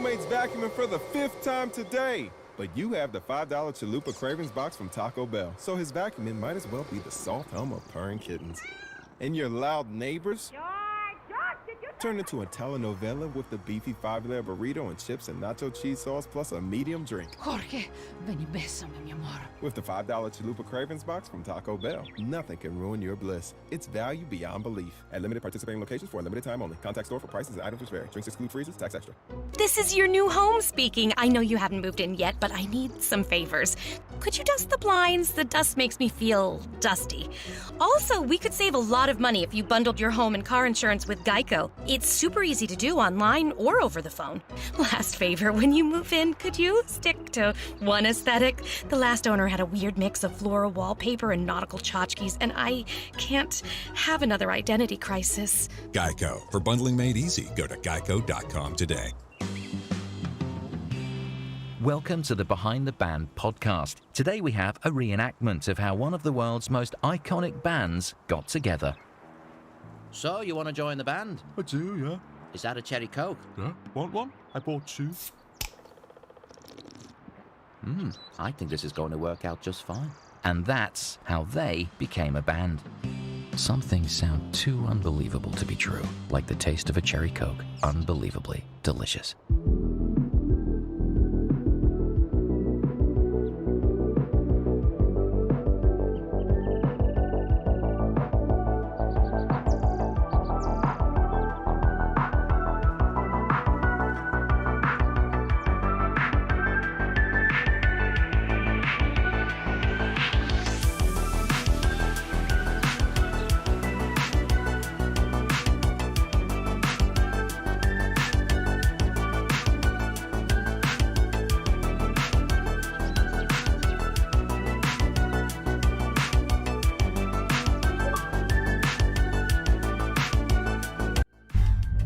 roommate's vacuuming for the 5th time today. But you have the $5 Chalupa Cravings box from Taco Bell, so his vacuuming might as well be the soft hum of purring kittens. And your loud neighbors turn into a telenovela with the beefy 5-layer burrito and chips and nacho cheese sauce plus a medium drink. Jorge, ven y bésame, mi amor. With the $5 Chalupa Cravings box from Taco Bell, nothing can ruin your bliss. It's value beyond belief. At limited participating locations for a limited time only. Contact store for prices and items which vary. Drinks exclude freezers, tax extra. This is your new home speaking. I know you haven't moved in yet, but I need some favors. Could you dust the blinds? The dust makes me feel dusty. Also, we could save a lot of money if you bundled your home and car insurance with Geico. It's super easy to do online or over the phone. Last favor, when you move in, could you stick to one aesthetic? The last owner had a weird mix of floral wallpaper and nautical tchotchkes, and I can't have another identity crisis. Geico. For bundling made easy, go to geico.com today. Welcome to the Behind the Band podcast. Today we have a reenactment of how one of the world's most iconic bands got together. So, you want to join the band? I do, yeah. Is that a cherry coke? Yeah, want one? I bought 2. I think this is going to work out just fine. And that's how they became a band. Some things sound too unbelievable to be true, like the taste of a cherry coke. Unbelievably delicious.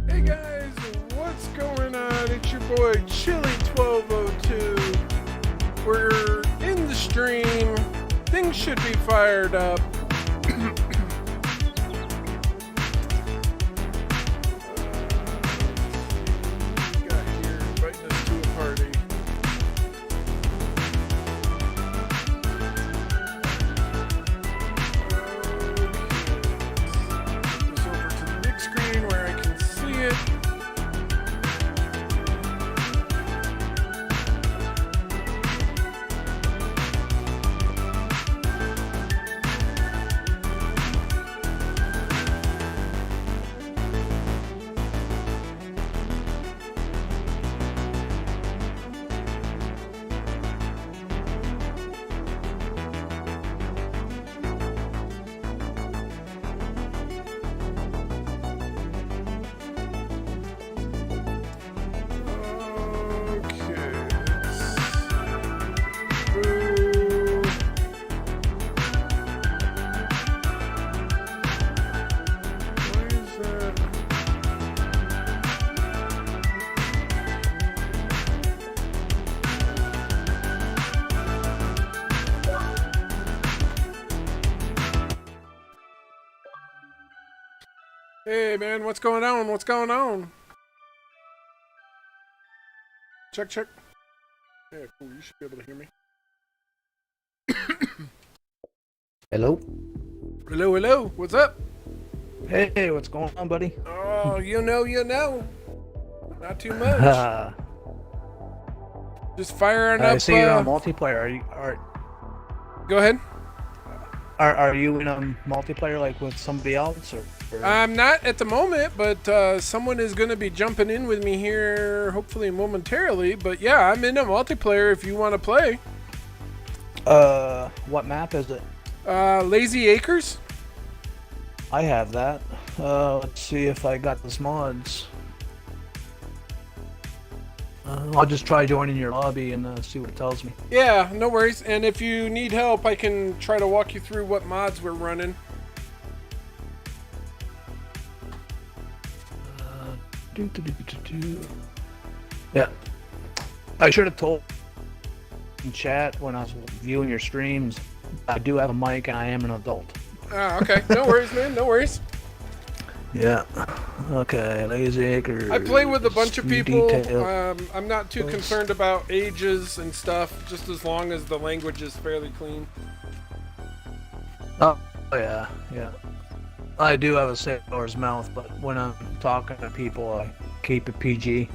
Hey guys, what's going on? It's your boy Chili1202. We're in the stream. Things should be fired up. Got here inviting us to a party. Put this over to the big screen where I can see it. Hey man, what's going on? What's going on? Check, check. Yeah, cool. You should be able to hear me. Hello? Hello, hello. What's up? Hey, what's going on, buddy? Oh, you know. Not too much. Just firing up. I see you're on multiplayer. Go ahead. Are you in a multiplayer like with somebody else or? I'm not at the moment, but someone is going to be jumping in with me here, hopefully momentarily. But yeah, I'm in a multiplayer if you want to play. What map is it? Lazy Acres. I have that. Let's see if I got this mods. I'll just try joining your lobby and see what it tells me. Yeah, no worries. And if you need help, I can try to walk you through what mods we're running. Yeah. I should have told in chat when I was viewing your streams, I do have a mic and I am an adult. Ah, okay. No worries, man. No worries. Yeah. Okay, lazy acres. I play with a bunch of few people. detail- I'm not too concerned about ages and stuff, just as long as the language is fairly clean. Oh, yeah. I do have a sailor's mouth, but when I'm talking to people, I keep it PG.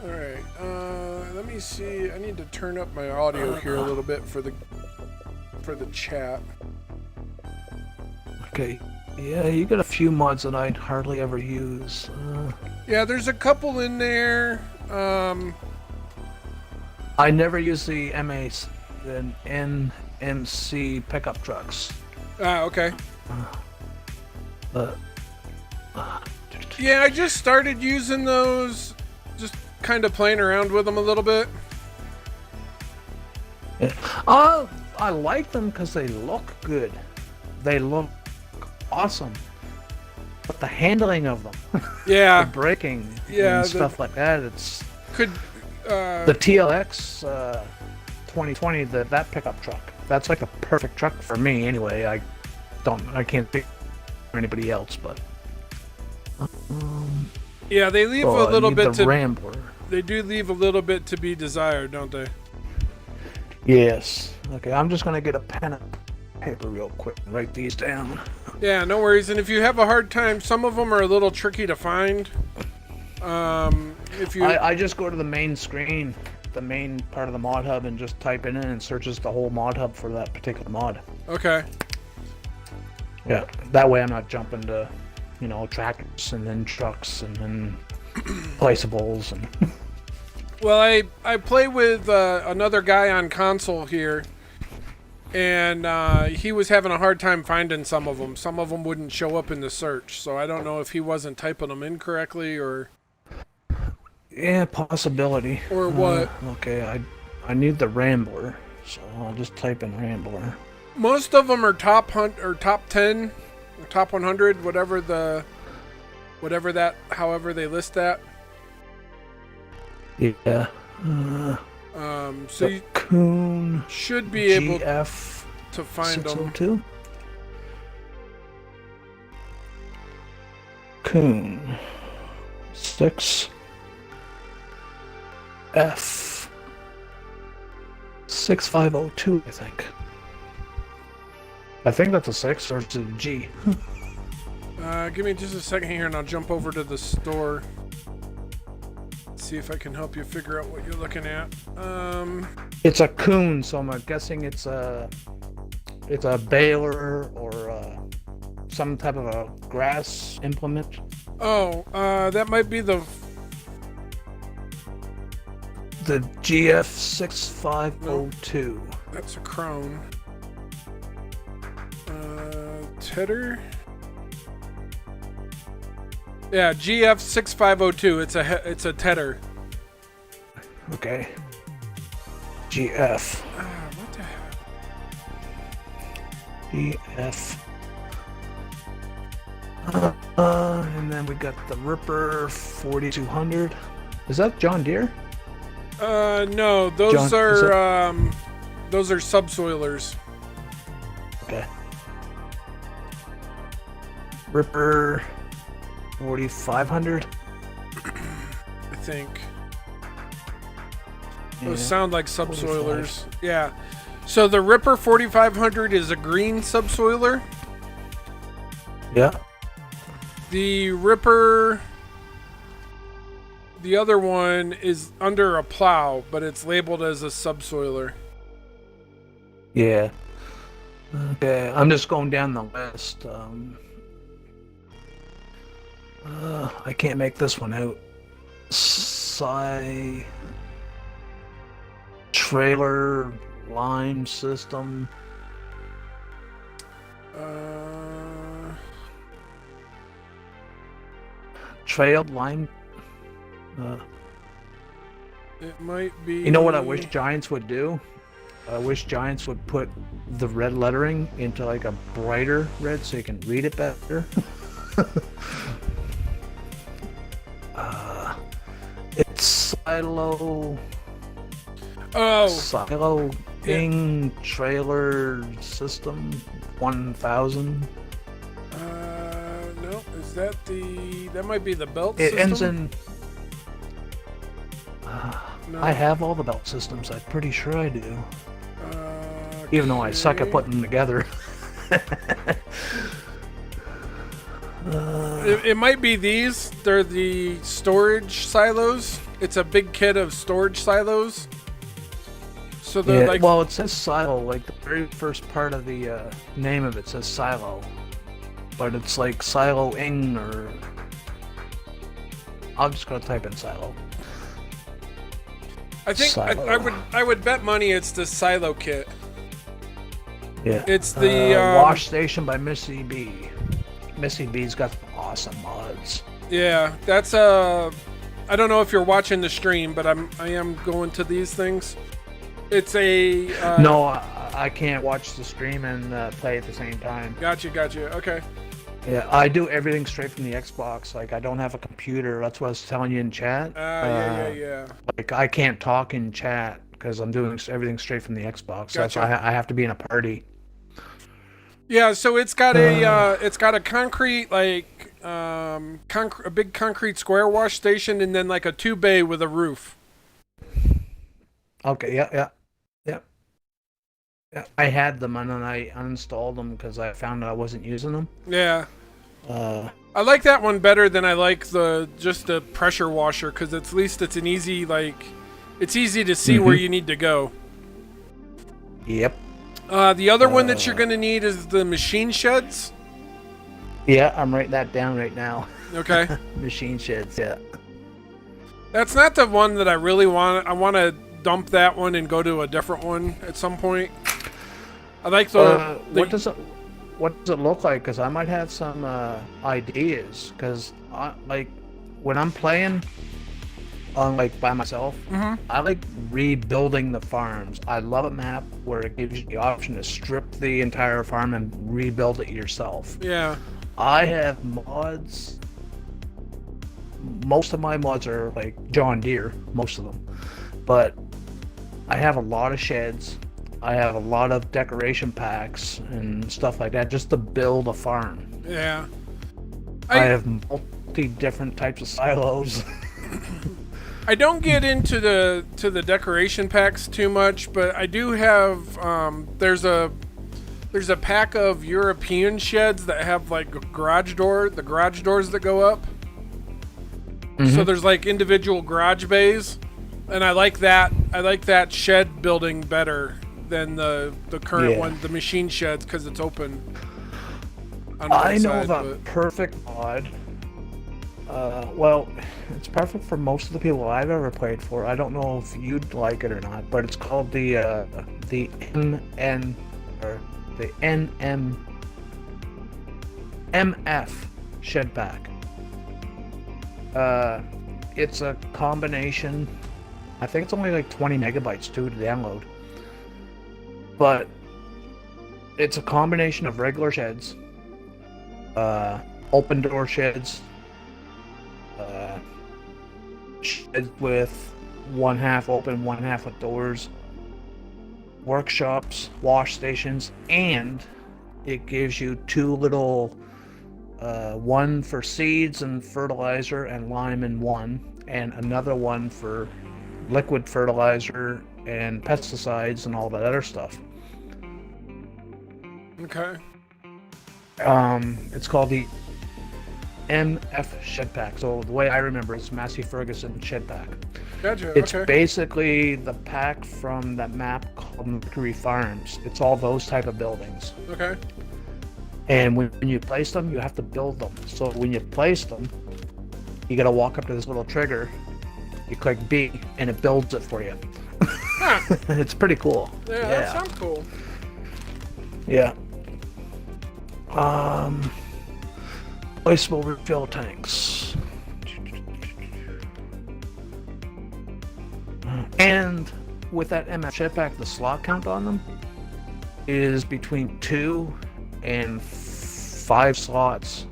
Alright, let me see. I need to turn up my audio here a little bit for the chat. Okay. Yeah, you got a few mods that I hardly ever use. Yeah, there's a couple in there. I never use the NMC pickup trucks. Okay. But Yeah, I just started using those, just kind of playing around with them a little bit. I like them because they look good. They look awesome. But the handling of them, Yeah, the braking, Yeah, and stuff like that, it's could. the TLX 2020, that pickup truck. That's like a perfect truck for me anyway. I can't think for anybody else, but Yeah, they leave oh, a little I need bit the to. Rambler. They do leave a little bit to be desired, don't they? Yes. Okay, I'm just gonna get a pen and paper real quick and write these down. Yeah, no worries. And if you have a hard time, some of them are a little tricky to find. If you, I just go to the main screen, the main part of the mod hub, and just type in and searches the whole mod hub for that particular mod. okay. Yeah, that way I'm not jumping to, tractors and then trucks and then placeables and. Well, I play with another guy on console here, and he was having a hard time finding some of them. Some of them wouldn't show up in the search, so I don't know if he wasn't typing them in correctly or. Yeah, possibility. Or what? Okay, I need the Rambler, so I'll just type in Rambler. Most of them are top 10, or top 100, however they list that. Yeah. So you Coon should be able GF to find them. 602. Coon 6 F 6502, I think. I think that's a 6 or it's a G. Give me just a second here and I'll jump over to the store. See if I can help you figure out what you're looking at. It's a coon, so I'm guessing it's a baler or some type of a grass implement. Oh, that might be the GF 6502. That's a crone. Tedder. Yeah, GF 6502. It's a Tedder. Okay. GF. What the heck? GF. And then we got the Ripper 4200. Is that John Deere? No, those are subsoilers. Okay. Ripper 4500. I think. Yeah, Those sound like subsoilers. 45. Yeah. So the Ripper 4500 is a green subsoiler. Yeah. The Ripper, the other one, is under a plow, but it's labeled as a subsoiler. Yeah. Okay, I'm just going down the list. I can't make this one out. Trailer line system. Trailed line. It might be. You know what I wish Giants would do? I wish Giants would put the red lettering into like a brighter red so you can read it better. It's Silo. Oh. Silo ENG Trailer System 1000. No, it's Is that the... That might be the belt It system? ends in... No. I have all the belt systems. I'm pretty sure I do. Even though I suck at Okay. putting them together. It might be these. They're the storage silos. It's a big kit of storage silos. So they're Yeah, like... well, it says silo. Like the very first part of the name of it says silo, but it's like silo ENG or. I'm just gonna type in silo. I think Silo. I would bet money it's the silo kit. Yeah. It's the Wash Station by Missy B. Missy B's got awesome mods. Yeah, that's I don't know if you're watching the stream, but I am going to these things. It's a No, I can't watch the stream and play at the same time. Gotcha. Okay. Yeah, I do everything straight from the Xbox. Like I don't have a computer. That's what I was telling you in chat. Yeah. Like I can't talk in chat because I'm doing everything straight from the Xbox. That's Gotcha. why I have to be in a party. Yeah, so it's got a concrete like a big concrete square wash station and then like a 2-bay with a roof. Okay, yeah. I had them and then I uninstalled them because I found I wasn't using them. Yeah. Uh, I like that one better than I like just the pressure washer because at least it's an easy it's easy to see where you need to go. Yep. The other one that you're gonna need is the machine sheds. Yeah, I'm writing that down right now. Okay. Machine sheds, yeah. That's not the one that I really want. I want to dump that one and go to a different one at some point. I like the what does it look like? Because I might have some ideas. Because like when I'm playing on by myself, I like rebuilding the farms. I love a map where it gives you the option to strip the entire farm and rebuild it yourself. Yeah. I have mods. Most of my mods are like John Deere, most of them. But I have a lot of sheds. I have a lot of decoration packs and stuff like that just to build a farm. Yeah. I have different types of silos. I don't get into the decoration packs too much, but I do have there's a pack of European sheds that have like the garage doors that go up. So there's like individual garage bays, and I like that shed building better than the current one, the machine sheds, because it's open. On one I know side, the perfect mod. Well, it's perfect for most of the people I've ever played for. I don't know if you'd like it or not, but it's called the MN or the MF shed pack. It's a combination. I think it's only like 20 megabytes too to download. But it's a combination of regular sheds, open door sheds, sheds with one half open, one half with doors, workshops, wash stations, and it gives you two little, one for seeds and fertilizer and lime in one, and another one for liquid fertilizer and pesticides and all that other stuff. Okay. It's called the MF Shed Pack. So the way I remember it's Massey Ferguson Shed Pack. Gotcha. It's okay. basically the pack from that map called Mercury Farms. It's all those type of buildings. Okay. And when you place them, you have to build them. So when you place them, you gotta walk up to this little trigger, you click B, and it builds it for you. Huh. It's pretty cool. Yeah, that sounds cool. Yeah. Placeable refill tanks. And with that MF jetpack, the slot count on them is between 2 and 5 slots.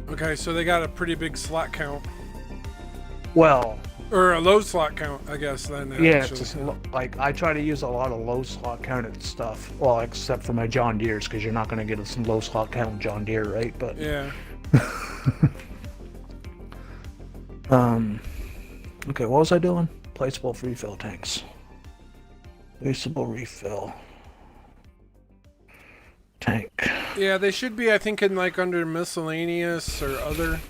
Okay, so they got a pretty big slot count. Well, Or a low slot count, I guess, then. yeah, actually. it's just, like I try to use a lot of low slot counted stuff. Well, except for my John Deeres, because you're not going to get some low slot count John Deere, right? But Yeah. Okay, what was I doing? Placeable refill tanks. Placeable refill tank. Yeah, they should be, I think, in like under miscellaneous or other.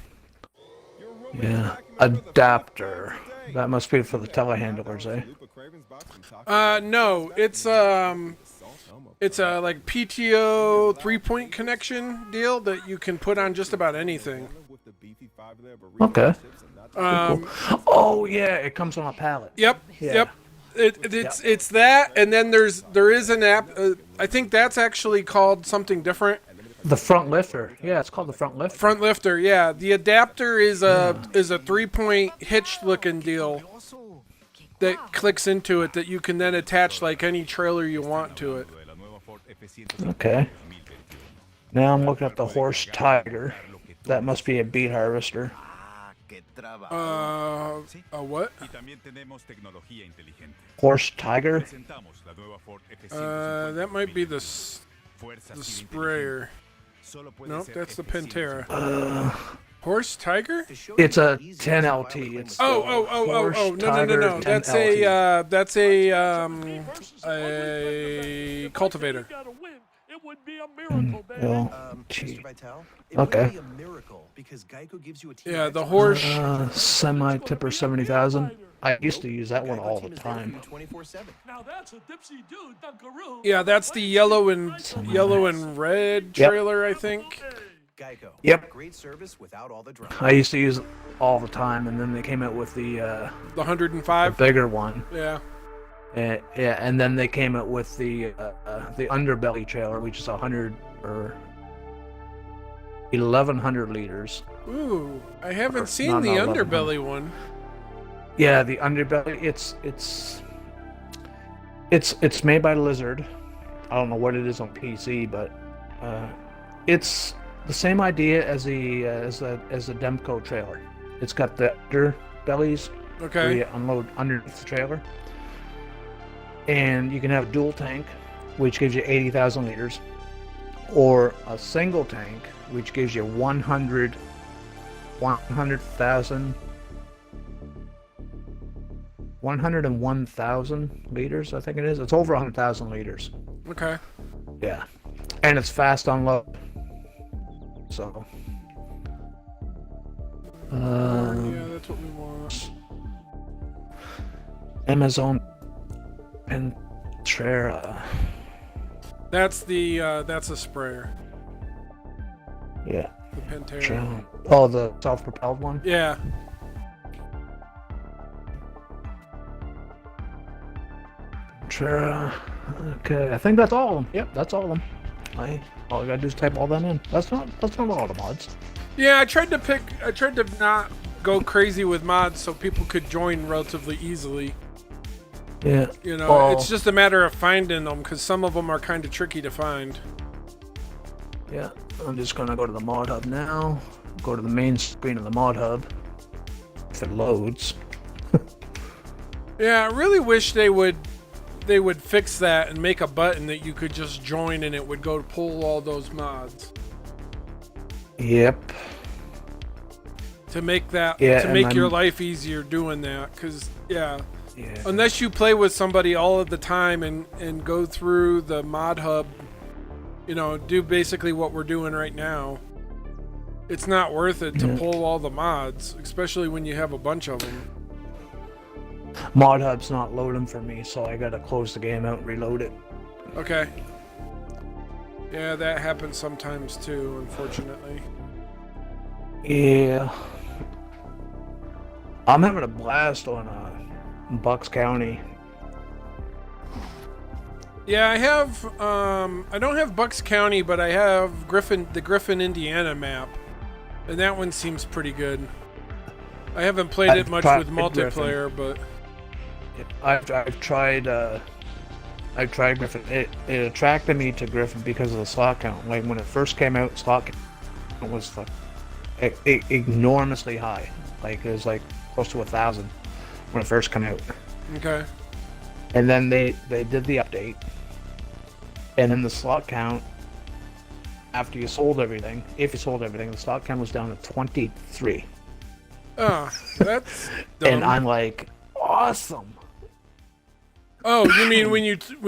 Yeah. Adapter. That must be for the telehandlers, eh? No, it's a like PTO 3-point connection deal that you can put on just about anything. Okay. Cool. Oh yeah, it comes on a pallet. Yep. Yeah. Yep. It's that, and then there is an app. I think that's actually called something different. The front lifter. Yeah, it's called the front lifter. Front lifter. Yeah. The adapter is a 3-point hitched looking deal that clicks into it that you can then attach like any trailer you want to it. Okay. Now I'm looking at the horse tiger. That must be a beet harvester. A what? Horse tiger? That might be the sprayer. Nope, that's the Pantera. Horse tiger? It's a 10 LT. It's Oh, no. That's a cultivator. Okay. Yeah, the horse. Semi tipper 70,000. I used to use that one all the time. Yeah, that's the yellow and red trailer, I think. Yep. I used to use it all the time, and then they came out with the 105, the bigger one. Yeah. Yeah, and then they came out with the underbelly trailer, which is 100 or 1,100 liters. Ooh, I haven't seen the underbelly one. Yeah, the underbelly. It's made by Lizard. I don't know what it is on PC, but it's the same idea as the Demco trailer. It's got the underbellies. Okay. Where you unload underneath the trailer. And you can have a dual tank, which gives you 80,000 liters, or a single tank, which gives you 100,000 101,000 liters, I think it is. It's over 100,000 liters. Okay. Yeah. And it's fast unload. So. Yeah, that's what we want. Amazon Pantera. That's a sprayer. Yeah. The Pantera. Oh, the self-propelled one? Yeah. Pantera. Okay, I think that's all of them. Yep, that's all of them. All I gotta do is type all them in. That's not all the mods. Yeah, I tried to not go crazy with mods so people could join relatively easily. Yeah. You know, it's just a matter of finding them because some of them are kind of tricky to find. Yeah, I'm just gonna go to the mod hub now. Go to the main screen of the mod hub. If it loads. Yeah, I really wish they would fix that and make a button that you could just join and it would go to pull all those mods. Yep. To make that your life easier doing that, because unless you play with somebody all of the time and go through the mod hub, you know, do basically what we're doing right now, it's not worth it to pull all the mods, especially when you have a bunch of them. Mod hub's not loading for me, so I gotta close the game out and reload it. Okay. Yeah, that happens sometimes too, unfortunately. Yeah. I'm having a blast on Bucks County. Yeah, I have. I don't have Bucks County, but I have the Griffin, Indiana map, and that one seems pretty good. I haven't played it much with multiplayer, but I've tried Griffin. It attracted me to Griffin because of the slot count. Like when it first came out, slot count was enormously high. Like it was like close to 1,000 when it first came out. Okay. And then they did the update, and then the slot count after you sold everything, if you sold everything, the stock count was down to 23. Oh, that's dumb. And I'm like, awesome. Oh, you mean when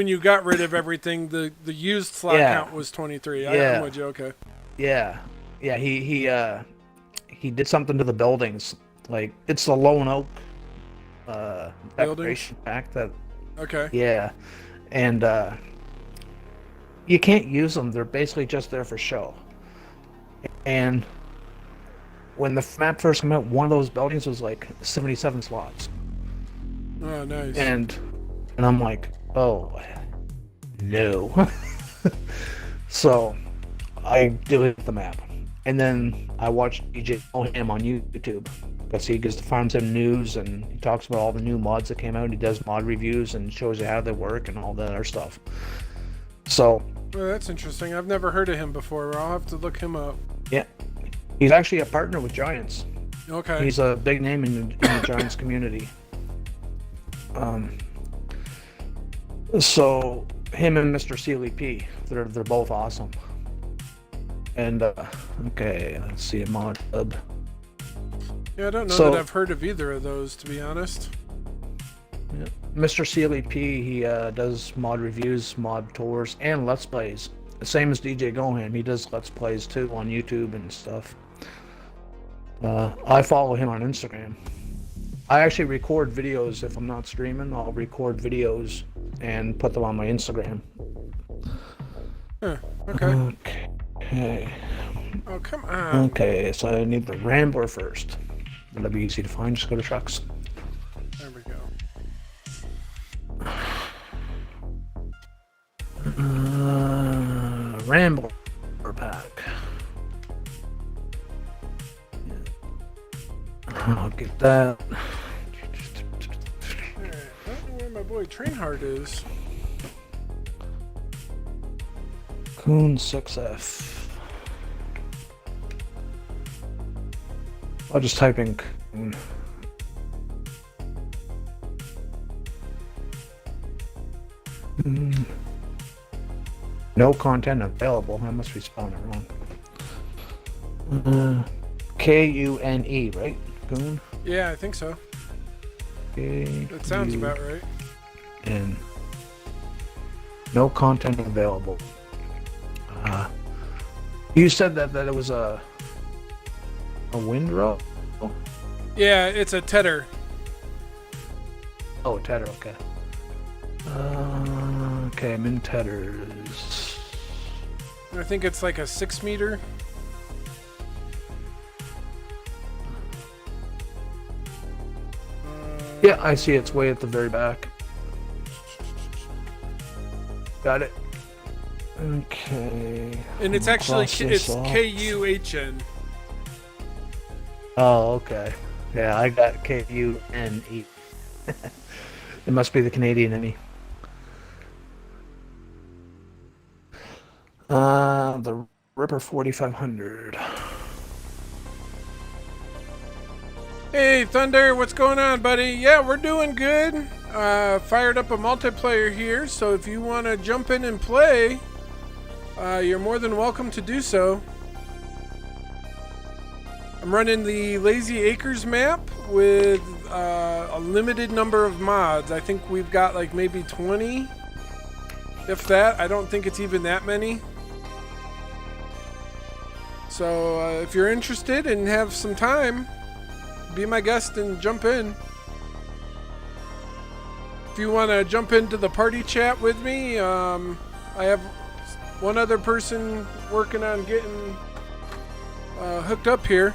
you got rid of everything, the used slot count was 23? I'm with you. Okay. Yeah. He did something to the buildings. Like, it's the Lone Oak decoration pack that. Okay. Yeah, and you can't use them. They're basically just there for show. And when the map first came out, one of those buildings was like 77 slots. Oh, nice. And I'm like, oh, no. So I deleted the map. And then I watched DJ him on YouTube because he gets to farm some news and he talks about all the new mods that came out. He does mod reviews and shows you how they work and all that other stuff. So, well, that's interesting. I've never heard of him before. I'll have to look him up. Yeah, he's actually a partner with Giants. Okay. He's a big name in the Giants community. So him and Mr. Sealy P, they're both awesome. And okay, let's see a mod hub. Yeah, I don't know that I've heard of either of those, to be honest. Yeah. Mr. Sealy P, he does mod reviews, mod tours, and Let's Plays. The same as DJ Goham, he does Let's Plays too on YouTube and stuff. I follow him on Instagram. I actually record videos if I'm not streaming. I'll record videos and put them on my Instagram. Huh, okay. Okay. Oh, come on. Okay, so I need the Rambler first. That'll be easy to find. Just go to trucks. There we go. Rambler pack. I'll get that. Alright, I don't know where my boy Trainhard is. Coon 6F. I'll just type in Coon. No content available. I must be spelling it wrong. Kune, right? Coon? Yeah, I think so. That sounds about right. And no content available. You said that it was a windrow? Yeah, it's a tedder. Oh, tedder, okay. Okay, I'm in tedders. I think it's like a 6 meter. Yeah, I see it's way at the very back. Got it. Okay. And it's actually it's off. KUHN. Oh, okay. Yeah, I got KUNE. It must be the Canadian in me. The Ripper 4500. Hey, Thunder, what's going on, buddy? Yeah, we're doing good. Fired up a multiplayer here, so if you want to jump in and play, you're more than welcome to do so. I'm running the Lazy Acres map with a limited number of mods. I think we've got like maybe 20, if that. I don't think it's even that many. So if you're interested and have some time, be my guest and jump in. If you want to jump into the party chat with me, I have one other person working on getting hooked up here.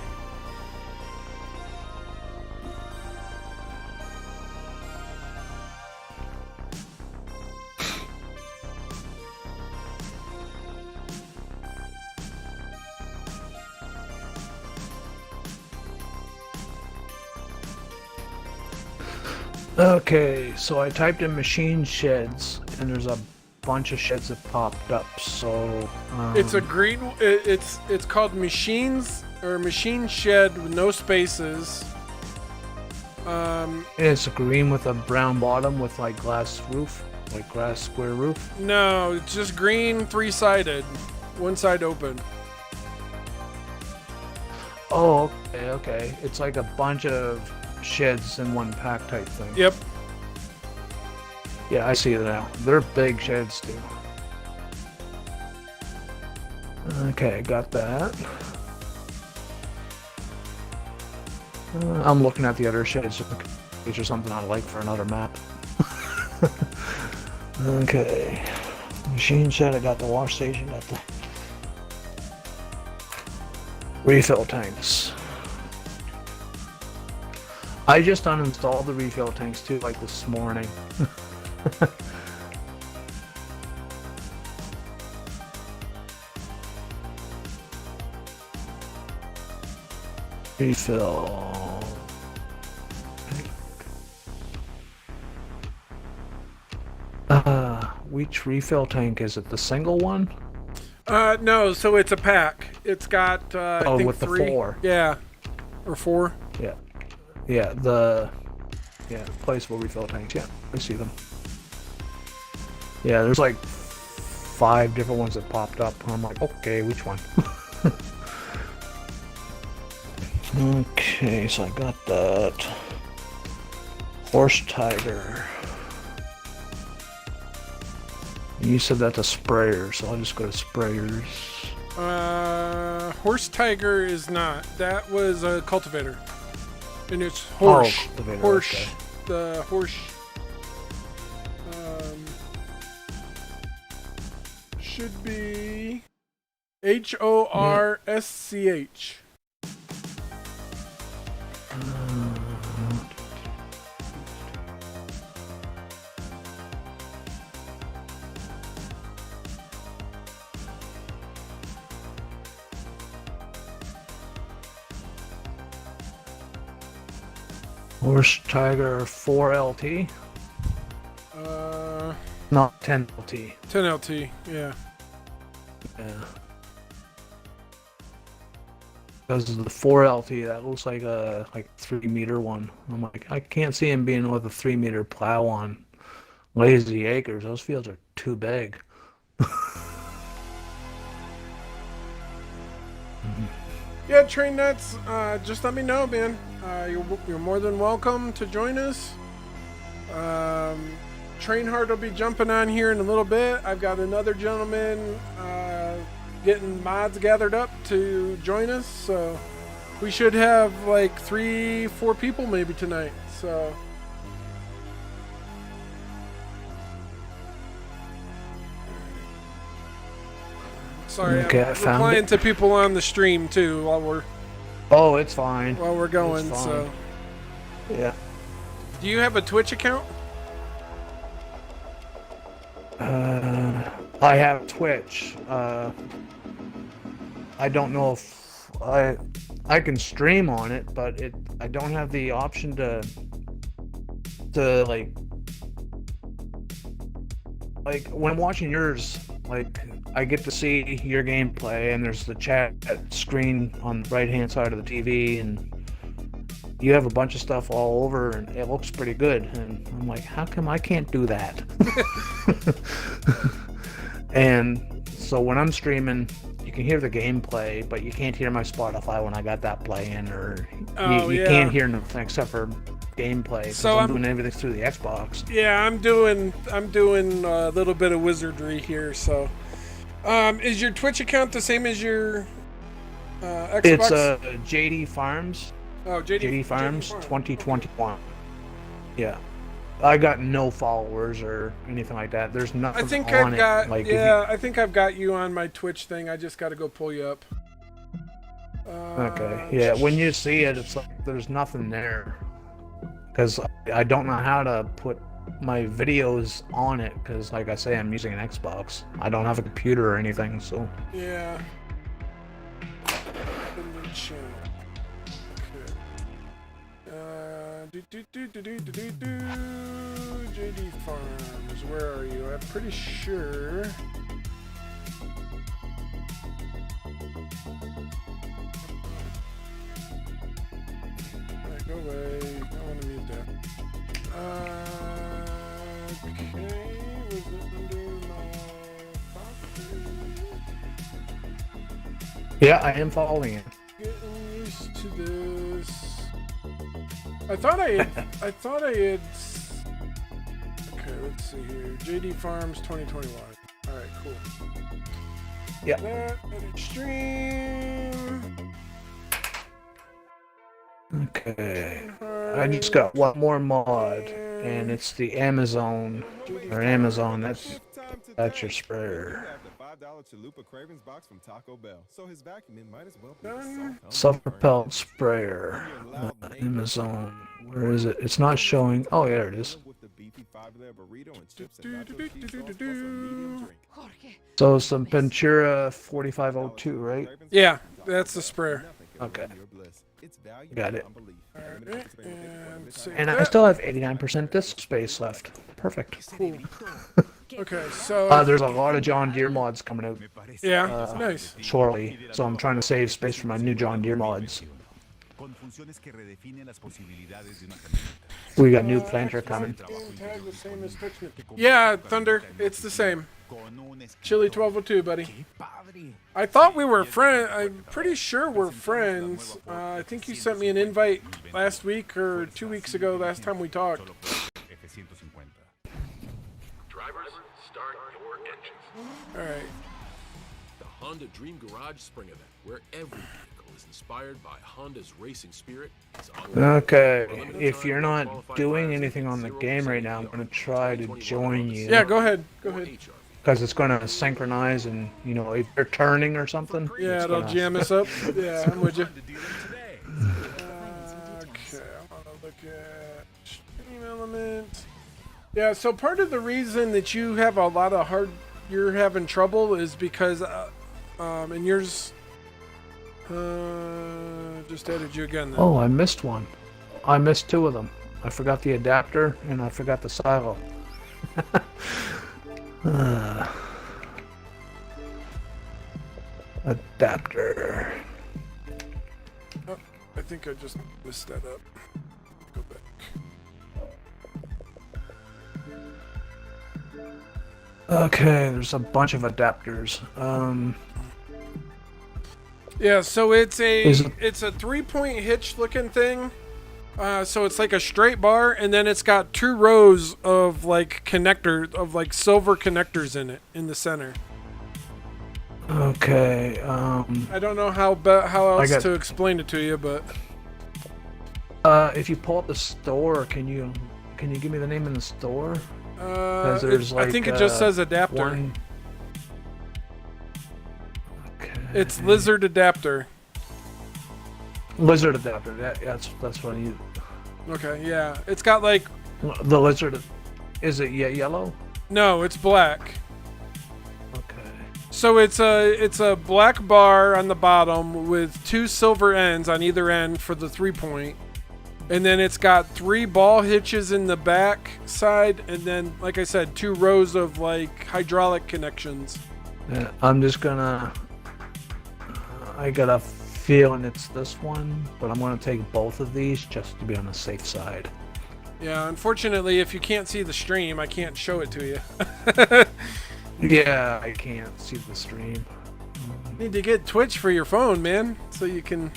Okay, so I typed in machine sheds, and there's a bunch of sheds that popped up. So it's a green. It's called machines or machine shed with no spaces. It's green with a brown bottom with like glass roof, like glass square roof. No, it's just green, 3-sided. One side open. Oh, okay. It's like a bunch of sheds in one pack type thing. Yep. Yeah, I see it now. They're big sheds too. Okay, got that. I'm looking at the other sheds just in case there's something I like for another map. Okay. Machine shed, I got the wash station, got the refill tanks. I just uninstalled the refill tanks too, like this morning. Refill. Which refill tank is it? The single one? No, so it's a pack. It's got I think with 3. the 4. Yeah. Or 4. Yeah. Yeah, placeable refill tanks. Yeah, I see them. Yeah, there's like 5 different ones that popped up. I'm like, okay, which one? Okay, so I got that. Horse Tiger. You said that's a sprayer, so I'll just go to sprayers. Horse Tiger is not. That was a cultivator. And it's horse. Oh, cultivator, horse. okay. The horse. Should be HORSCH. Horse Tiger 4LT? Not 10LT. 10LT, yeah. Yeah. Because of the 4LT, that looks like a 3-meter one. I'm like, I can't see him being with a 3-meter plow on Lazy Acres. Those fields are too big. Yeah, Train Nuts, just let me know, man. You're more than welcome to join us. Trainhard will be jumping on here in a little bit. I've got another gentleman getting mods gathered up to join us, so we should have like 3-4 people maybe tonight. So sorry, Okay, I'm replying to people on the stream too while we're it's fine. while we're going. It's fine. So Yeah. do you have a Twitch account? I have Twitch. I don't know if I can stream on it, but I don't have the option to like when I'm watching yours, like I get to see your gameplay and there's the chat screen on the right hand side of the TV and you have a bunch of stuff all over and it looks pretty good and I'm like, how come I can't do that? And so when I'm streaming, you can hear the gameplay, but you can't hear my Spotify when I got that playing, or you can't hear nothing except for gameplay. So I'm doing everything through the Xbox. Yeah, I'm doing a little bit of wizardry here. So, is your Twitch account the same as your Xbox? It's JD Farms. Oh, JD Farms 2021. Yeah. I got no followers or anything like that. There's nothing I think on I've got it. Like, I think I've got you on my Twitch thing. I just got to go pull you up. Okay. Yeah. When you see it, it's like there's nothing there because I don't know how to put my videos on it because, like I say, I'm using an Xbox. I don't have a computer or anything, so. Yeah. JD Farms, where are you? I'm pretty sure. Alright, go away. I don't want to mute that. Okay, was it under my property? Yeah, I am following it. Getting used to this. I thought I had. Okay, let's see here. JD Farms 2021. All right, cool. Yeah. That edit stream. Okay. I just got one more mod, and it's the Amazon or Amazon. That's your sprayer. $5 Chalupa Cravings box from Taco Bell. So his vacuuming might as well be the soft hum of Self-propelled purring sprayer. Amazon. Where is it? It's not showing. Oh, yeah, there it is. with the beefy 5-layer burrito and chips and nacho cheese sauce plus a medium drink. Jorge, So some Ventura 4502, right? Yeah, that's the sprayer. Okay. Your bliss. It's value Got and it. unbelief. And save And I that. still have 89% disk space left. Perfect. Cool. Okay, so There's a lot of John Deere mods coming out yeah, nice. shortly, so I'm trying to save space for my new John Deere mods. We got new planter coming. Yeah, Thunder, it's the same. Chili 1202, buddy. I thought we were friends. I'm pretty sure we're friends. I think you sent me an invite last week or 2 weeks ago, last time we talked. Drivers, start your engines. All right. The Honda Dream Garage Spring Event, where every vehicle is inspired by Honda's racing spirit, is on. Okay, if you're not doing anything on the game right now, I'm going to try to join you. Yeah, go ahead. Go ahead. Because it's going to synchronize and, you know, if you're turning or something. Yeah, it's it'll gonna- jam us up. Yeah, I'm with you. Okay, I want to look at stream element. Yeah, so part of the reason that you have a lot of you're having trouble is because, and yours, just added you again. Then. Oh, I missed one. I missed two of them. I forgot the adapter and I forgot the silo. Adapter. Oh, I think I just messed that up. Go back. Okay, there's a bunch of adapters. Yeah, so it's Is it- it's a 3-point hitch looking thing. So it's like a straight bar, and then it's got 2 rows of like silver connectors in it in the center. Okay, I don't know how else got- to explain it to you, but if you pull up the store, can you give me the name of the store? There's I think it just says adapter. one- Okay. It's Lizard Adapter. Lizard adapter. That's what I need. Okay, yeah, it's got like The lizard. Is it yellow? no, it's black. Okay. So it's a black bar on the bottom with 2 silver ends on either end for the 3-point. And then it's got 3 ball hitches in the back side, and then, like I said, 2 rows of like hydraulic connections. Yeah, I'm just gonna. I got a feeling it's this one, but I'm gonna take both of these just to be on the safe side. Yeah, unfortunately, if you can't see the stream, I can't show it to you. Yeah, I can't see the stream. Need to get Twitch for your phone, man, so you can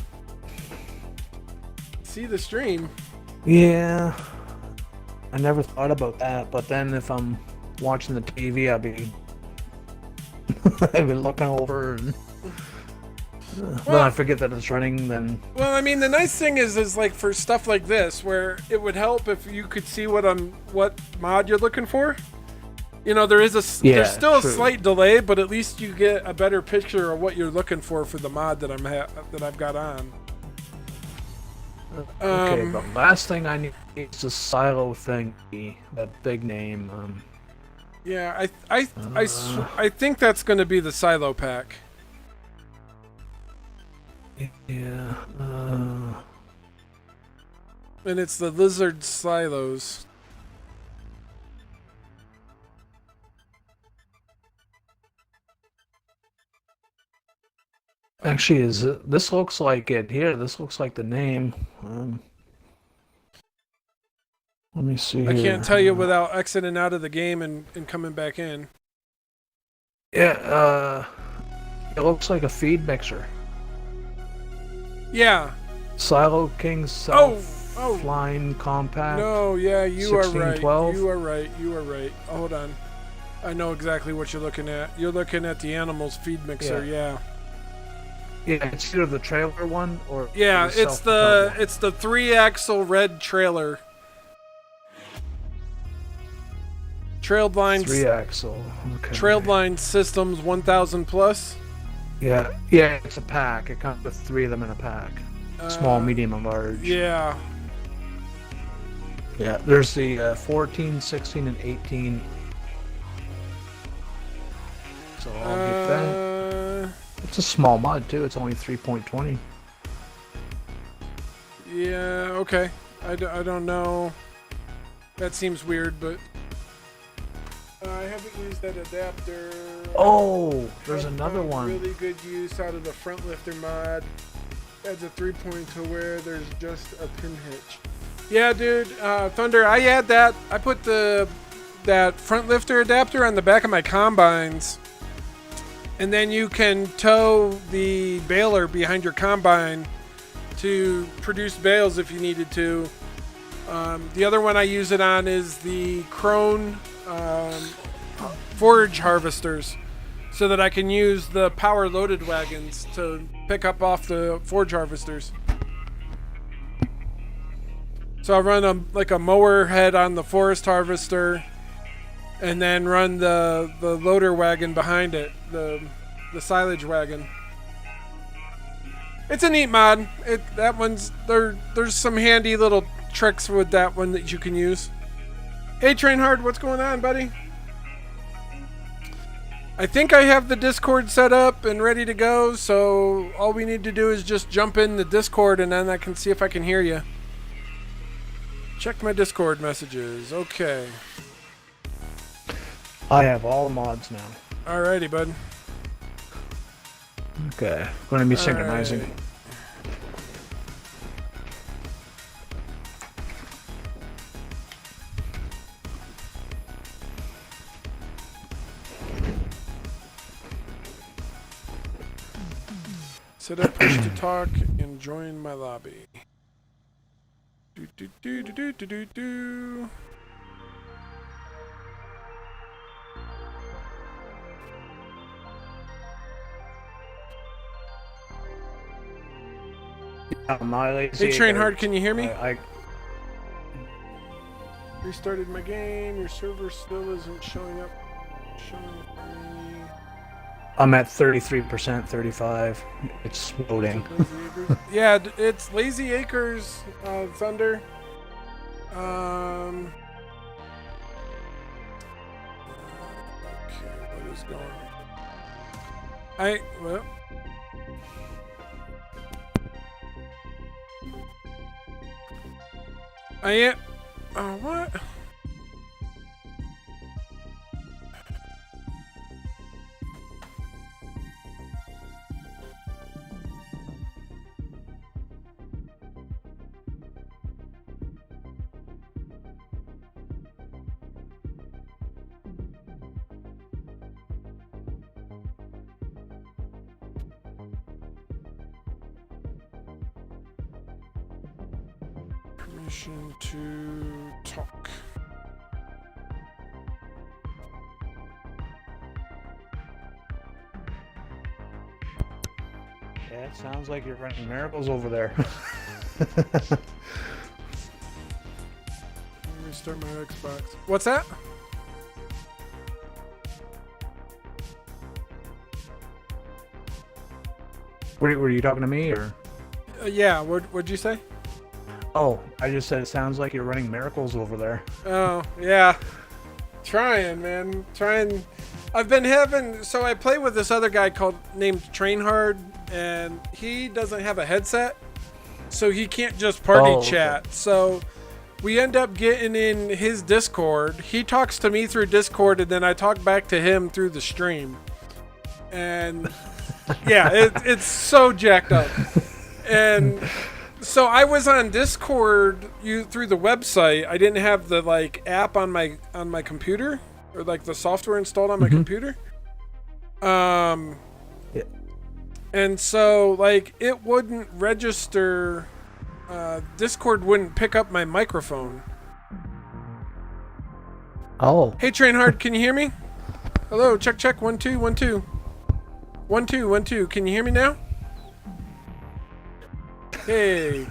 see the stream. Yeah, I never thought about that, but then if I'm watching the TV, I'll be looking over and then I forget that it's running. Then Well, I mean, the nice thing is like for stuff like this, where it would help if you could see what mod you're looking for. You know, there's Yeah, still true. a slight delay, but at least you get a better picture of what you're looking for the mod that I've got on. okay, the last thing I need is the silo thing, that big name. Yeah, I think that's going to be the silo pack. Yeah. And it's the lizard silos. Actually, this looks like it here? This looks like the name. Let me see. I here. can't tell you without exiting out of the game and coming back in. Yeah. It looks like a feed mixer. Yeah. Silo King self-flying compact. No, yeah, you are right. 1612. You are right. You are right. Hold on. I know exactly what you're looking at. You're looking at the animals feed mixer. Yeah. Yeah, it's either the trailer one or Yeah, the it's the 3-axle red trailer. Trailed lines. 3-axle. Okay. Trailed line systems 1000 plus. Yeah, it's a pack. It comes with 3 of them in a pack. Small, medium, and large. Yeah. Yeah, there's the 14, 16, and 18. So I'll get that. It's a small mod too. It's only 3.20. Yeah, okay. I don't know. That seems weird, but I haven't used that adapter. Oh, there's another one. Really good use out of the front lifter mod. Adds a 3-point to where there's just a pin hitch. Yeah, dude, Thunder, I add that. I put that front lifter adapter on the back of my combines. And then you can tow the baler behind your combine to produce bales if you needed to. The other one I use it on is the Krone forage harvesters, so that I can use the power loaded wagons to pick up off the forage harvesters. So I run a mower head on the forest harvester, and then run the loader wagon behind it, the silage wagon. It's a neat mod. That one's there's some handy little tricks with that one that you can use. Hey Trainhard, what's going on, buddy? I think I have the Discord set up and ready to go, so all we need to do is just jump in the Discord and then I can see if I can hear you. Check my Discord messages. Okay. I have all the mods now. Alrighty, bud. Okay, going to be synchronizing. Right. Set up push to talk and join my lobby. Do do do do do do do do. Hey Trainhard, can you hear me? I restarted my game. Your server still isn't showing up. I'm at 33%, 35. It's loading. Yeah, it's Lazy Acres, Thunder. Okay, what is going on? Well. I am. Oh, what? Permission to talk. Yeah, it sounds like you're running miracles over there. Let me restart my Xbox. What's that? Were you talking to me or? Yeah. What'd you say? Oh, I just said it sounds like you're running miracles over there. Oh, yeah. Trying, man. Trying. I've been having... So I play with this other guy named Trainhard, and he doesn't have a headset, so he can't just party chat. So we end up getting in his Discord. He talks to me through Discord, and then I talk back to him through the stream. And yeah, it's so jacked up. And... So I was on Discord through the website. I didn't have the app on my computer, or the software installed on my computer. Yeah. And so, like, it wouldn't register. Discord wouldn't pick up my microphone. Oh. Hey, Trainhard, can you hear me? Hello, check, check. 1 2 1 2. 1 2 1 2. Can you hear me now? Hey.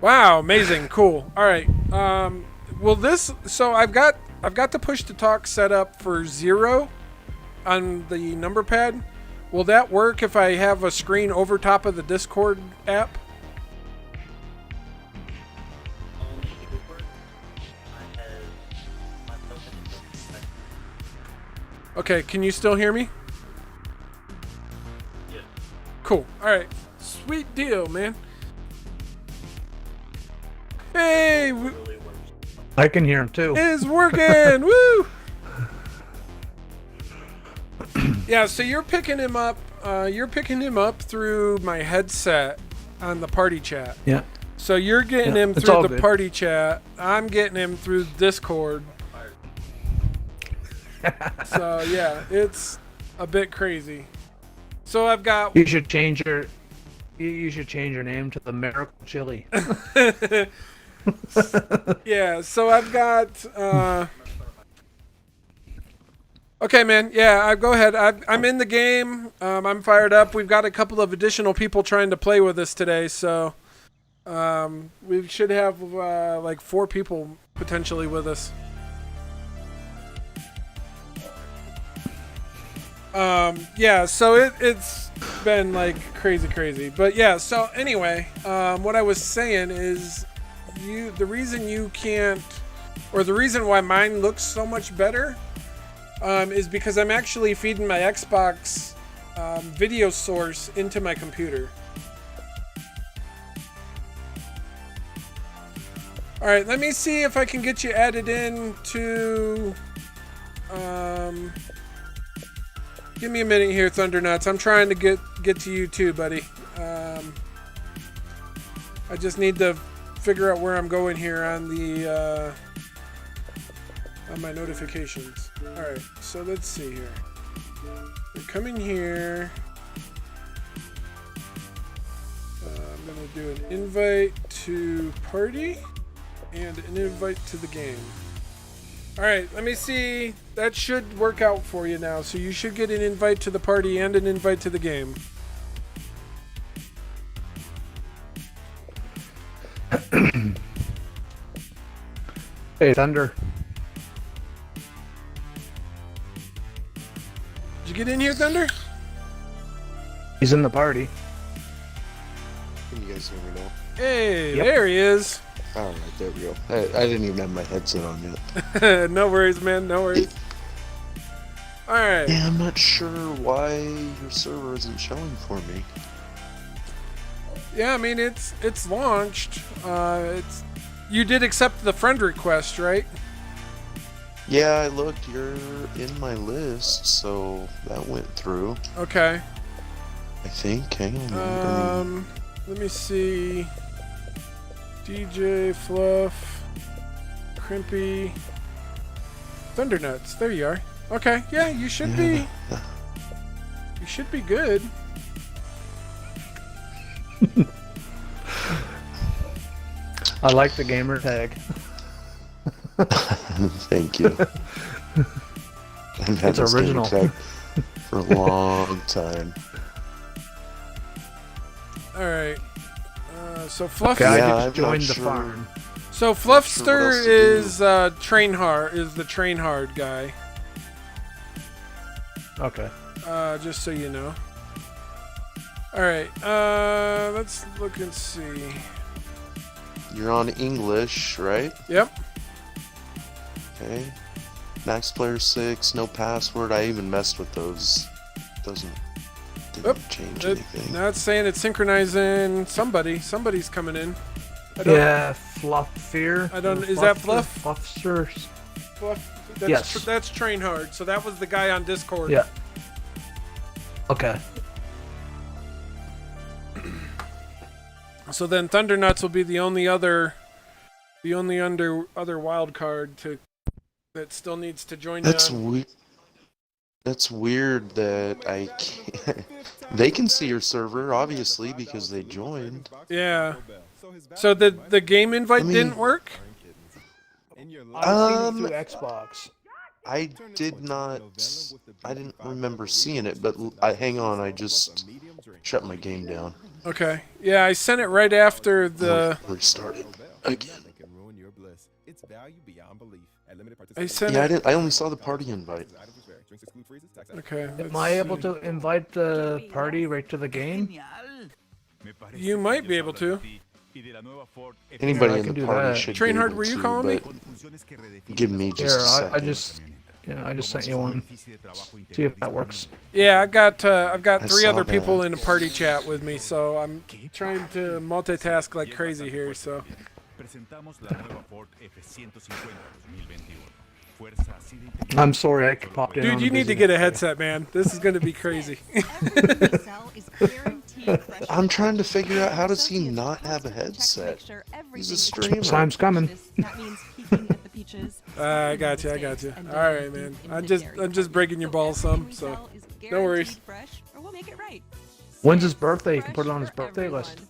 Wow, amazing, cool. All right. Will this? So I've got the push to talk set up for 0 on the number pad. Will that work if I have a screen over top of the Discord app? Okay, can you still hear me? Yeah. Cool. All right. Sweet deal, man. Hey, I can hear him too. it's working. Woo! Yeah, so you're picking him up. You're picking him up through my headset on the party chat. Yeah. So you're getting him it's through all the good. party chat. I'm getting him through Discord. So yeah, it's a bit crazy. So I've got. You should change your name to the Miracle Chili. Yeah, so I've got. Okay, man. Yeah, go ahead. I'm in the game. I'm fired up. We've got a couple of additional people trying to play with us today, so we should have like 4 people potentially with us. Yeah, so it's been like crazy. But yeah, so anyway, what I was saying is the reason you can't, or the reason why mine looks so much better is because I'm actually feeding my Xbox video source into my computer. All right, let me see if I can get you added in to give me a minute here, Thundernuts. I'm trying to get to you too, buddy. I just need to figure out where I'm going here on the on my notifications. All right, so let's see here. We're coming here. I'm gonna do an invite to party and an invite to the game. All right, let me see. That should work out for you now. So you should get an invite to the party and an invite to the game. Hey, Thunder. Did you get in here, Thunder? He's in the party. Can you guys hear me now? Hey, Yep. there he is. All right, there we go. I didn't even have my headset on yet. No worries, man. No worries. All right. Yeah, I'm not sure why your server isn't showing for me. Yeah, I mean it's launched. You did accept the friend request, right? Yeah, I looked. You're in my list, so that went through. Okay. I think. Hang on. Let me see. DJ Fluff, Crimpy, Thundernuts. There you are. Okay, yeah, you should be. You should be good. I like the gamer tag. Thank you. I've had It's this original. gamer tag for a long time. All right. So Fluff. Okay, Yeah, I I'm just not joined the sure. farm. So Sure Fluffster what else to is the train hard guy. Okay. Just so you know. All right. Let's look and see. You're on English, right? Yep. Okay. Max player 6, no password. I even messed with those. Didn't change anything. Now it's saying it's synchronizing somebody. Somebody's coming in. I don't, Yeah, Fluff Fear. I don't. Is that Fluff? Fluffster. Fluff. That's, Yes. That's Train Hard. So that was the guy on Discord. Yeah. Okay. So then Thundernuts will be the only other wild card that still needs to join. That's weird. That's weird that I can't. They can see your server, obviously, because they joined. Yeah. So the game invite didn't work? I've seen it through Xbox. I did not. I didn't remember seeing it, but hang on. I just shut my game down. Okay. Yeah, I sent it right after the. Restart it again. I sent Yeah, it. I only saw the party invite. Okay. Am I able to invite the party right to the game? You might be able to. Anybody I in can the do party that. should Train be hard, able were you to, calling me? but give me just a second. I just sent you one. See if that works. Yeah, I've got 3 saw other people that. in a party chat with me, so I'm trying to multitask like crazy here. So. I'm sorry, I popped in. Dude, on you a need to busy get a day. headset, man. This is gonna be crazy. I'm trying to figure out how does he not have a headset? He's a streamer. Time's coming. I got you. All right, man. I'm just breaking your balls some, so no worries. When's his birthday? You can put it on his birthday list.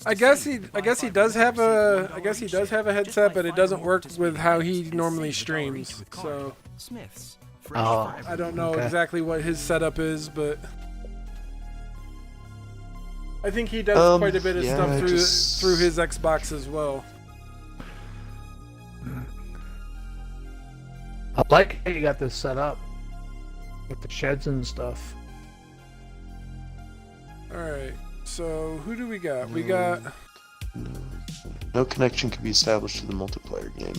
I guess he does have a headset, but it doesn't work with how he normally streams. So Oh, I don't know okay. exactly what his setup is, but I think he does quite a bit of yeah, stuff I through just- through his Xbox as well. I like how you got this set up with the sheds and stuff. All right. So who do we got? We got. No connection can be established to the multiplayer game.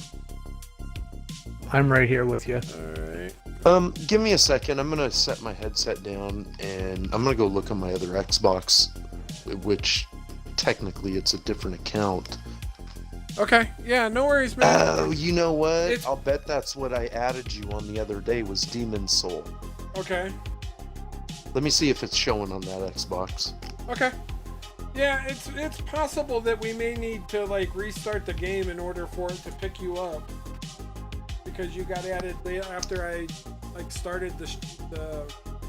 I'm right here with you. All right. Give me a second. I'm gonna set my headset down and I'm gonna go look on my other Xbox, which technically it's a different account. Okay. Yeah. No worries, man. Oh, you know what? It's- I'll bet that's what I added you on the other day was Demon Soul. Okay. Let me see if it's showing on that Xbox. Okay. Yeah, it's possible that we may need to like restart the game in order for it to pick you up, because you got added after I like started the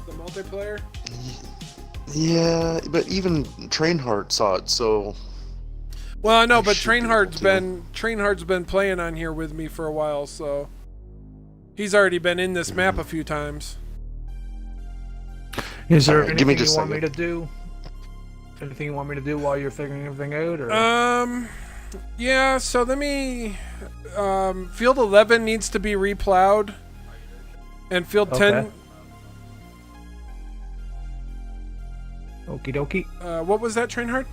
multiplayer. Yeah, but even Trainheart saw it, so. Well, I know, but should be able Trainhard's been playing on here with me for a while, so he's already been in this map a few times. Is there Alright, give me anything you just a want me to second. do? Anything you want me to do while you're figuring everything out? Or? Yeah. So let me. Field 11 needs to be replowed, and Field 10. Okie dokie. What was that, Trainhard?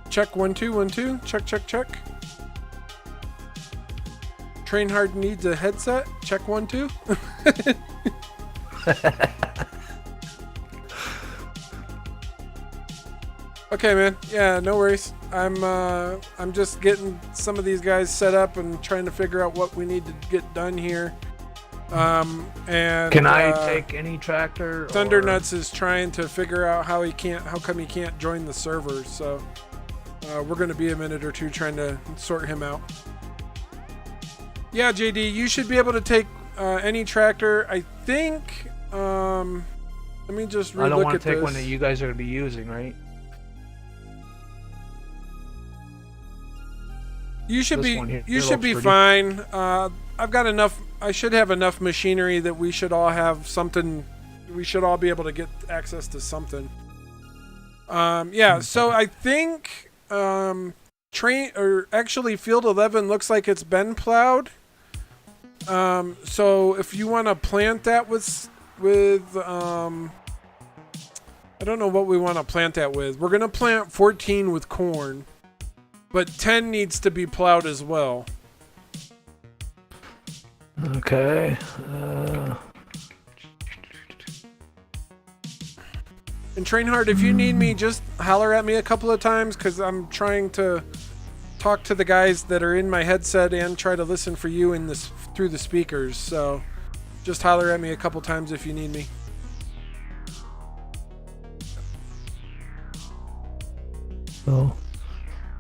Check 1 2 1 2. Check. Trainhard needs a headset. Check 1 2. Okay, man. Yeah, no worries. I'm just getting some of these guys set up and trying to figure out what we need to get done here. And Can I take any tractor? Thundernuts is trying to figure out how come he can't join the server. So we're going to be a minute or two trying to sort him out. Yeah, JD, you should be able to take any tractor. I think. Let me just relook I don't want at to take this. one that you guys are going to be using, right? You should This be. one here You should looks be pretty. fine. I've got enough. I should have enough machinery that we should all have something. We should all be able to get access to something. Yeah. So I think actually Field 11 looks like it's been plowed. So if you want to plant that with I don't know what we want to plant that with. We're gonna plant 14 with corn, but 10 needs to be plowed as well. Okay. And Trainhard, if you need me, just holler at me a couple of times, because I'm trying to talk to the guys that are in my headset and try to listen for you in this through the speakers. So just holler at me a couple times if you need me. So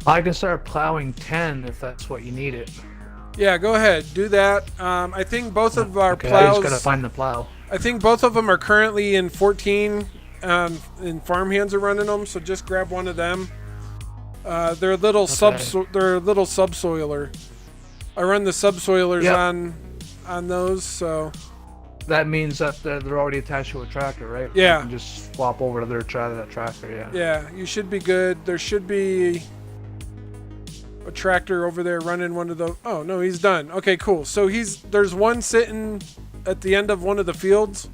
I can start plowing 10 if that's what you need it. Yeah, go ahead. Do that. I think both of our Okay, plows... I just gotta find the plow. I think both of them are currently in 14, and farmhands are running them, so just grab one of them. They're a little they're a little subsoiler. I run the subsoilers on those, so... That means that they're already attached to a tractor, right? Yeah. You can just swap over to that tractor, yeah. Yeah, you should be good. There should be a tractor over there running one of those. Oh, no, he's done. Okay, cool. So there's one sitting at the end of one of the fields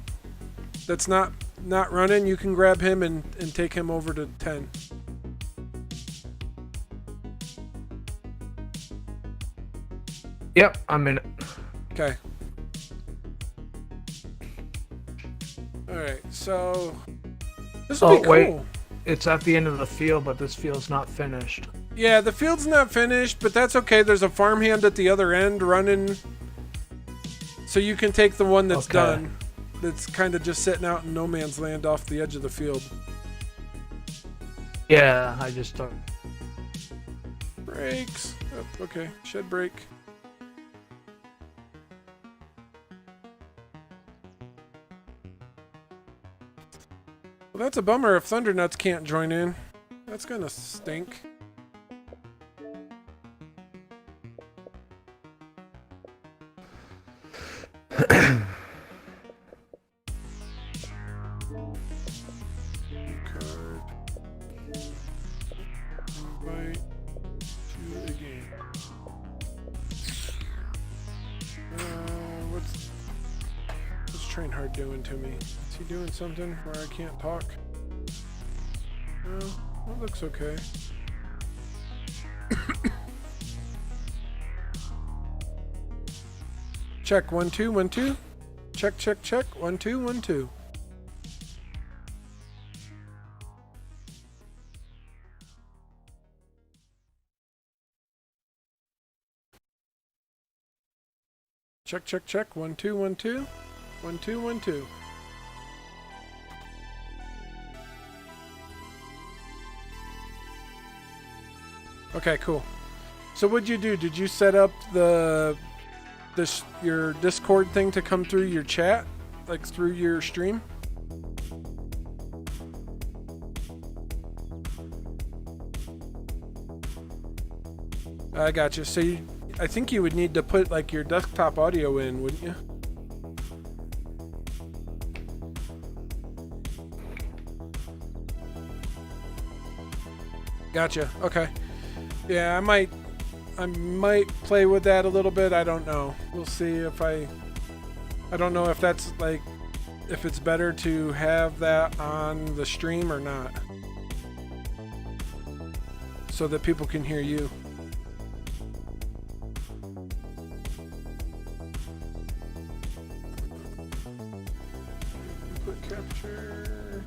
that's not running. You can grab him and take him over to 10. Yep, I'm in it. Okay. Alright, so this will be cool. Wait. It's at the end of the field, but this field's not finished. Yeah, the field's not finished, but that's okay. There's a farmhand at the other end running. So you can take the one that's done. That's kind of just sitting out in no man's land off the edge of the field. Yeah, I just don't. Brakes. Oh, okay, shed brake. Well, that's a bummer if Thundernuts can't join in. That's gonna stink. Train hard doing to me? Is he doing something where I can't talk? No, that looks okay. Check 1 2 1 2. Check check check 1 2 1 2. Check check check 1 2 1 2. 1 2 1 2. Okay, cool. So what'd you do? Did you set up your Discord thing to come through your chat, like through your stream? I gotcha. So I think you would need to put like your desktop audio in, wouldn't you? Gotcha. Okay. Yeah, I might play with that a little bit. I don't know. We'll see if I don't know if that's like if it's better to have that on the stream or not, so that people can hear you. Input capture.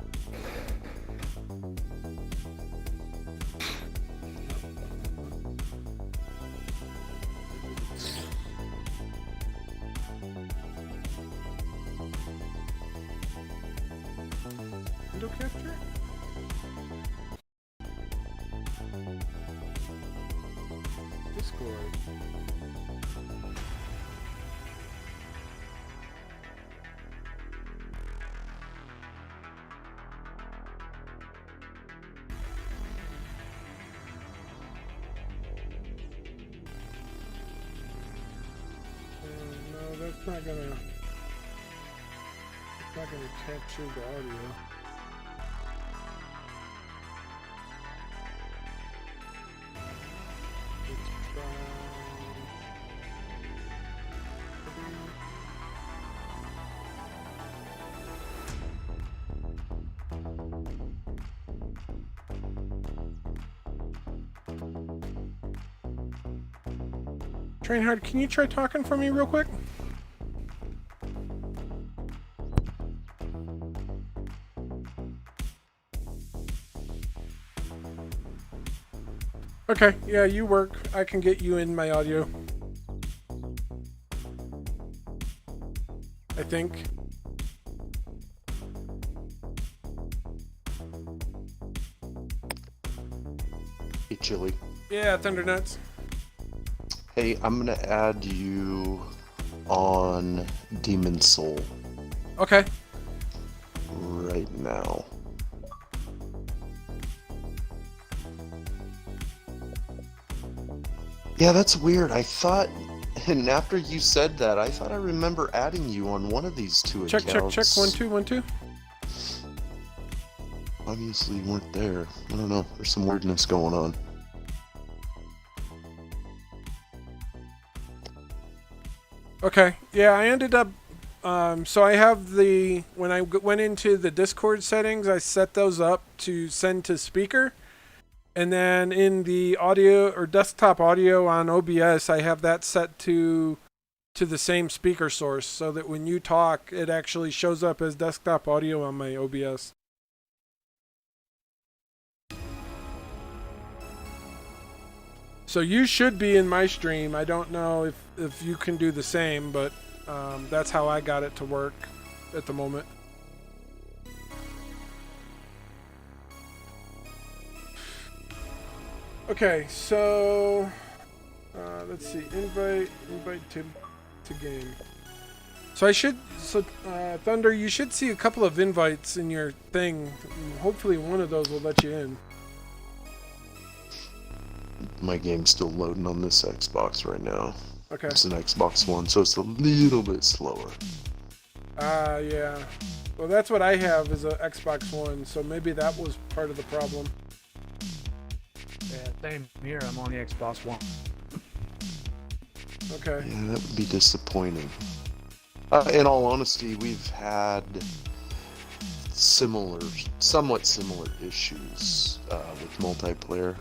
Window capture? Discord. No, that's not gonna capture the audio. Trainhard, can you try talking for me real quick? Okay, yeah, you work. I can get you in my audio. I think. Chili. Yeah, Thundernuts. Hey, I'm gonna add you on Demon Soul Okay. right now. Yeah, that's weird. I thought, and after you said that, I thought I remember adding you on one of these two Check, accounts. check, check. 1, 2, 1, 2. Obviously, you weren't there. I don't know. There's some weirdness going on. Okay. Yeah, I ended up. So I have when I went into the Discord settings, I set those up to send to speaker. And then in the audio or desktop audio on OBS, I have that set to the same speaker source so that when you talk, it actually shows up as desktop audio on my OBS. So you should be in my stream. I don't know if you can do the same, but that's how I got it to work at the moment. Okay, so let's see, invite to game. So Thunder, you should see a couple of invites in your thing. Hopefully one of those will let you in. My game's still loading on this Xbox right now. Okay. It's an XBOX-1, so it's a little bit slower. Yeah. Well, that's what I have is a Xbox-1, so maybe that was part of the problem. Yeah, same here. I'm on the Xbox One. Okay. Yeah, that would be disappointing. In all honesty, we've had somewhat similar issues with multiplayer.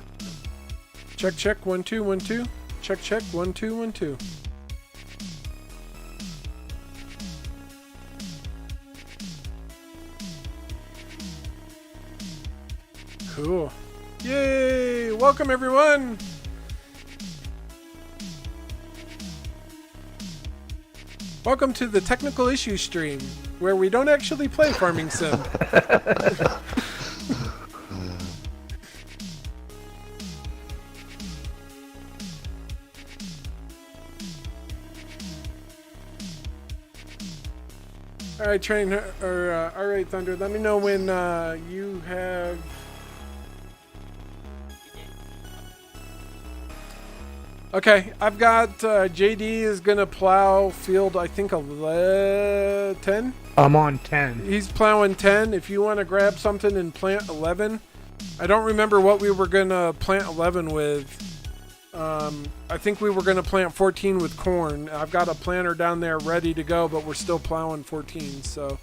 Check, check, 1, 2, 1, 2. Check, check, 1, 2, 1, 2. Cool. Yay! Welcome, everyone! Welcome to the Technical Issue stream, where we don't actually play Farming Sim. All right, all right, Thunder. Let me know when you have. Okay, I've got JD is gonna plow field. I think 10. I'm on 10. He's plowing 10. If you want to grab something and plant 11, I don't remember what we were gonna plant 11 with. I think we were going to plant 14 with corn. I've got a planter down there ready to go, but we're still plowing 14, so.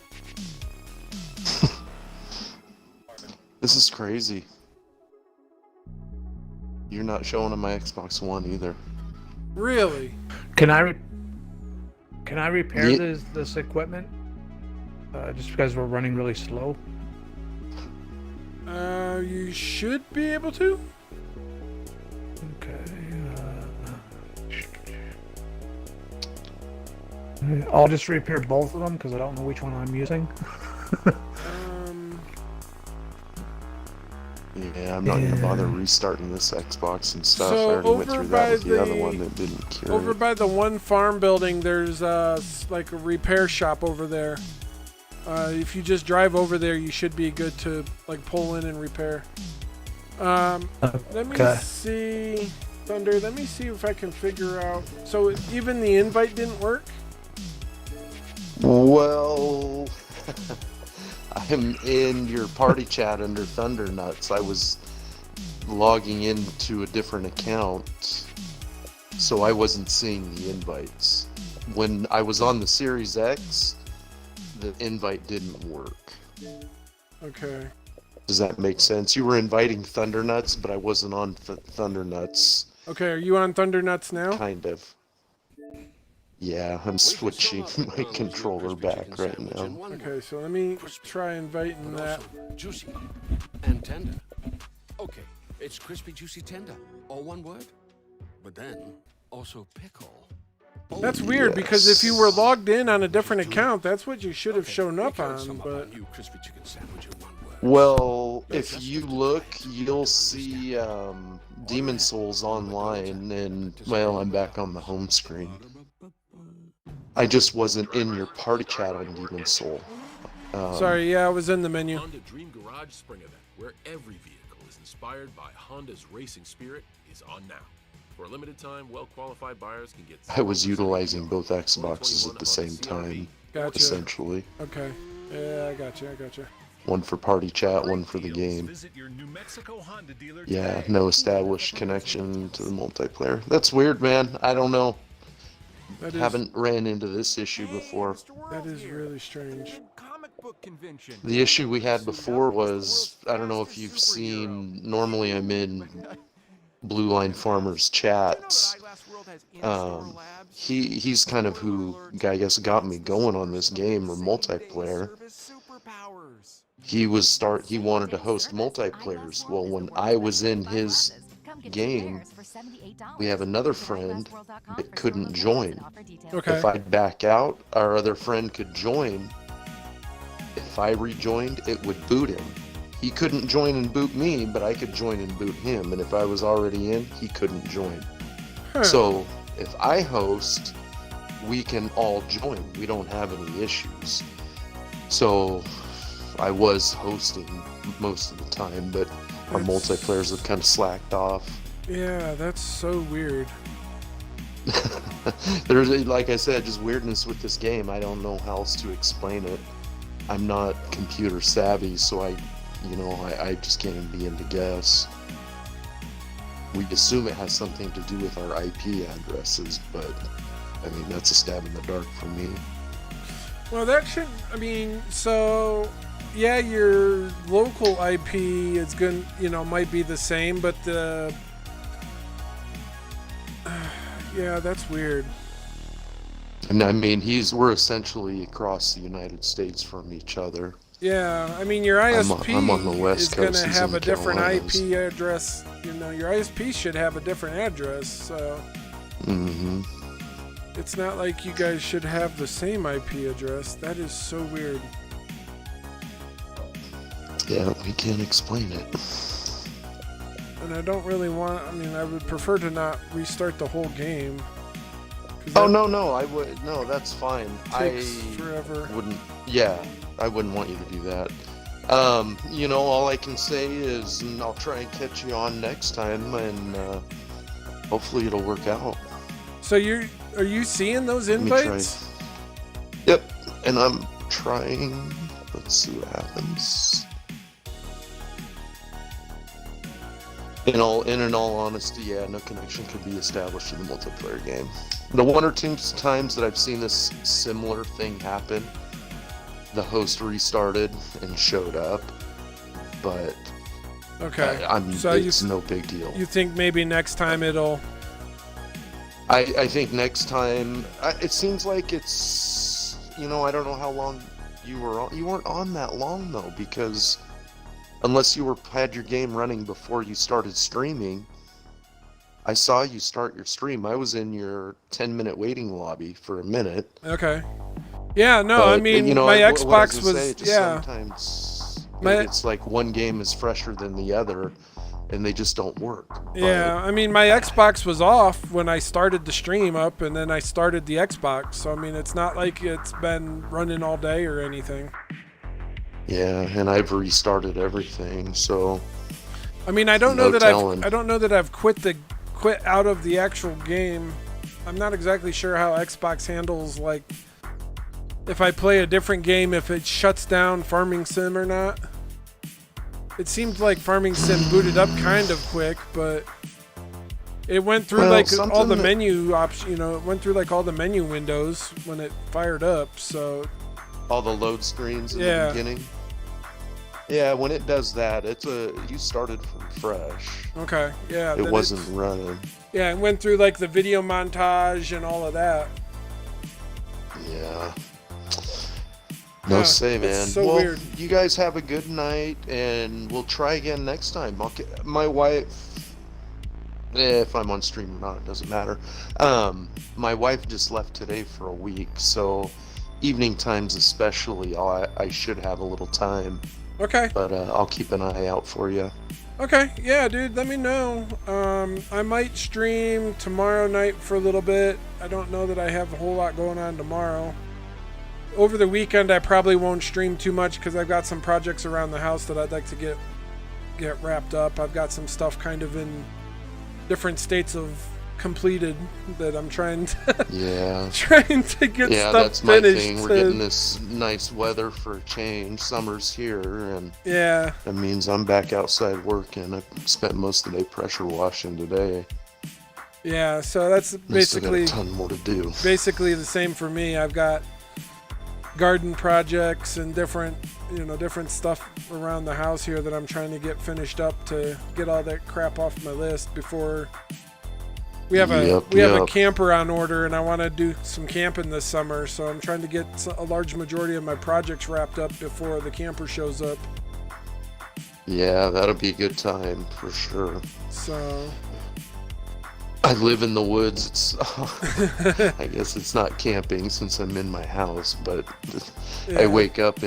This is crazy. You're not showing on my Xbox One either. Really? Can I repair this equipment? Just because we're running really slow? You should be able to. Okay. I'll just repair both of them because I don't know which one I'm using. Yeah, I'm not gonna bother restarting this Xbox and stuff. So I already went through that with the other one that didn't cure Over it. by the one farm building, there's like a repair shop over there. If you just drive over there, you should be good to like pull in and repair. Let me see, Thunder. Let me see if I can figure out. So even the invite didn't work? Well, I'm in your party chat under Thundernuts. I was logging into a different account, so I wasn't seeing the invites. When I was on the Series X, the invite didn't work. Okay. Does that make sense? You were inviting Thundernuts, but I wasn't on Thundernuts. Okay, are you on Thundernuts now? Kind of. Yeah, I'm switching my controller back right now. Okay, so let me try inviting that. Juicy and tender. Okay, it's crispy, juicy, tender. All one word. But then also pickle. That's weird because if you were logged in on a different account, that's what you should have shown up on. But Well, if you look, you'll see Demon Souls online, and well, I'm back on the home screen. I just wasn't in your party chat on Demon Soul. Sorry, yeah, I was in the menu. Honda Dream Garage Spring Event, where every vehicle is inspired by Honda's racing spirit, is on now. For a limited time, well-qualified buyers can get... I was utilizing both Xboxes at the same time, Gotcha. essentially. Okay. Yeah, I got you. One for party chat, one for the game. Yeah, no established connection to the multiplayer. That's weird, man. I don't know. Haven't ran into this issue before. That is really strange. The issue we had before was, I don't know if you've seen, normally I'm in Blue Line Farmers chats. He's kind of who, I guess, got me going on this game, or multiplayer. He wanted to host multiplayers. Well, when I was in his game, we have another friend that couldn't join. Okay. If I'd back out, our other friend could join. If I rejoined, it would boot him. He couldn't join and boot me, but I could join and boot him. And if I was already in, he couldn't join. So if I host, we can all join. We don't have any issues. So I was hosting most of the time, but our multiplayers have kind of slacked off. Yeah, that's so weird. There's, like I said, just weirdness with this game. I don't know how else to explain it. I'm not computer savvy, so I just can't even begin to guess. We assume it has something to do with our IP addresses, but I mean, that's a stab in the dark for me. Well, yeah, your local IP is going, might be the same, but yeah, that's weird. And I mean, we're essentially across the United States from each other. Yeah, I mean, your ISP I'm on the West is going Coast, to he's have in a different Carolinas. IP address. Your ISP should have a different address, so Mm-hmm. it's not like you guys should have the same IP address. That is so weird. Yeah, we can't explain it. And I don't really I would prefer to not restart the whole game. Oh, no, I would, no, that's fine. Takes forever. I wouldn't want you to do that. All I can say is I'll try and catch you on next time, and hopefully it'll work out. So are you seeing those invites? Yep, and I'm trying. Let's see what happens. In all honesty, yeah, no connection could be established in the multiplayer game. The one or two times that I've seen this similar thing happen, the host restarted and showed up, but okay, it's no big deal. You think maybe next time it'll? I think next time, it seems like it's, I don't know how long you were on. You weren't on that long though, because unless you had your game running before you started streaming. I saw you start your stream. I was in your 10-minute waiting lobby for a minute. Okay. Yeah, no, but, I mean, my Xbox was, yeah. Sometimes it's like one game is fresher than the other, and they just don't work. Yeah, I mean, my Xbox was off when I started the stream up, and then I started the Xbox. So, I mean, it's not like it's been running all day or anything. Yeah, and I've restarted everything, so. I mean, I don't know that I've quit out of the actual game. I'm not exactly sure how Xbox handles, like, if I play a different game, if it shuts down Farming Sim or not. It seemed like Farming Sim booted up kind of quick, but it went through all the menu options. It went through like all the menu windows when it fired up. So all the load screens in the beginning. Yeah, when it does that, you started from fresh. Okay, yeah. It wasn't running. Yeah, it went through like the video montage and all of that. Yeah. No say, man. So well, weird. You guys have a good night, and we'll try again next time. My wife If I'm on stream or not, it doesn't matter. My wife just left today for a week, so evening times especially, I should have a little time. Okay. But I'll keep an eye out for you. Okay, yeah, dude, let me know. I might stream tomorrow night for a little bit. I don't know that I have a whole lot going on tomorrow. Over the weekend, I probably won't stream too much because I've got some projects around the house that I'd like to get wrapped up. I've got some stuff kind of in different states of completed that I'm trying to trying to get stuff that's my finished. thing. We're getting this nice weather for a change. Summer's here, and yeah, that means I'm back outside working. I spent most of the day pressure washing today. Yeah, so that's basically still got a ton more to do. Basically the same for me. I've got garden projects and different stuff around the house here that I'm trying to get finished up to get all that crap off my list before we have a camper on order, and I want to do some camping this summer, so I'm trying to get a large majority of my projects wrapped up before the camper shows up. Yeah, that'll be a good time for sure. So I live in the woods. It's I guess it's not camping since I'm in my house, but I wake up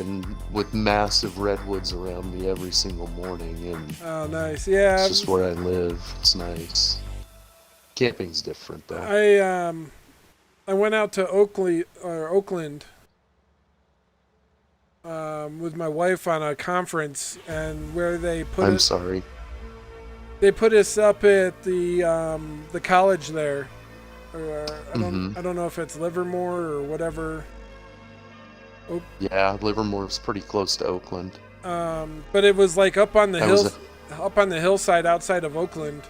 with massive redwoods around me every single morning, and oh, nice. Yeah, it's just where I live. It's nice. Camping's different though. I went out to Oakland with my wife on a conference, and where they put They put us up at the college there. I don't know if it's Livermore or whatever. Yeah, Livermore's pretty close to Oakland. But it was like up on the hillside outside of Oakland.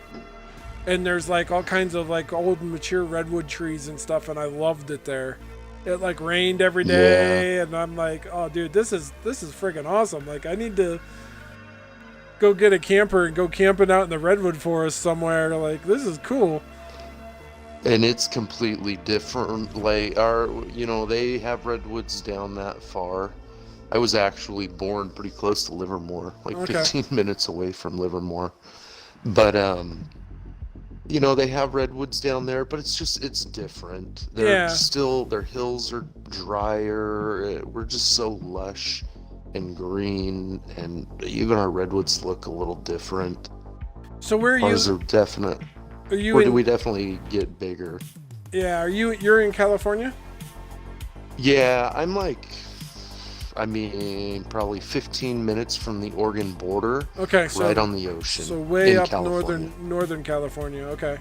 And there's like all kinds of like old mature redwood trees and stuff, and I loved it there. It like rained every day, and I'm like, oh dude, this is friggin' awesome. Like, I need to go get a camper and go camping out in the redwood forest somewhere. Like, this is cool. And it's completely different. Like, they have redwoods down that far. I was actually born pretty close to Livermore, like 15 minutes away from Livermore. But they have redwoods down there, but it's different. Their hills are drier. We're just so lush and green, and even our redwoods look a little different. So where are you? Ours are definite. We definitely get bigger. Yeah, you're in California? Yeah, I'm probably 15 minutes from the Oregon border. Okay, so right on the ocean. So way up California. northern California. Okay.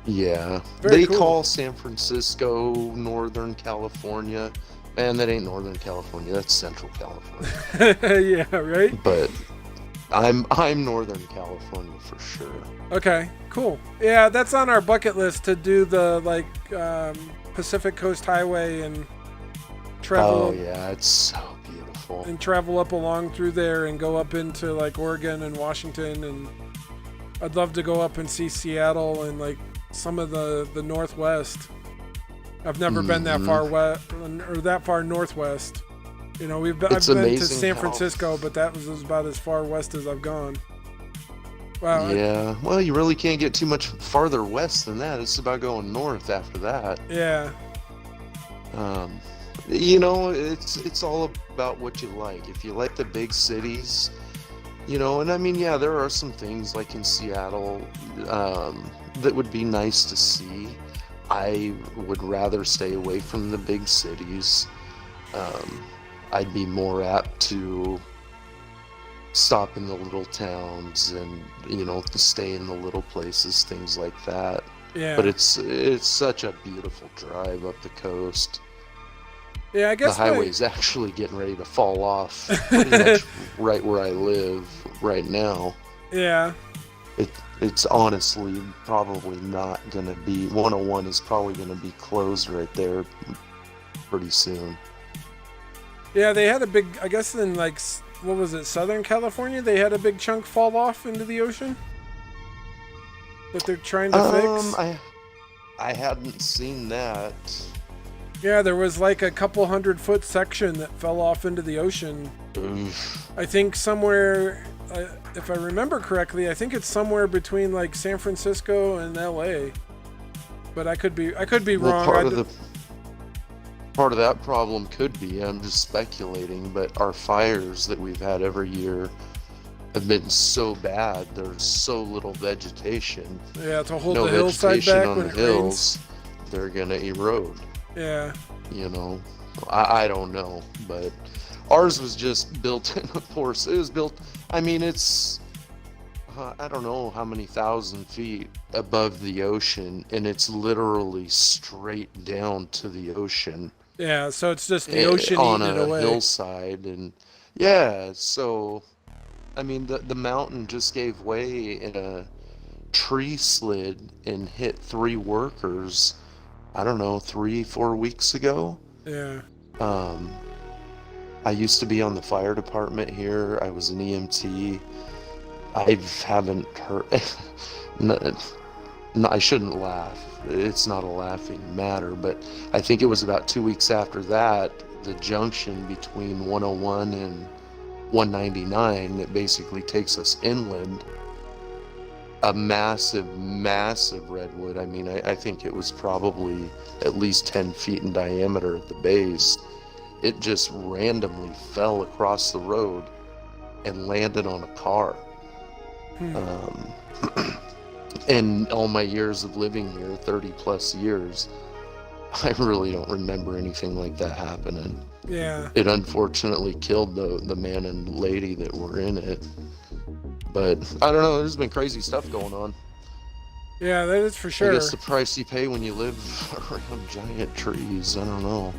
Yeah. Very they cool. Call San Francisco Northern California. Man, that ain't Northern California. That's Central California. Yeah, right? But I'm Northern California for sure. Okay, cool. Yeah, that's on our bucket list to do the Pacific Coast Highway and travel. Oh yeah, it's so beautiful. And travel up along through there and go up into like Oregon and Washington, and I'd love to go up and see Seattle and like some of the Northwest. I've never been that far west or that far northwest. I've been to San Francisco, but that was about as far west as I've gone. Wow. Yeah. Well, you really can't get too much farther west than that. It's about going north after that. Yeah. It's all about what you like. If you like the big cities, and I mean, yeah, there are some things like in Seattle that would be nice to see. I would rather stay away from the big cities. I'd be more apt to stop in the little towns and, to stay in the little places, things like that. Yeah. But it's such a beautiful drive up the coast. Yeah, I guess the highway's actually getting ready to fall off pretty much right where I live right now. Yeah. It's honestly probably not going to be... 101 is probably going to be closed right there pretty soon. Yeah, they had a big... I guess in, what was it, Southern California? They had a big chunk fall off into the ocean? That they're trying to fix? I hadn't seen that. Yeah, there was like a couple 100-foot section that fell off into the ocean. Oof. I think somewhere if I remember correctly, I think it's somewhere between like San Francisco and LA. But I could be wrong. Part of that problem could be, I'm just speculating, but our fires that we've had every year have been so bad. There's so little vegetation. Yeah, to hold no the hillside vegetation back on when the it hills, rains. they're gonna erode. Yeah. You know, I don't know, but ours was just built in a course. It was built. I mean, it's I don't know how many thousand feet above the ocean, and it's literally straight down to the ocean. Yeah, so it's just the ocean on eating it a away. hillside, and yeah, so I mean the mountain just gave way in a tree slid and hit 3 workers. I don't know, 3-4 weeks ago. Yeah. I used to be on the fire department here. I was an EMT. I haven't heard. No, I shouldn't laugh. It's not a laughing matter, but I think it was about 2 weeks after that, the junction between 101 and 199 that basically takes us inland, a massive redwood. I mean, I think it was probably at least 10 feet in diameter at the base. It just randomly fell across the road and landed on a car. And all my years of living here, 30 plus years, I really don't remember anything like that happening. Yeah. It unfortunately killed the man and lady that were in it. But I don't know, there's been crazy stuff going on. Yeah, that is for sure. I guess the price you pay when you live around giant trees, I don't know.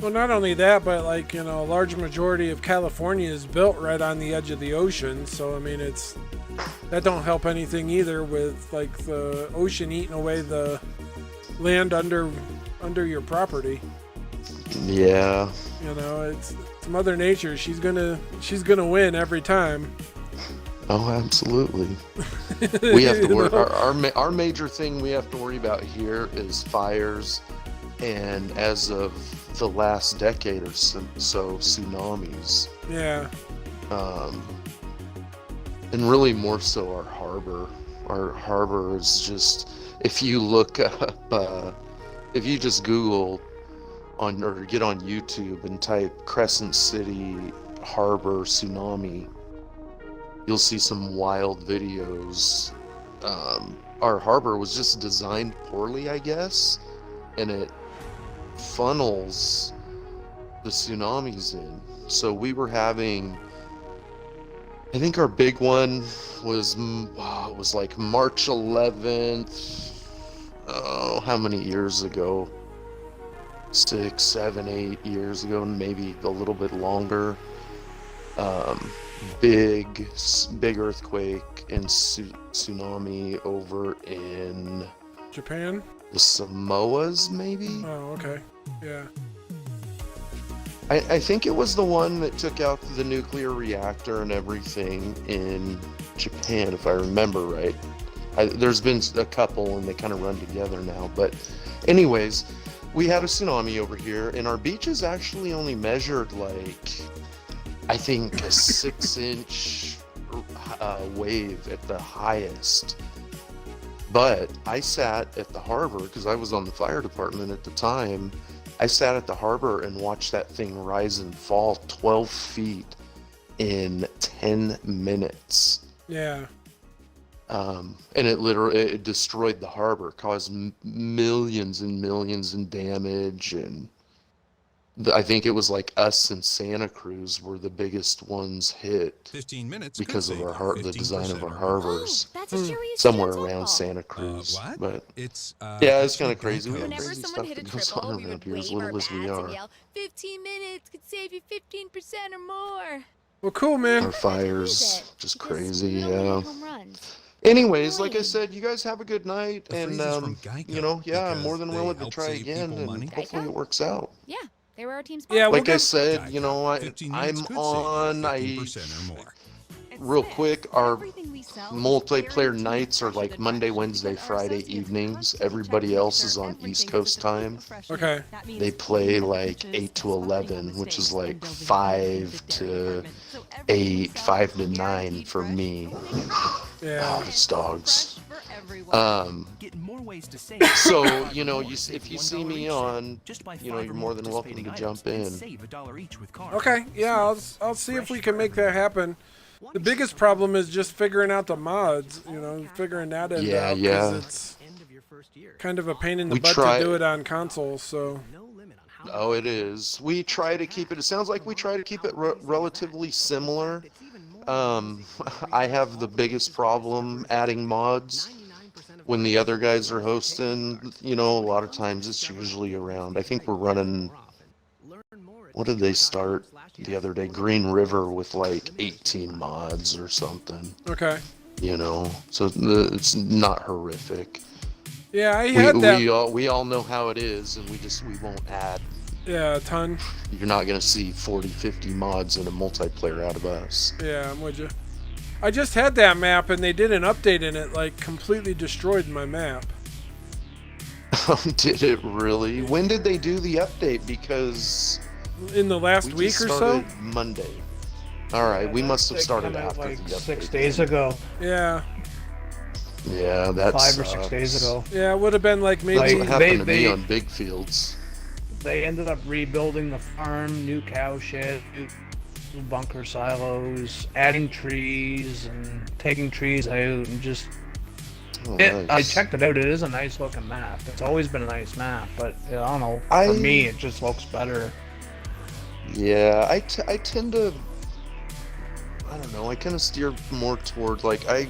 Well, not only that, but like, you know, a large majority of California is built right on the edge of the ocean. So, I mean, that don't help anything either with like the ocean eating away the land under your property. Yeah. You know, it's Mother Nature. She's gonna win every time. Oh, absolutely. We have to worry. Our major thing we have to worry about here is fires, and as of the last decade or so, tsunamis. Yeah. And really more so our harbor. Our harbor is just, if you look up, if you just Google or get on YouTube and type Crescent City Harbor tsunami, you'll see some wild videos. Our harbor was just designed poorly, I guess, and it funnels the tsunamis in. So we were having, I think our big one was like March 11th. Oh, how many years ago? 6, 7, 8 years ago, maybe a little bit longer. Big earthquake and tsunami over in Japan? The Samoas, maybe? Oh, okay. Yeah. I think it was the one that took out the nuclear reactor and everything in Japan, if I remember right. There's been a couple and they kind of run together now. But anyways, we had a tsunami over here, and our beaches actually only measured like, I think, a 6-inch wave at the highest. But I sat at the harbor, because I was on the fire department at the time. I sat at the harbor and watched that thing rise and fall 12 feet in 10 minutes. Yeah. And it destroyed the harbor, caused millions and millions in damage, and I think it was like us and Santa Cruz were the biggest ones hit 15 minutes because of our the design of our harbors. Oh, that's what Jerry used to Somewhere do. around Santa Cruz. What? But It's yeah, it's kind of crazy. We have Whenever crazy someone stuff hit a that goes triple, on we around would here, as wave our little as bats we and are. yell, 15 minutes could save you 15% or more. Well, cool, man. Our fires, just Because crazy, we don't yeah. hit home runs. Anyways, like I Annoying. said, you guys have a good night, The and freeze is from Geico you know, yeah, I'm because more than they willing to help try save again, people and money. hopefully Geico? it works out. Yeah, they were our team's Yeah, sponsor. Like I go- said, you know, 15 I'm minutes could save you on. 15% or more. real quick, our multiplayer nights are like Monday, Wednesday, Friday evenings. Everybody else is on East Coast time. Okay. They play like 8 to 11, which is like 5 to 8, 5 to 9 for me. Yeah. Oh, these dogs. So, you know, if you see me on, you know, you're more than welcome to jump in. Okay, yeah, I'll see if we can make that happen. The biggest problem is just figuring out the mods, you know, figuring that out. Yeah. 'Cause it's kind of a pain in the We butt try- to do it on console, so. Oh, it is. We try to keep it, it sounds like we try to keep it relatively similar. I have the biggest problem adding mods. When the other guys are hosting, you know, a lot of times it's usually around, I think we're running, what did they start the other day? Green River with like 18 mods or something. Okay. You know, so it's not horrific. Yeah, I had that. We all know how it is, and we won't add. Yeah, a ton. You're not going to see 40, 50 mods in a multiplayer out of us. Yeah, I'm with you. I just had that map, and they did an update in it, like, completely destroyed my map. Did it really? When did they do the update? Because in the last week or so? Monday. All right, we must have started after like the update. 6 days ago. Yeah. Yeah, that's 5 or 6 days ago. Yeah, it would have been like maybe. That's what happened to me on big fields. They ended up rebuilding the farm, new cow shed, new bunker silos, adding trees and taking trees out, and just. Nice. I checked it out. It is a nice looking map. It's always been a nice map, but I don't know. For me, it just looks better. Yeah, I tend to. I don't know. I kind of steer more toward like I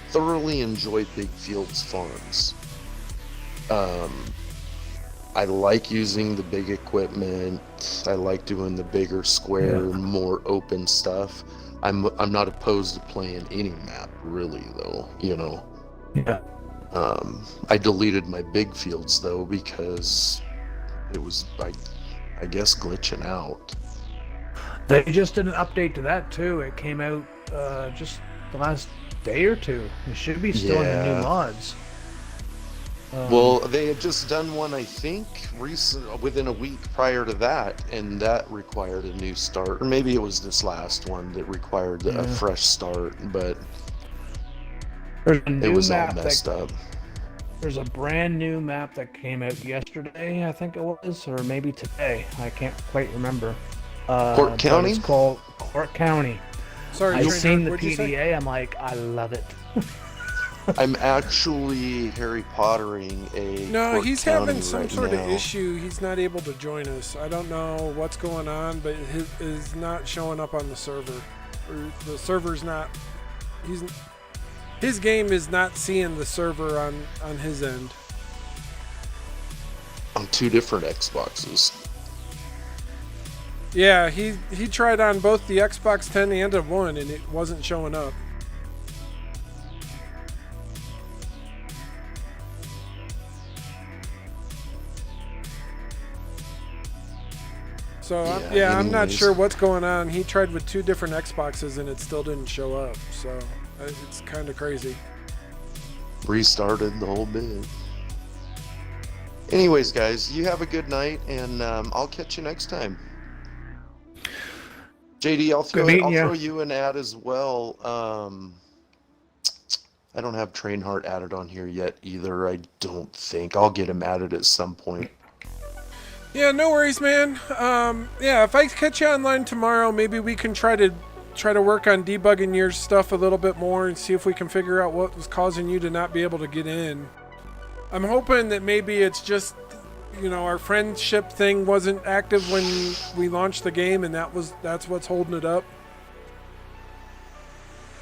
thoroughly enjoy big fields farms. I like using the big equipment. I like doing the bigger square, more open stuff. I'm not opposed to playing any map really though, you know. Yeah. I deleted my big fields though because it was I guess glitching out. They just did an update to that too. It came out just the last day or two. It should be still in the new mods. Well, they had just done one, I think, within a week prior to that, and that required a new start. Or maybe it was this last one that required a fresh start, but it was all messed up. There's a brand new map that came out yesterday, I think it was, or maybe today. I can't quite remember. Cork County? It's called Cork County. Sorry, I've seen the what'd you say? PDA. I'm like, I love it. I'm actually Harry Pottering a. No, Cork he's County having some right sort now. of issue. He's not able to join us. I don't know what's going on, but his is not showing up on the server. Or the server's not. His game is not seeing the server on his end. On 2 different Xboxes. Yeah, he tried on both the Xbox 10 and a 1, and it wasn't showing up. So I'm not sure what's going on. He tried with 2 different Xboxes and it still didn't show up. So it's kind of crazy. Restarted the whole bit. Anyways, guys, you have a good night, and I'll catch you next time. JD, I'll throw you an ad as well. I don't have Trainheart added on here yet either. I don't think. I'll get him added at some point. Yeah, no worries, man. Yeah, if I catch you online tomorrow, maybe we can try to work on debugging your stuff a little bit more and see if we can figure out what was causing you to not be able to get in. I'm hoping that maybe it's just, you know, our friendship thing wasn't active when we launched the game, and that's what's holding it up.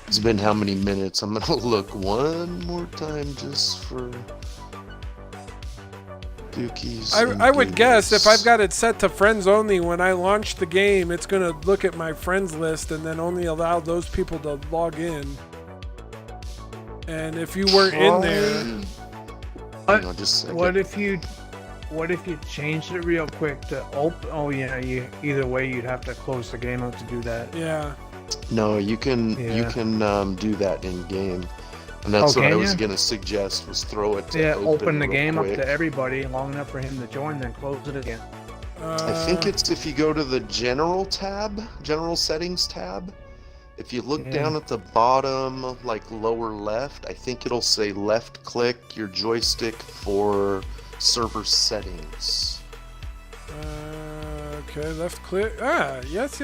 It's been how many minutes? I'm gonna look one more time just for Dookies. I would guess if I've got it set to friends only, when I launch the game, it's gonna look at my friends list and then only allow those people to log in. And if you weren't in there, what if you changed it real quick to open? Oh yeah, either way you'd have to close the game out to do that. Yeah. No, you can do that in game, and that's what I was gonna suggest was throw it to open the game quick. up to everybody long enough for him to join, then close it again. I think it's if you go to the general settings tab. If you look down at the bottom, like lower left, I think it'll say left click your joystick for server settings. Okay, left click. Yes.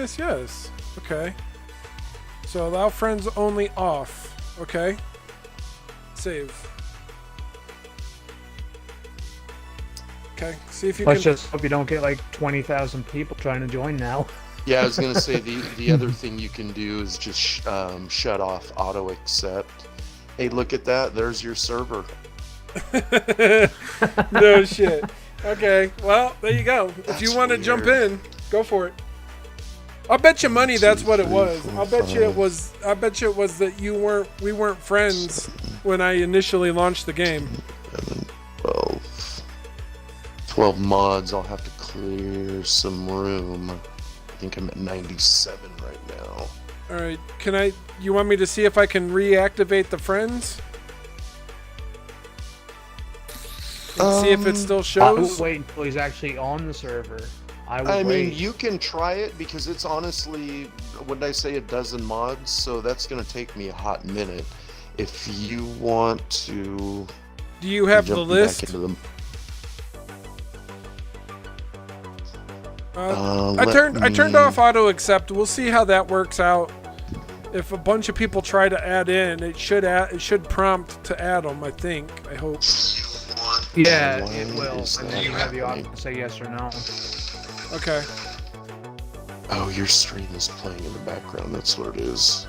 Okay. So allow friends only off. Okay. Save. Okay, see if you Let's can... just hope you don't get like 20,000 people trying to join now. Yeah, I was gonna say the other thing you can do is just shut off auto accept. Hey, look at that! There's your server. No shit. Okay, well there you go. If you want to jump in, go for it. I'll bet you money that's what it was. I'll bet you it was that we weren't friends when I initially launched the game. 12 mods. I'll have to clear some room. I think I'm at 97 right now. All right, you want me to see if I can reactivate the friends? See if it still shows? I would wait until he's actually on the server. I mean, you can try it because it's honestly, what did I say, a dozen mods, so that's going to take me a hot minute. If you want to... Do you have the list? I turned off auto accept. We'll see how that works out. If a bunch of people try to add in, it should prompt to add them. I think. I hope. Yeah, it will. And then you have the option to say yes or no. Okay. Oh, your stream is playing in the background. That's what it is.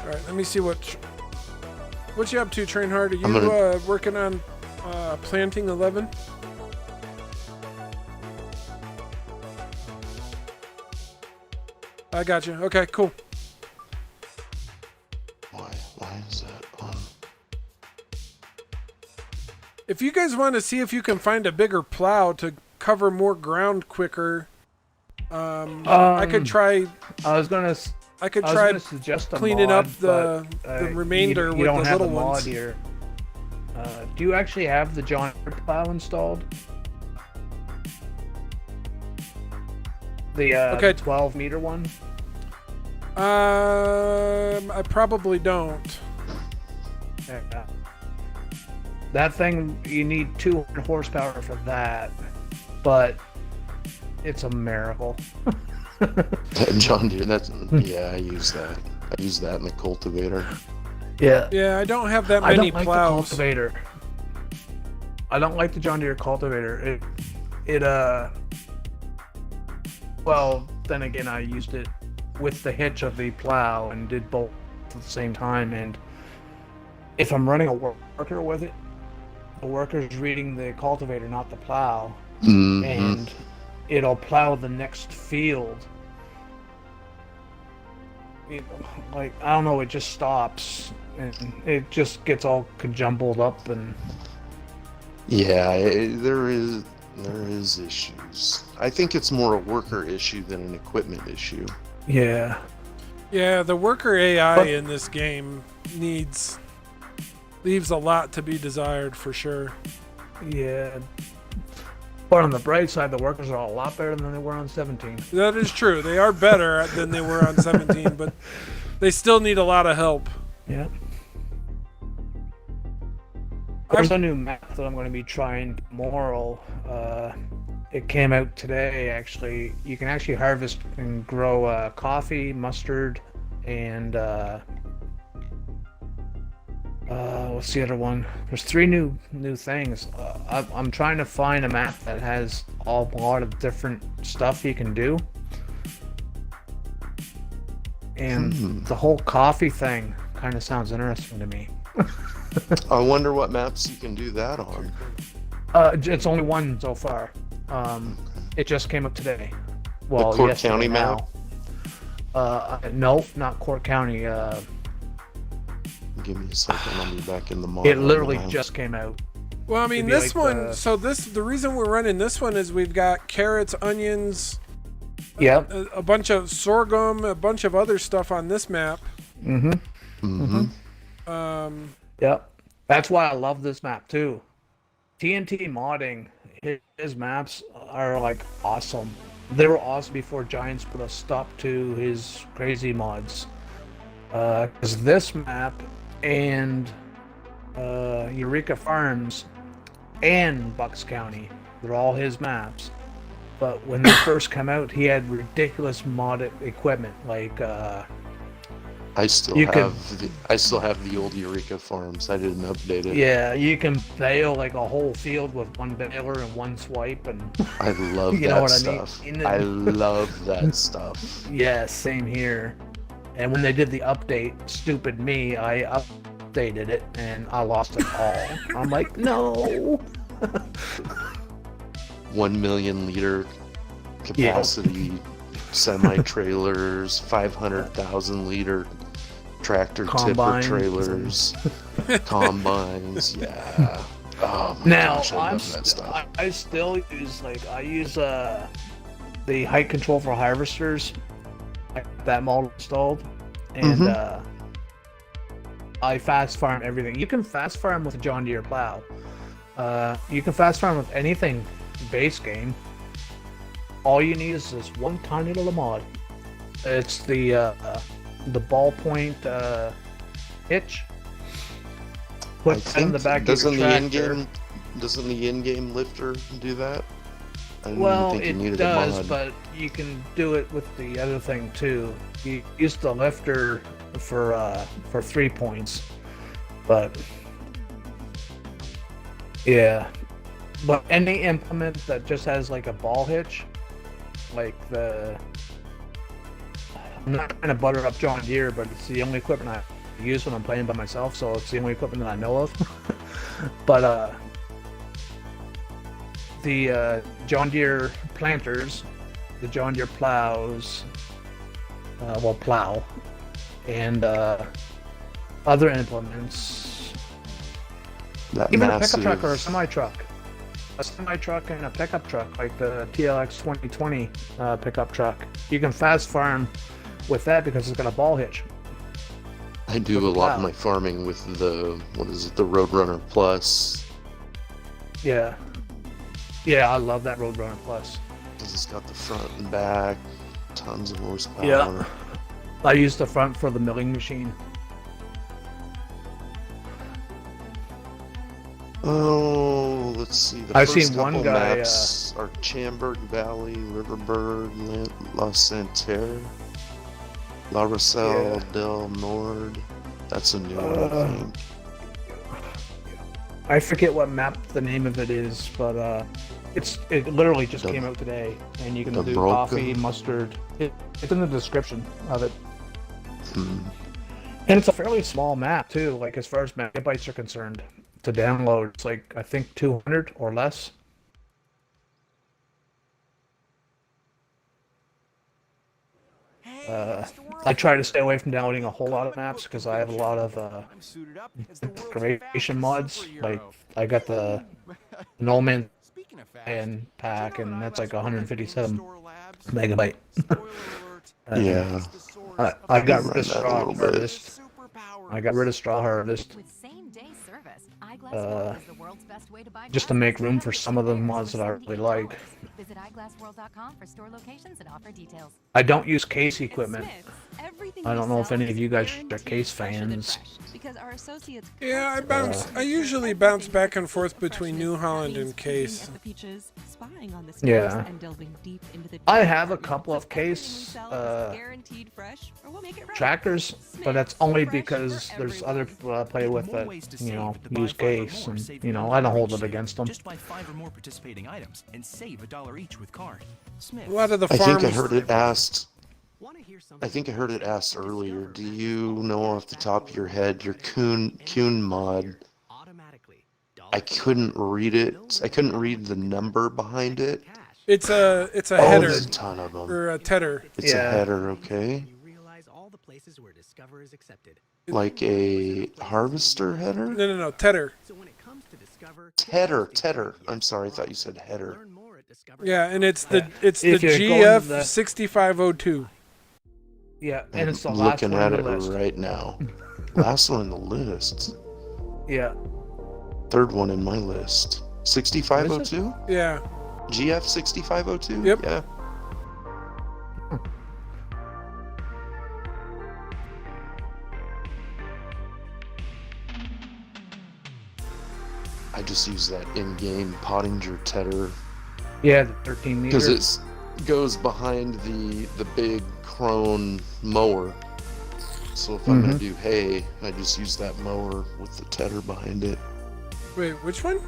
All right. Let me see what you up to, Trainhard. Are you working on planting 11? I got you. Okay, cool. Why is that on? If you guys want to see if you can find a bigger plow to cover more ground quicker, I could try. I could try suggest cleaning mod, up the remainder with the little ones. Here. Do you actually have the John Deere plow installed? The 12-meter one? I probably don't. Yeah. That thing, you need 200 horsepower for that, but it's a miracle. John Deere, I use that. I use that in the cultivator. Yeah. Yeah, I don't have that many plows. plows. The cultivator. I don't like the John Deere cultivator. Well, then again, I used it with the hitch of the plow and did both at the same time. And if I'm running a worker with it, the worker's reading the cultivator, not the plow, and it'll plow the next field. I don't know, it just stops and it just gets all jumbled up and. Yeah, there is issues. I think it's more a worker issue than an equipment issue. Yeah. Yeah, the worker AI in this game leaves a lot to be desired for sure. Yeah. But on the bright side, the workers are a lot better than they were on 17. That is true. They are better than they were on 17, but they still need a lot of help. Yeah. There's a new map that I'm going to be trying tomorrow. It came out today, actually. You can actually harvest and grow coffee, mustard, and what's the other one? There's 3 new things. I'm trying to find a map that has a lot of different stuff you can do. And the whole coffee thing kind of sounds interesting to me. I wonder what maps you can do that on. It's only one so far. It just came up today. Well, the Cork County map? No, not Cork County. Give me a second, I'll be back in the mod. It literally just came out. Well, I mean, It'd be this like one. So the reason we're running this one is we've got carrots, onions. Yep. A bunch of sorghum, a bunch of other stuff on this map. Yep. That's why I love this map too. TNT modding, his maps are like awesome. They were awesome before Giants put a stop to his crazy mods. Because this map and Eureka Farms and Bucks County, they're all his maps. But when they first come out, he had ridiculous modded equipment like. I still have the old Eureka Farms. I didn't update it. Yeah, you can bale like a whole field with one baler and one swipe, and I love you that know what stuff. I mean? I love that stuff. Yeah, same here. And when they did the update, stupid me, I updated it and I lost it all. I'm like, no. 1 million liter capacity semi-trailers, 500,000 liter tractor Combines. tipper trailers, combines. Yeah. Oh my Now gosh, I love that stuff. I still use I use the height control for harvesters. I got that model installed, and I fast farm everything. You can fast farm with a John Deere plow. You can fast farm with anything base game. All you need is this one tiny little mod. It's the ballpoint hitch. Put that in the back of your tractor. Doesn't the in-game lifter do that? I didn't Well, think you it needed does, a mod. but you can do it with the other thing too. You use the lifter for 3 points, but yeah. But any implement that just has like a ball hitch, like I'm not trying to butter up John Deere, but it's the only equipment I use when I'm playing by myself, so it's the only equipment that I know of. But the John Deere planters, the John Deere plows, plow, and other implements. Even a pickup truck or a semi-truck. A semi-truck and a pickup truck, like the TLX 2020 pickup truck. You can fast farm with that because it's got a ball hitch. I do a lot of my farming with the Roadrunner Plus. Yeah. Yeah, I love that Roadrunner Plus. It's got the front and back, tons of horsepower. Yeah. I use the front for the milling machine. Oh, let's see. The I've first seen one couple guy, maps are Chamberg Valley, Riverbird, La Santerre, La Rochelle del Nord. That's a new one, I think. I forget what map the name of it is, but it literally just came out today, and you can do coffee, mustard. It's in the description of it. And it's a fairly small map too, like as far as megabytes are concerned. To download, it's like I think 200 or less. I try to stay away from downloading a whole lot of maps because I have a lot of decoration mods. Like I got the No Man's Land pack, and that's like 157 megabyte. Yeah. I got rid of Straw Harvest. I got rid of Straw Harvest. Just to make room for some of the mods that I really like. I don't use case equipment. I don't know if any of you guys are case fans. Yeah, I usually bounce back and forth between New Holland and case. Yeah. I have a couple of case tractors, but that's only because there's other people I play with that, use case, and I don't hold it against them. Just buy 5 or more participating items and save $1 each with card. A lot of the farms. I think I heard it asked earlier. Do you know off the top of your head your Coon mod? I couldn't read it. I couldn't read the number behind it. It's a header. There's a ton of them. Or a tedder. It's a header, okay. Like a harvester header? No, tedder. Tedder. I'm sorry, I thought you said header. Yeah, and it's the If you're going to GF 6502. Yeah, and it's the I'm last looking one on at the it list. right now. Last one on the list. Yeah. Third one in my list. 6502? Yeah. GF 6502? Yep. Yeah. I just use that in-game Pottinger Tedder Yeah, the 13 meter. because it goes behind the big crone mower. So if I'm gonna do hay, I just use that mower with the tedder behind it. Wait, which one?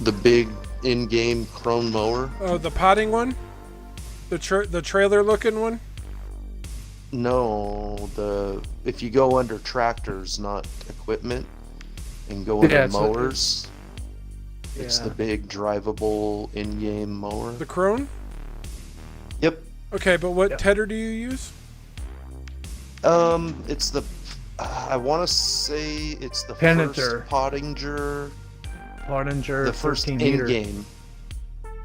The big in-game crone mower. Oh, the potting one? The trailer looking one? No, if you go under tractors, not equipment, and go under mowers, it's the big drivable in-game mower. The Crone? Yep. Okay, but what tedder do you use? It's the I want to say it's the Penninger. first Pottinger. Pottinger, The first 13 meter. in-game.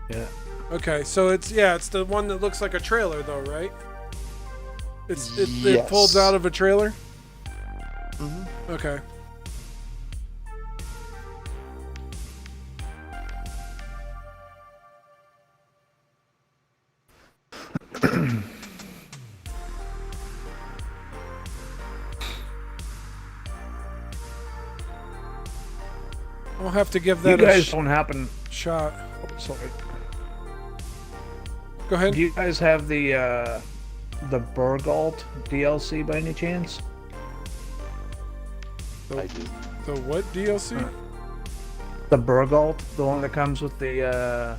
Yeah. Okay, so it's the one that looks like a trailer though, right? It Yes. folds out of a trailer? Mm-hmm. Okay. I'll have to give that You guys a don't happen. shot. Sorry. Go ahead. Do you guys have the Burgalt DLC by any chance? I do. The what DLC? The Burgalt, the one that comes with the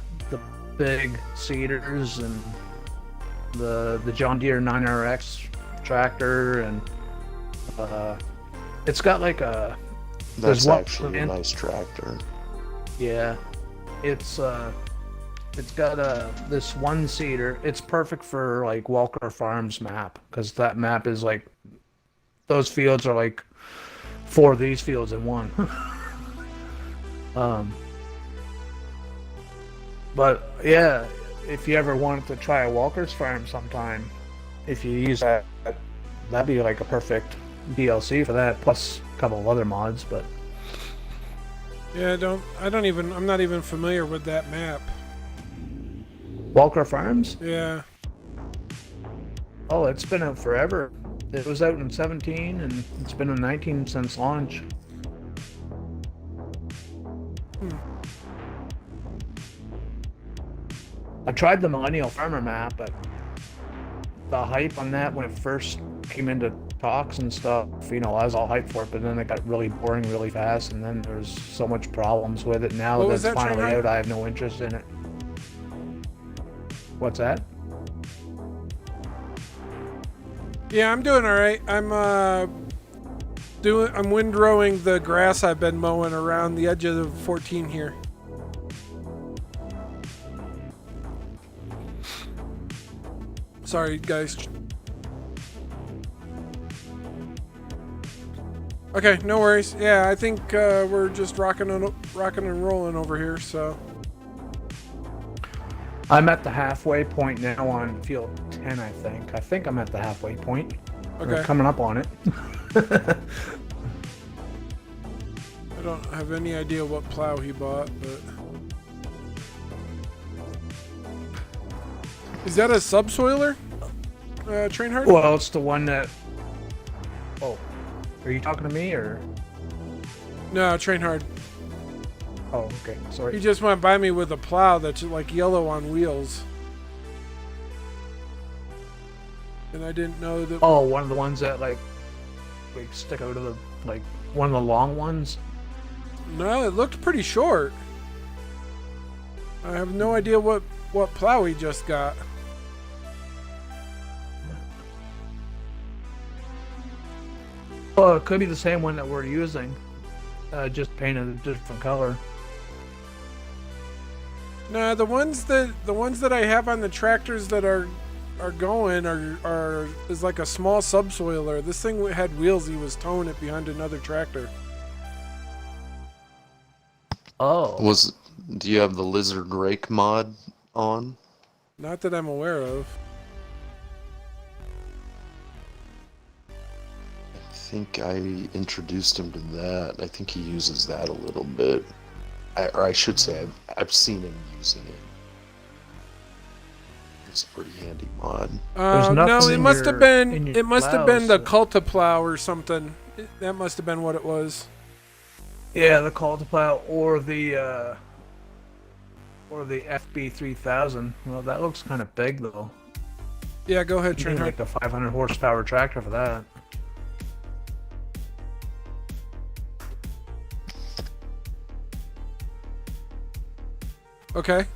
big cedars and the John Deere 9RX tractor, and it's got like a. That's one actually a plant- nice tractor. Yeah, it's got this one seater. It's perfect for like Walker Farms map, because that map is like those fields are like 4 of these fields in one. But yeah, if you ever wanted to try a Walker's Farm sometime, if you use that, that'd be like a perfect DLC for that, plus a couple of other mods. But Yeah, I'm not even familiar with that map. Walker Farms? Yeah. Oh, it's been out forever. It was out in 17 and it's been in 19 since launch. I tried the Millennial Farmer map, but the hype on that when it first came into talks and stuff, I was all hyped for it, but then it got really boring really fast, and then there's so much problems with it. Now What that was it's that, finally Shanghai? out, I have no interest in it. What's that? Yeah, I'm doing all right. I'm windrowing the grass I've been mowing around the edge of the 14 here. Sorry, guys. Okay, no worries. Yeah, I think we're just rocking and rolling over here. So I'm at the halfway point now on field 10, I think. I think I'm at the halfway point. We're Okay. coming up on it. I don't have any idea what plow he bought, but is that a subsoiler? Train hard? Well, it's the one that. Oh, are you talking to me or? No, train hard. Oh, okay. Sorry. He just went by me with a plow that's like yellow on wheels. And I didn't know that. Oh, one of the ones that like stick out of the one of the long ones. No, it looked pretty short. I have no idea what plow he just got. Oh, it could be the same one that we're using, just painted a different color. No, the ones that I have on the tractors that are going is like a small subsoiler. This thing had wheels. He was towing it behind another tractor. Oh. Do you have the lizard rake mod on? Not that I'm aware of. I think I introduced him to that. I think he uses that a little bit. Or I should say, I've seen him using it. It's a pretty handy mod. No, it must have been. It must have been the plows, Cultiplow or something. That must have been what it was. Yeah, the Cultiplow or the FB3000. Well, that looks kind of big though. Yeah, go ahead, You need Trent. like a 500 horsepower tractor for that. Okay.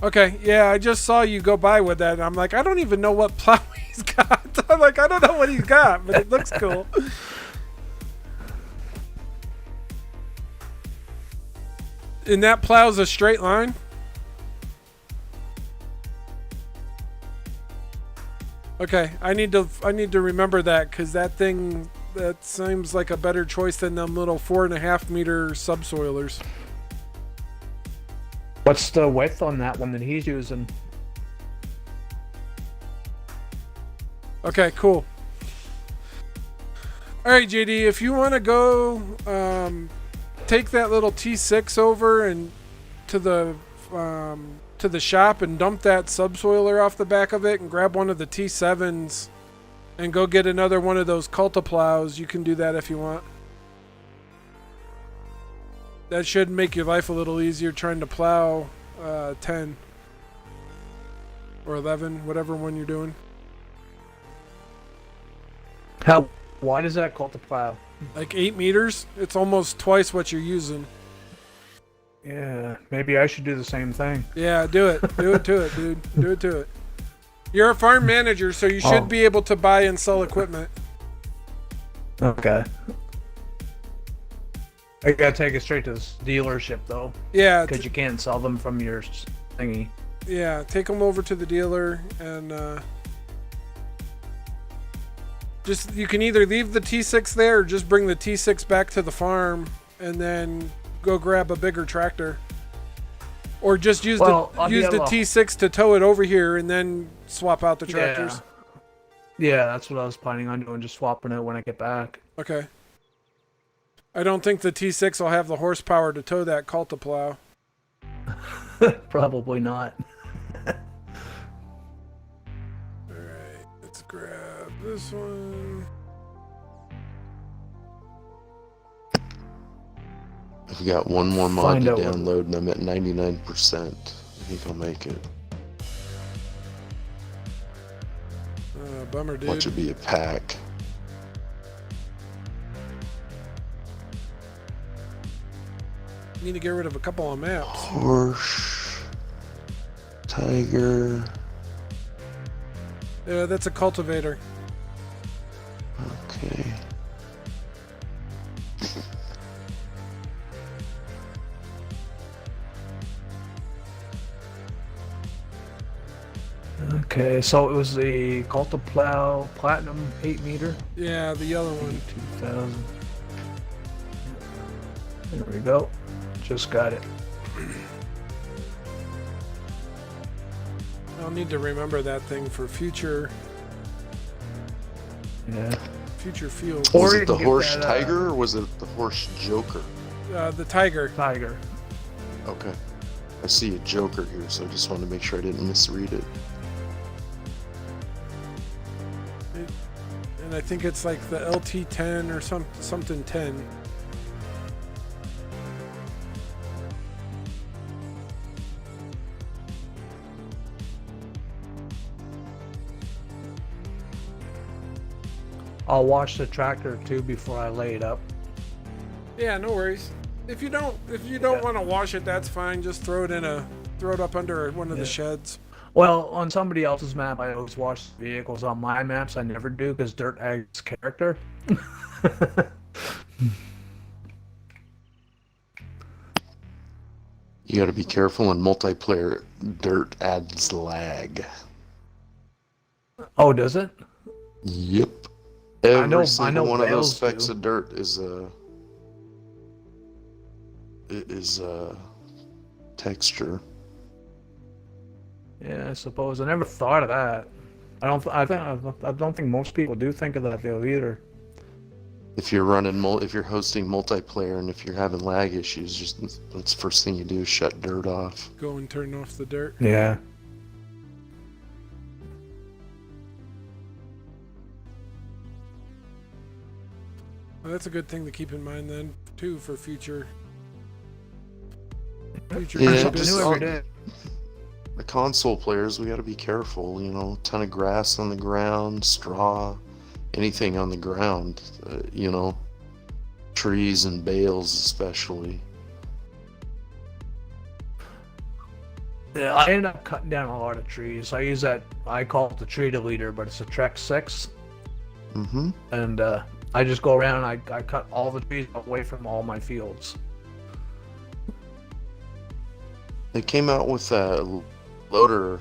Okay, yeah, I just saw you go by with that, and I'm like, I don't even know what plow he's got. I'm like, I don't know what he's got, but it looks cool. And that plow's a straight line? Okay, I need to remember that, because that thing, that seems like a better choice than them little 4.5 meter subsoilers. What's the width on that one that he's using? Okay, cool. All right, JD, if you want to go take that little T6 over and to the shop and dump that subsoiler off the back of it and grab one of the T7s and go get another one of those Cultiplows, you can do that if you want. That should make your life a little easier trying to plow 10 or 11, whatever one you're doing. How wide is that Cultiplow? Like 8 meters? It's almost twice what you're using. Yeah, maybe I should do the same thing. Yeah, do it. Do it to it, dude. Do it to it. You're a farm manager, so you should be able to buy and sell equipment. Okay. I gotta take it straight to the dealership though. Yeah. Because you can't sell them from your thingy. Yeah, take them over to the dealer and just, you can either leave the T6 there or just bring the T6 back to the farm and then go grab a bigger tractor. Or just use the T6 to tow it over here and then swap out the tractors. Yeah, that's what I was planning on doing, just swapping it when I get back. Okay. I don't think the T6 will have the horsepower to tow that Cultiplow. Probably not. Alright, let's grab this one. I've got one more mod Find to out download and I'm at 99%. I think I'll make it. Bummer, dude. Watch it be a pack. Need to get rid of a couple of maps. Horse. Tiger. Yeah, that's a cultivator. Okay. Okay, so it was the Cultiplow Platinum 8 meter. Yeah, the yellow one. 2000. There we go. Just got it. I'll need to remember that thing for future. Yeah. Future fields. Was it the horse tiger or was it the horse joker? The tiger. Tiger. Okay. I see a joker here, so I just wanted to make sure I didn't misread it. And I think it's like the LT10 or something 10. I'll wash the tractor too before I lay it up. Yeah, no worries. If you don't want to wash it, that's fine. Just throw it up under one of the sheds. Well, on somebody else's map, I always wash the vehicles. On my maps, I never do because dirt adds character. You gotta be careful in multiplayer. Dirt adds lag. Oh, does it? Yep. Every single one of those whales specks do. of dirt is texture. Yeah, I suppose. I never thought of that. I don't think most people do think of that though either. If you're if you're hosting multiplayer and if you're having lag issues, just that's the first thing you do is shut dirt off. Go and turn off the dirt. Yeah. Well, that's a good thing to keep in mind then, too, for future. Yeah, just the console players, we got to be careful. You know, ton of grass on the ground, straw, anything on the ground. You know, trees and bales especially. Yeah, I ended up cutting down a lot of trees. I use that. I call it the tree deleter, but it's a Trek 6. Mm-hmm. And I just go around and I cut all the trees away from all my fields. They came out with a loader,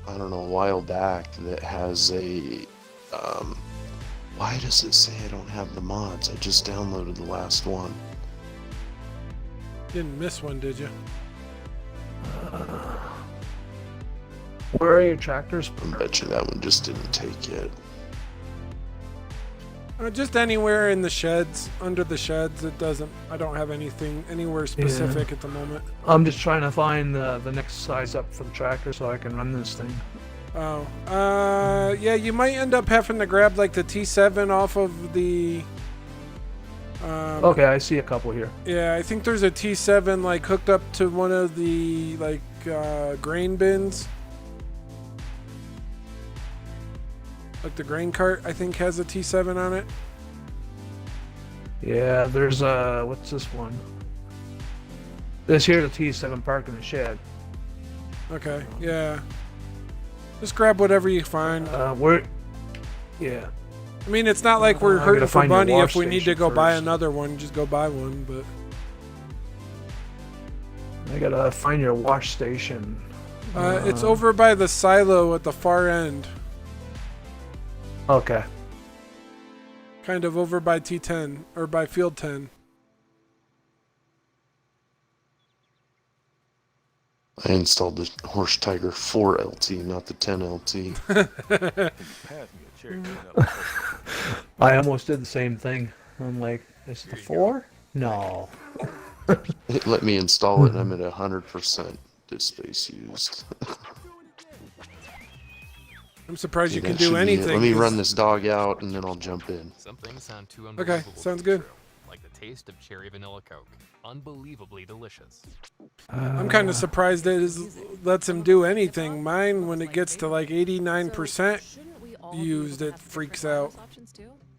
I don't know, a while back that has a. Why does it say I don't have the mods? I just downloaded the last one. Didn't miss one, did you? Where are your tractors? I bet you that one just didn't take yet. Just anywhere in the sheds, under the sheds. It doesn't. I don't have anything anywhere specific at the moment. I'm just trying to find the next size up for the tractor so I can run this thing. Oh, yeah. You might end up having to grab like the T7 off of the. Okay, I see a couple here. Yeah, I think there's a T7 like hooked up to one of the like grain bins. Like the grain cart, I think, has a T7 on it. Yeah, there's what's this one? This here, the T7 parked in the shed. Okay, yeah. Just grab whatever you find. Yeah. I mean, it's not like we're I hurting gotta for find your money. wash If we need to station go buy first. another one, just go buy one. But I gotta find your wash station. it's over by the silo at the far end. Okay. Kind of over by T10 or by field 10. I installed the Horse Tiger 4 LT, not the 10 LT. I almost did the same thing. I'm like, is it the 4? No. It let me install it and I'm at 100% disk space used. I'm surprised you That can should do be it. anything. Let me run this dog out and then I'll jump in. Some things sound too Okay, unbelievable sounds to be good. true, like the taste of cherry vanilla Coke. Unbelievably delicious. I'm kind of surprised that it lets him do anything. Mine, when it gets to like 89% used, it freaks out.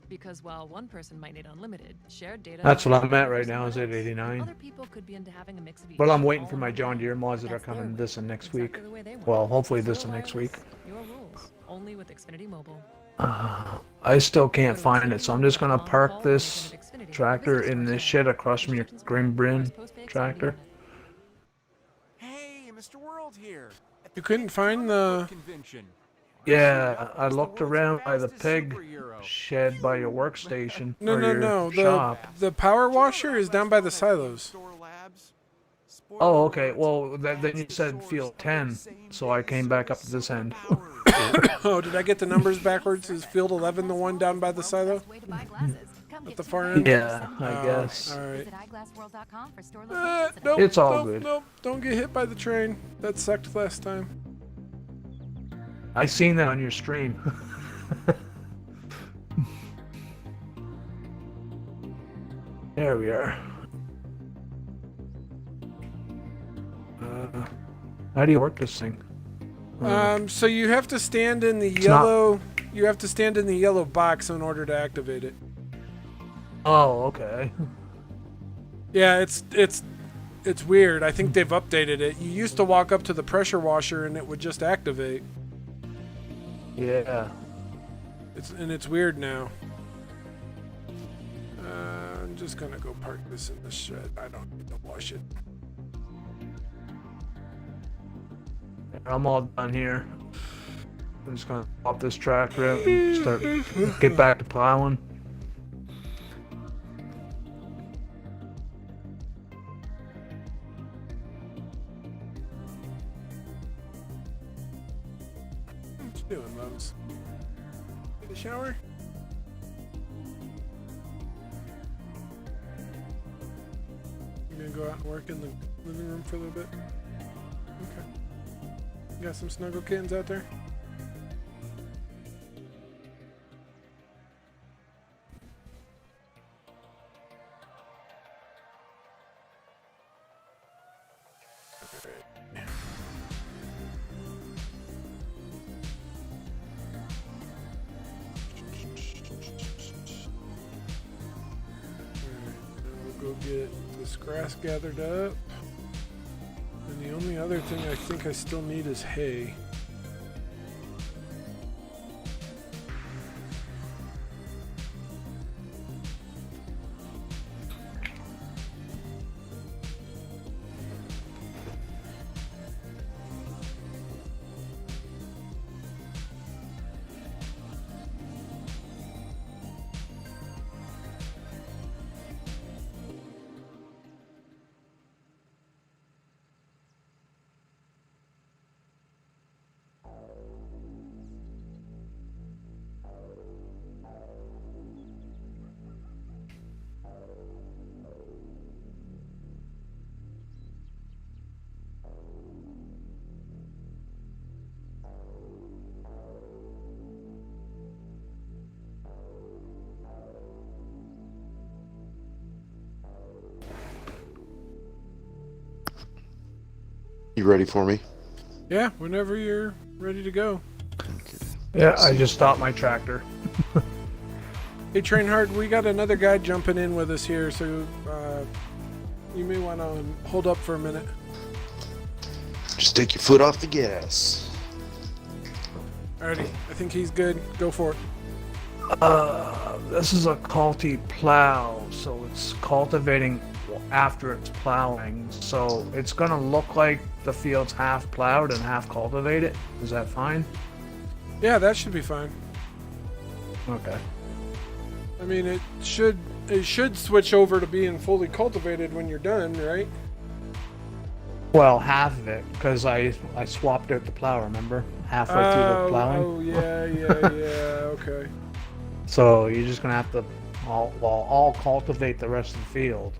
Because while one person might need unlimited, shared data. That's what I'm at right now, is at 89. Other people could be into having a mix of each. But I'm waiting for my John Deere mods that are coming this and next week. Well, hopefully this and next week. Your rules, only with Xfinity Mobile. I still can't find it, so I'm just gonna park this tractor in this shed across from your Grim Brin tractor. Hey, Mr. World here. You couldn't find the... Yeah, I looked around by the pig shed by your workstation. No, or no, your no. shop. The power washer is down by the silos. Oh, okay. Well, then you said field 10, so I came back up to this end. Oh, did I get the numbers backwards? Is field 11 the one down by the silo? At the far end? Yeah, I guess. Alright. It's all nope, good. Nope, don't get hit by the train. That sucked last time. I seen that on your stream. There we are. How do you work this thing? So you have to stand in the It's yellow. You have to stand in the yellow box in order to activate it. Oh, okay. Yeah, it's weird. I think they've updated it. You used to walk up to the pressure washer and it would just activate. Yeah. It's weird now. I'm just gonna go park this in the shed. I don't need to wash it. I'm all done here. I'm just gonna pop this tractor out and get back to plowing. What you doing, Mums? Take a shower? You gonna go out and work in the living room for a little bit? Okay. You got some snuggle kittens out there? Go get this grass gathered up. And the only other thing I think I still need is hay. You ready for me? Yeah, whenever you're ready to go. Yeah, I just stopped my tractor. Hey, Trainhard, we got another guy jumping in with us here, so you may want to hold up for a minute. Just take your foot off the gas. Alrighty, I think he's good. Go for it. This is a culti plow, so it's cultivating after it's plowing. So it's gonna look like the field's half plowed and half cultivated. Is that fine? Yeah, that should be fine. Okay. I mean, it should switch over to being fully cultivated when you're done, right? Well, half of it, because I swapped out the plow, remember? Halfway through the plowing. Oh, yeah, okay. So you're just gonna have to all cultivate the rest of the field.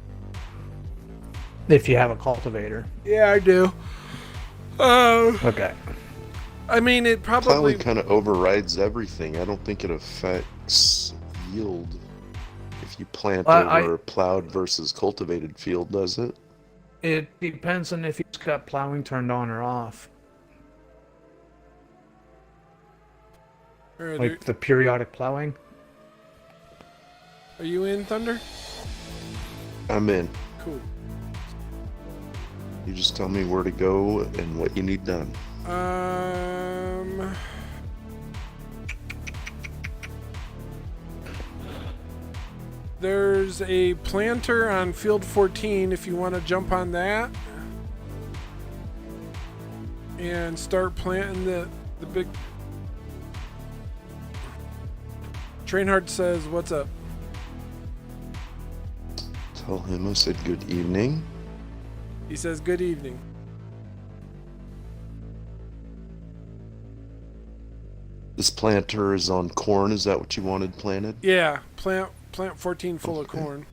If you have a cultivator. Yeah, I do. Okay. I mean, it probably... Plowing kind of overrides everything. I don't think it affects yield if you plant over a plowed versus cultivated field, does it? It depends on if you've got plowing turned on or off. Right, like the periodic plowing. Are you in, Thunder? I'm in. Cool. You just tell me where to go and what you need done. There's a planter on field 14 if you want to jump on that and start planting the big... Trainhard says, what's up? Tell him I said good evening. He says good evening. This planter is on corn. Is that what you wanted planted? Yeah, plant 14 full of corn.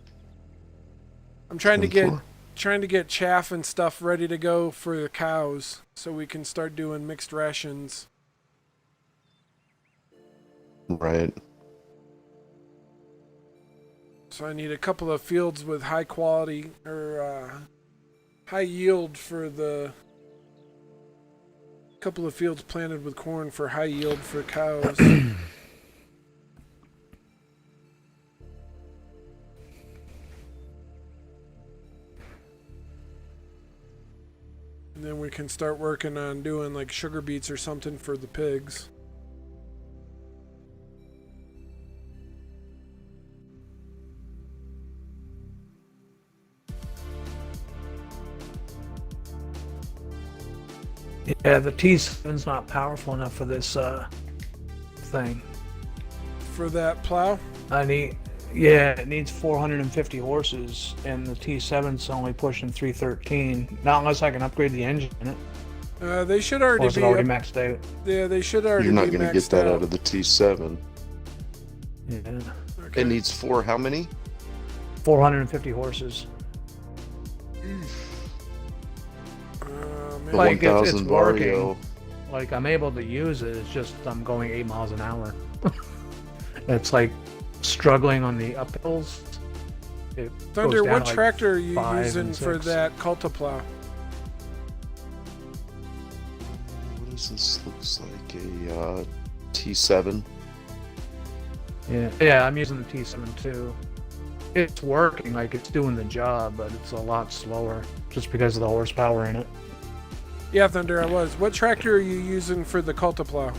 I'm trying to get chaff and stuff ready to go for the cows so we can start doing mixed rations. Right. So I need a couple of fields with high quality or high yield for the couple of fields planted with corn for high yield for cows. And then we can start working on doing like sugar beets or something for the pigs. Yeah, the T7's not powerful enough for this thing. For that plow? It needs 450 horses, and the T7's only pushing 313. Not unless I can upgrade the engine in it. They should already Or is be it already up- maxed out? Yeah, they should already You're not be going to maxed get that out. out of the T7. Yeah. It needs how many? 450 horses. The Like, it's 1000 working. Vario. Like, I'm able to use it, it's just I'm going 8 miles an hour. It's like struggling on the uphills. It Thunder, goes down what to, like, tractor are you 5 using and for 6. that Cultiplow? What does this looks like? A T7? Yeah, I'm using the T7 too. It's working, like it's doing the job, but it's a lot slower just because of the horsepower in it. Yeah, Thunder, I was. What tractor are you using for the Cultiplow?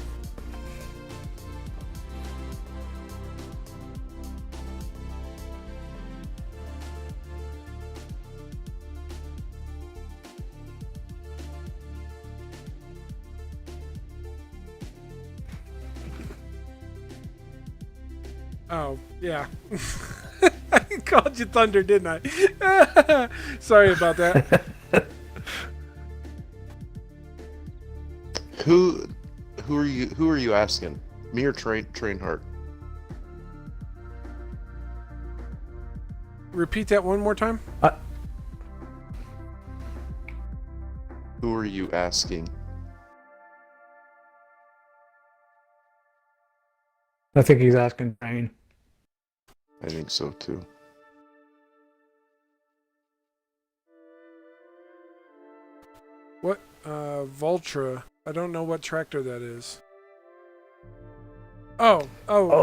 Oh, yeah. I called you Thunder, didn't I? Sorry about that. Who are you asking? Me or Trainhard? Repeat that one more time. Who are you asking? I think he's asking Train. I think so too. What? Voltra. I don't know what tractor that is. Oh,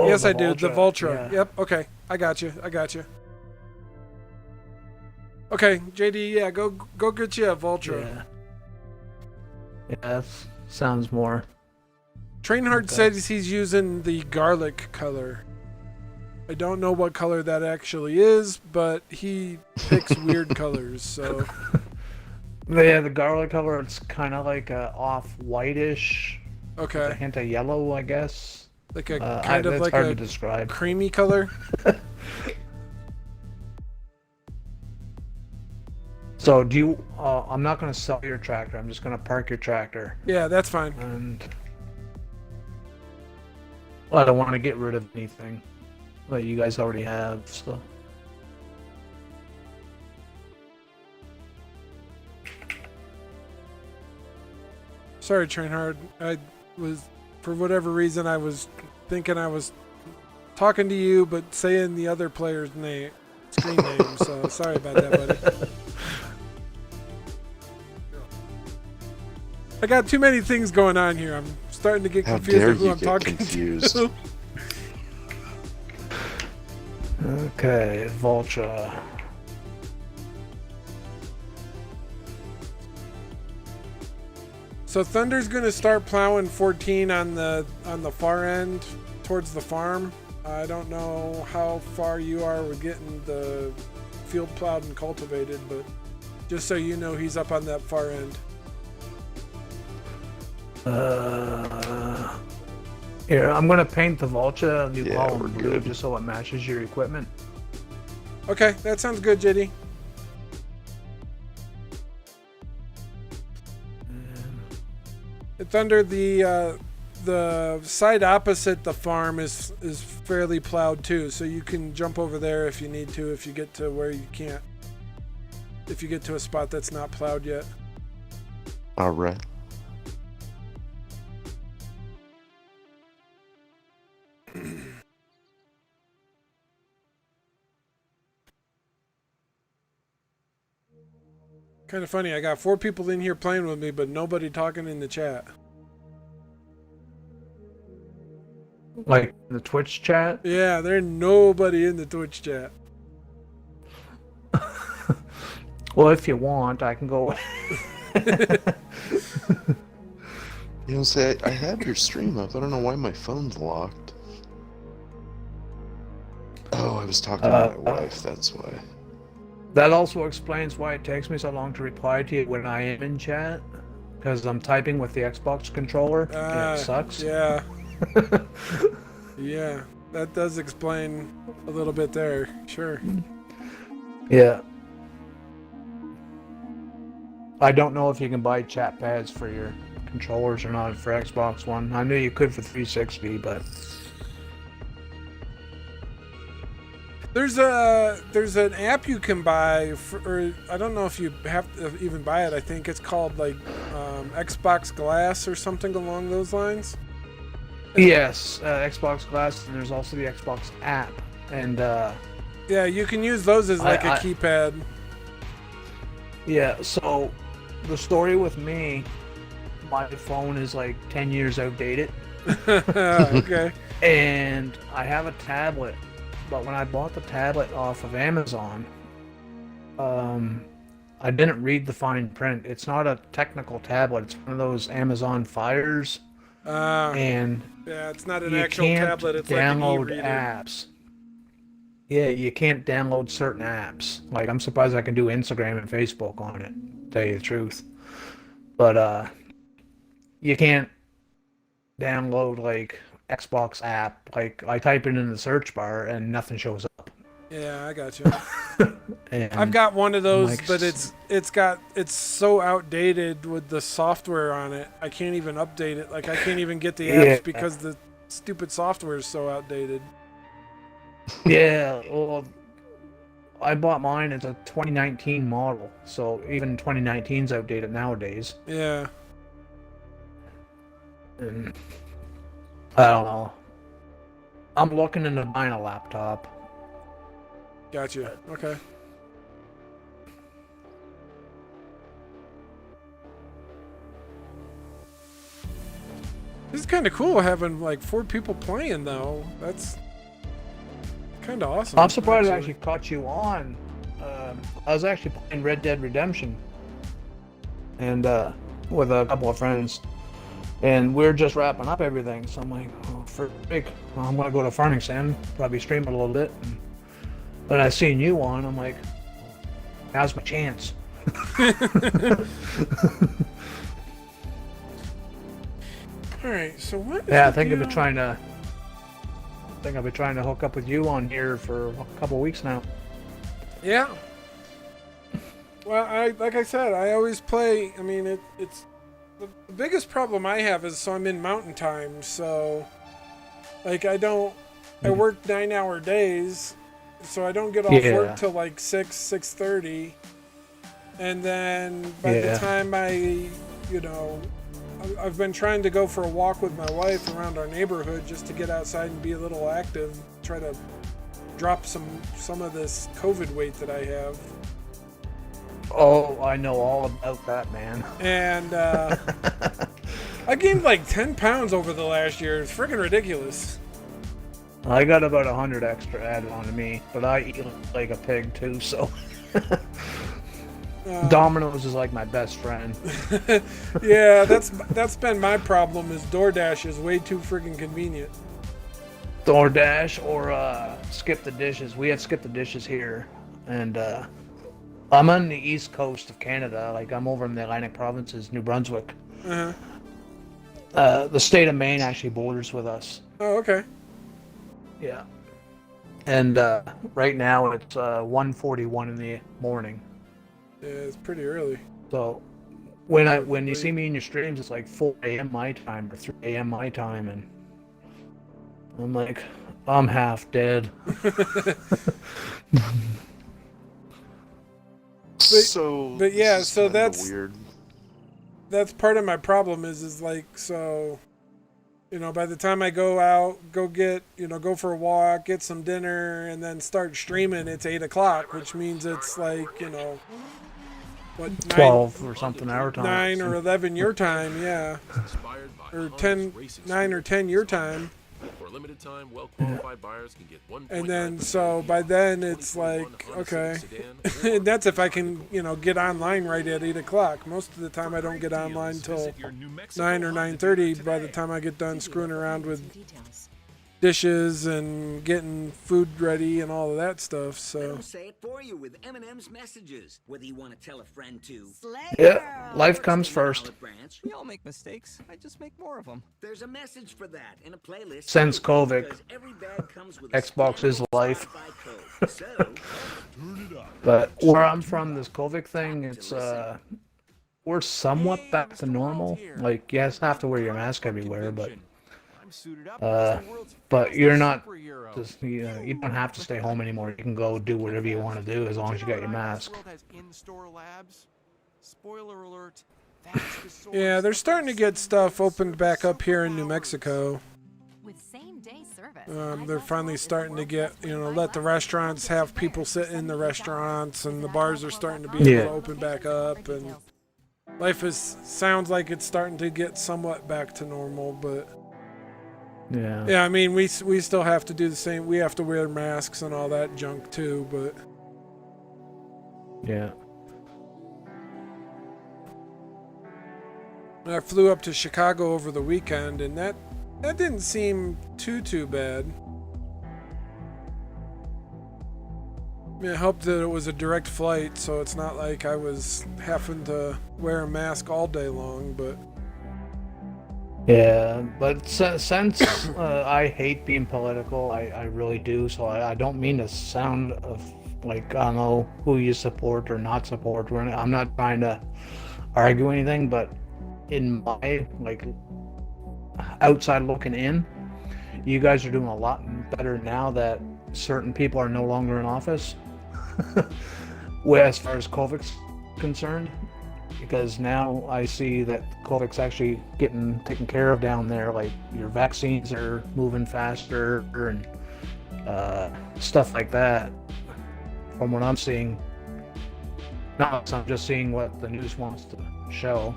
yes, the I do. The Voltra, Voltra. yeah. Yep. Okay, I got you. Okay, JD. Yeah, go get you a Voltra. Yeah, that sounds more. Trainhard says he's using the garlic color. I don't know what color that actually is, but he picks weird colors. So Yeah, the garlic color, it's kind of like a off-whitish. okay, With a hint of yellow, I guess. like a That's kind of like hard a to describe. creamy color. So do you? I'm not going to sell your tractor. I'm just going to park your tractor. Yeah, that's fine. And I don't want to get rid of anything that you guys already have. So Sorry, Trainhard. I was, for whatever reason, I was thinking I was talking to you, but saying the other player's name, screen name. So sorry about that, buddy. I got too many things going on here. I'm starting to get How confused dare with who you I'm get talking confused. to. okay, Voltra. So Thunder's gonna start plowing 14 on the far end towards the farm. I don't know how far you are with getting the field plowed and cultivated, but just so you know, he's up on that far end. Here, I'm gonna paint the Voltra new Yeah, column we're blue good. just so it matches your equipment. Okay, that sounds good, JD. Thunder, the side opposite the farm is fairly plowed too, so you can jump over there if you need to, if you get to where you can't. If you get to a spot that's not plowed yet. All right. Kind of funny, I got 4 people in here playing with me, but nobody talking in the chat. Like the Twitch chat? Yeah, there's nobody in the Twitch chat. Well, if you want, I can go. You know, say I have your stream up. I don't know why my phone's locked. Oh, I was talking to my wife. That's why. That also explains why it takes me so long to reply to you when I am in chat, because I'm typing with the Xbox controller and it sucks. Yeah. Yeah, that does explain a little bit there. Sure. Yeah. I don't know if you can buy chat pads for your controllers or not for Xbox One. I knew you could for 360, but There's an app you can buy for, or I don't know if you have to even buy it. I think it's called like Xbox Glass or something along those lines. yes, Xbox Glass, and there's also the Xbox app, and yeah, you can use those as like a keypad. Yeah, so the story with me, my phone is like 10 years outdated. Okay. And I have a tablet, but when I bought the tablet off of Amazon, I didn't read the fine print. It's not a technical tablet. It's one of those Amazon Fires. And yeah, it's not an you actual can't tablet. It's download like an e-reader. apps. Yeah, you can't download certain apps. Like, I'm surprised I can do Instagram and Facebook on it, to tell you the truth. But you can't download like Xbox app. Like, I type it in the search bar and nothing shows up. Yeah, I got you. And I've got one of those, like, but it's so outdated with the software on it. I can't even update it. Like, I can't even get the apps Yeah. because the stupid software is so outdated. Yeah, well, I bought mine. It's a 2019 model, so even 2019's outdated nowadays. Yeah. And I don't know. I'm looking into buying a laptop. Gotcha. Okay. This is kind of cool having like 4 people playing though. That's kind of awesome. I'm surprised I actually caught you on. I was actually playing Red Dead Redemption, and with a couple of friends, and we're just wrapping up everything. So I'm like, oh, frick, well, I'm gonna go to Farming Sim, probably stream it a little bit. And then I seen you on. I'm like, now's my chance. All right. So what? Yeah, I think I've been trying to. Hook up with you on here for a couple weeks now. Yeah. Well, like I said, I always play. I mean, it's the biggest problem I have is so I'm in mountain time. So, like, I work 9-hour days, so I don't get off work till like 6:30, and then by the time I've been trying to go for a walk with my wife around our neighborhood just to get outside and be a little active, try to drop some of this COVID weight that I have. Oh, I know all about that, man. And I gained like 10 pounds over the last year. It's freaking ridiculous. I got about 100 extra added on to me, but I eat like a pig too, so... Domino's is like my best friend. Yeah, that's been my problem. Is DoorDash is way too freaking convenient. DoorDash or Skip the Dishes. We have Skip the Dishes here, and I'm on the east coast of Canada. Like, I'm over in the Atlantic provinces, New Brunswick. The state of Maine actually borders with us. Oh, okay. Yeah. And right now it's 1:41 in the morning. Yeah, it's pretty early. So when you see me in your streams, it's like 4 a.m. my time or 3 a.m. my time, and I'm like, I'm half dead. But yeah, so that's weird. That's part of my problem is like, so, by the time I go out, go for a walk, get some dinner, and then start streaming, it's 8 o'clock, which means it's like, what, 12 or something our time. 9 or 11 your time, yeah. Or 9 or 10 your time. For a limited time, well-qualified buyers can get 1.9%. And then, so by then it's like, okay. And that's if I can, get online right at 8 o'clock. Most of the time I don't get online till 9 or 9:30 by the time I get done screwing around with dishes and getting food ready and all of that stuff. So Say it for you with M&M's messages. Whether you want to tell a friend to Yeah, life comes first. We all make mistakes. I just make more of them. There's a message for that in a playlist. Since COVID, because every bag comes with a Xbox is life. code. So, But where I'm from, this COVID thing, it's we're somewhat back to normal. Like, yes, have to wear your mask everywhere, but you're not just, you don't have to stay home anymore. You can go do whatever you want to do as long as you got your mask. Spoiler alert. yeah, they're starting to get stuff opened back up here in New Mexico. With same-day service. They're finally starting to get, let the restaurants have people sit in the restaurants, and the bars are starting to be able to open back up, and life sounds like it's starting to get somewhat back to normal, but yeah, I mean, we still have to do the same. We have to wear masks and all that junk too, but yeah. I flew up to Chicago over the weekend, and that didn't seem too bad. I mean, I hope that it was a direct flight, so it's not like I was having to wear a mask all day long, but Yeah, but since I hate being political, I really do, so I don't mean to sound of like, I don't know who you support or not support, or I'm not trying to argue anything, but in my, like, outside looking in, you guys are doing a lot better now that certain people are no longer in office, as far as COVID's concerned. Because now I see that COVID's actually getting taken care of down there. Like, your vaccines are moving faster and stuff like that. From what I'm seeing, not I'm just seeing what the news wants to show.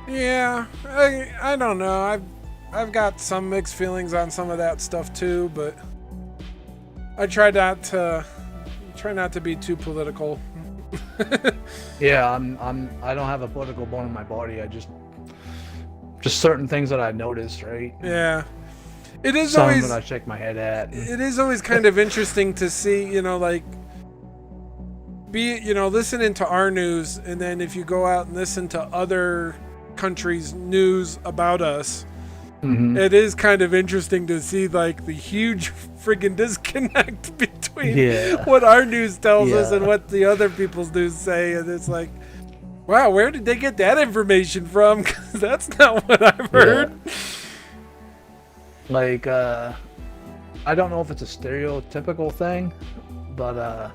yeah, I don't know. I've got some mixed feelings on some of that stuff too, but I try not to be too political. Yeah, I don't have a political bone in my body. I just certain things that I noticed, right? Yeah. It is Some always that I shake my head at. It is always kind of interesting to see, like, listening to our news, and then if you go out and listen to other countries' news about us, it is kind of interesting to see, like, the huge friggin' disconnect between what our news tells us and what the other people's news say, and it's like, wow, where did they get that information from? 'Cause that's not what I've heard. Like, I don't know if it's a stereotypical thing, but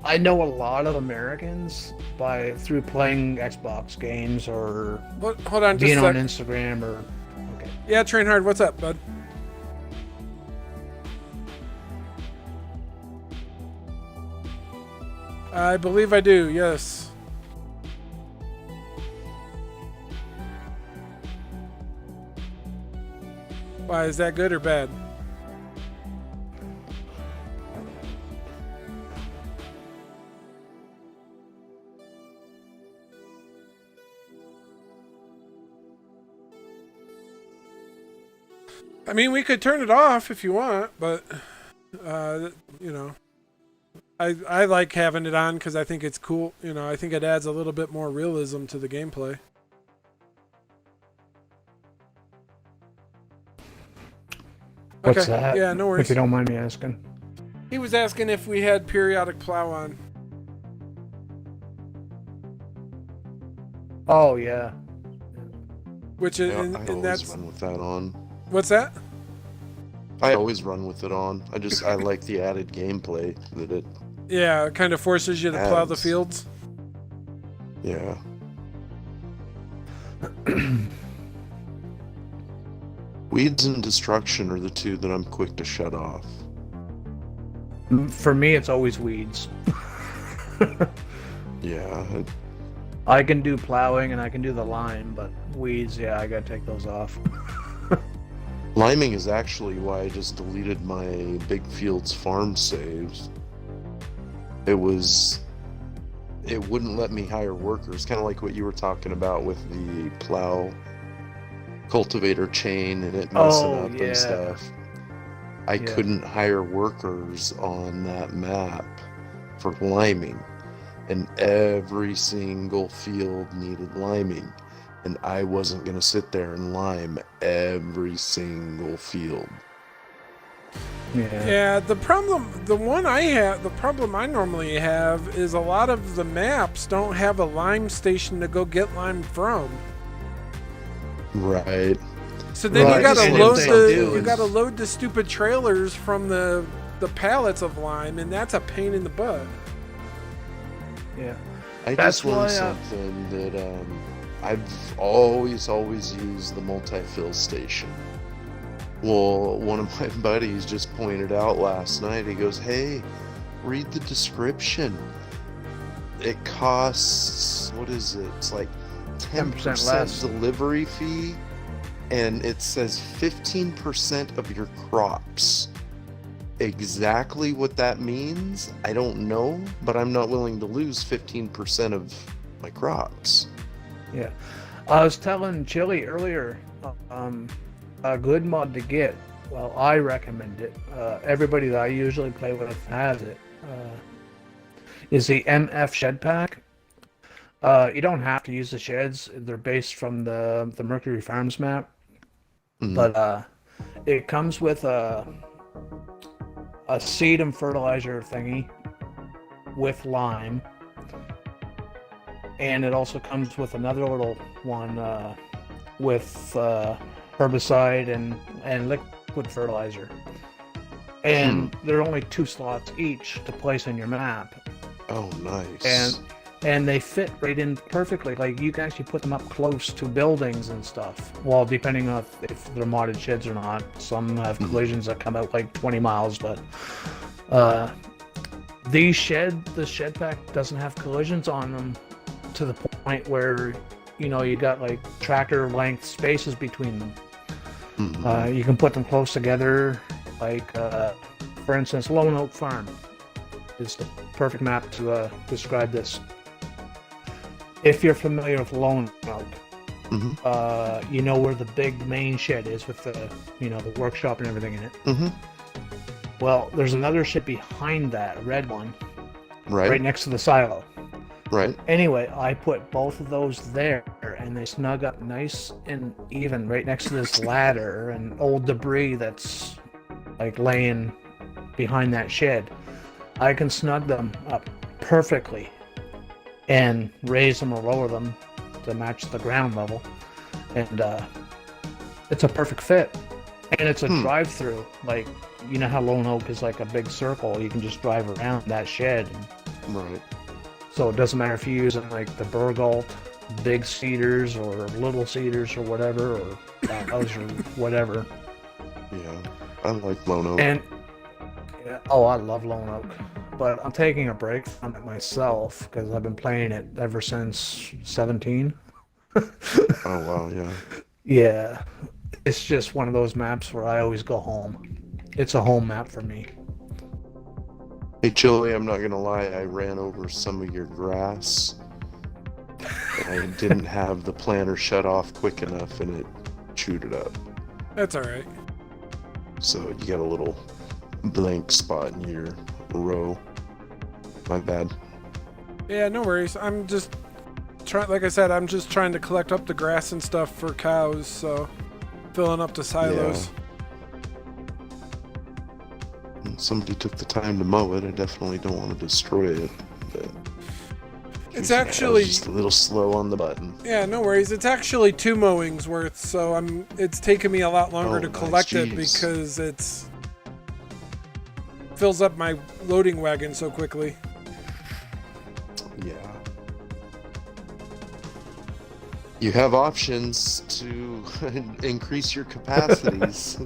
I know a lot of Americans through playing Xbox games or hold on, being just on Instagram or Yeah, Train Hard, what's up, bud? I believe I do, yes. Why, is that good or bad? I mean, we could turn it off if you want, but, I like having it on because I think it's cool. I think it adds a little bit more realism to the gameplay. What's that? Yeah, no worries. If you don't mind me asking. He was asking if we had periodic plow on. Oh, yeah. Which is, and always that's... run with that on. What's that? I always run with it on. I like the added gameplay that it... Yeah, it kind of forces you to plow the fields. Yeah. Weeds and destruction are the two that I'm quick to shut off. For me, it's always weeds. Yeah. I can do plowing and I can do the lime, but weeds, yeah, I gotta take those off. Liming is actually why I just deleted my Big Fields farm saves. It wouldn't let me hire workers, kind of like what you were talking about with the plow cultivator chain and it messing up yeah. and stuff. I couldn't hire workers on that map for liming, and every single field needed liming, and I wasn't going to sit there and lime every single field. Yeah, the problem I normally have is a lot of the maps don't have a lime station to go get lime from. Right. So then you gotta load the stupid trailers from the pallets of lime, and that's a pain in the butt. Yeah. I just learned something that I've always used the multi-fill station. Well, one of my buddies just pointed out last night, he goes, hey, read the description. It costs, what is it? It's like 10% less delivery fee, and it says 15% of your crops. Exactly what that means, I don't know, but I'm not willing to lose 15% of my crops. Yeah. I was telling Chili earlier, a good mod to get, well, I recommend it. Everybody that I usually play with has it. Is the MF Shed Pack. You don't have to use the sheds. They're based from the Mercury Farms map. But it comes with a seed and fertilizer thingy with lime. And it also comes with another little one with herbicide and liquid fertilizer. And there are only 2 slots each to place in your map. Oh, nice. And they fit right in perfectly. Like, you can actually put them up close to buildings and stuff. Well, depending on if they're modded sheds or not. Some have collisions that come out like 20 miles, but the shed pack doesn't have collisions on them to the point where, you know, you got like tractor length spaces between them. You can put them close together. Like, for instance, Lone Oak Farm is the perfect map to describe this. If you're familiar with Lone Oak, you know where the big main shed is with the, you know, the workshop and everything in it. Well, there's another shed behind that, a red one, right next to the silo. Right. Anyway, I put both of those there, and they snug up nice and even right next to this ladder and old debris that's like laying behind that shed. I can snug them up perfectly and raise them or lower them to match the ground level, and it's a perfect fit. And it's a drive-through. Like, you know how Lone Oak is like a big circle, you can just drive around that shed. Right. So it doesn't matter if you're using like the Burgalt big cedars or little cedars or whatever, or boughs or whatever. Yeah, I like Lone Oak. And oh, I love Lone Oak, but I'm taking a break from it myself because I've been playing it ever since 17. Oh wow, yeah. Yeah, it's just one of those maps where I always go home. It's a home map for me. Hey, Chili, I'm not gonna lie, I ran over some of your grass. And I didn't have the planter shut off quick enough, and it chewed it up. That's alright. So you got a little blank spot in your row. My bad. Yeah, no worries. I'm just trying, like I said, I'm just trying to collect up the grass and stuff for cows, so filling up the silos. Yeah. Somebody took the time to mow it. I definitely don't want to destroy it. But it's actually just a little slow on the button. Yeah, no worries. It's actually 2 mowings worth, so it's taken me a lot longer to collect it because it's fills up my loading wagon so quickly. Yeah. You have options to increase your capacities.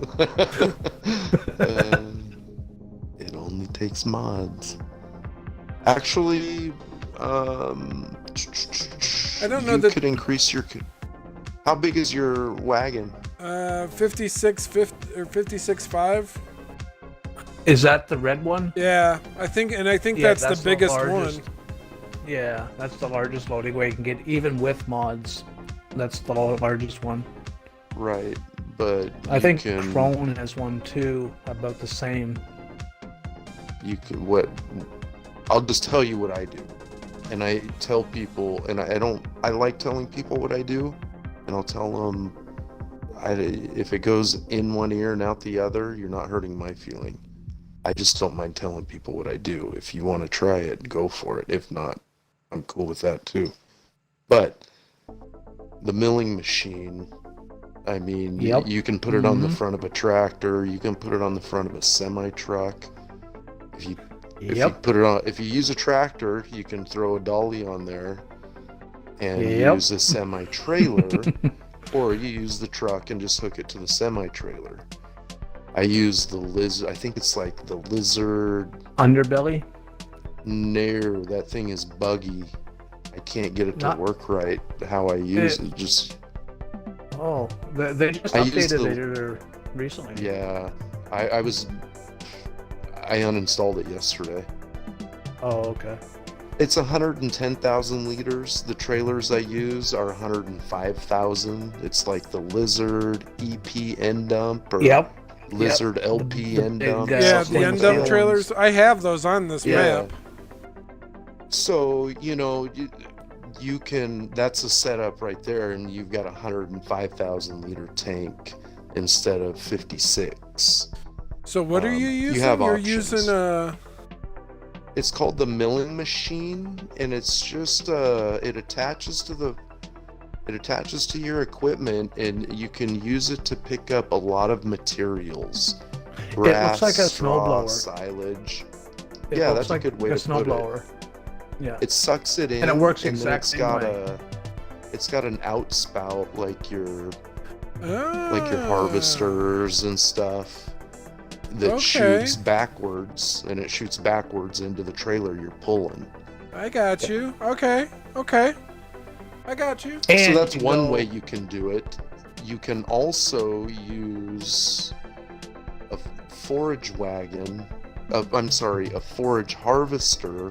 It only takes mods. Actually, I don't know you could increase your. How big is your wagon? 56.5. Is that the red one? Yeah, I think that's the biggest one. Yeah, that's the largest loading way you can get, even with mods. That's the largest one. Right, but I you think can, Crone has one too, about the same. you can what? I'll just tell you what I do, and I tell people, and I like telling people what I do, and I'll tell them, if it goes in one ear and out the other, you're not hurting my feeling. I just don't mind telling people what I do. If you want to try it, go for it. If not, I'm cool with that too. But the milling machine, I mean, Yep. you can put it on the front of a tractor. You can put it on the front of a semi-truck. If you put it on, if you use a tractor, you can throw a dolly on there and use a semi-trailer, or you use the truck and just hook it to the semi-trailer. I use the lizard. I think it's like the lizard underbelly. No, that thing is buggy. I can't get it to work right. How I use it, just. Oh, they just updated it recently. Yeah, I uninstalled it yesterday. Oh, okay. It's 110,000 liters. The trailers I use are 105,000. It's like the Lizard EP end dump or Lizard LP end dump. Yeah, the end dump trailers. I have those on this map. So, you can, that's a setup right there, and you've got a 105,000 liter tank instead of 56. So what are you using? You're using a... It's called the milling machine, and it's just it attaches to your equipment, and you can use it to pick up a lot of materials. Grass, it looks like a straw, snowblower. silage. It Yeah, looks that's like a good way a to put snowblower. it. Yeah. It sucks it in, And it works and then exact same way. It's got an outspout like your harvesters and stuff that shoots backwards, and it shoots backwards into the trailer you're pulling. I got you. Okay. I got you. So that's one way you can do it. You can also use a forage wagon. A forage harvester.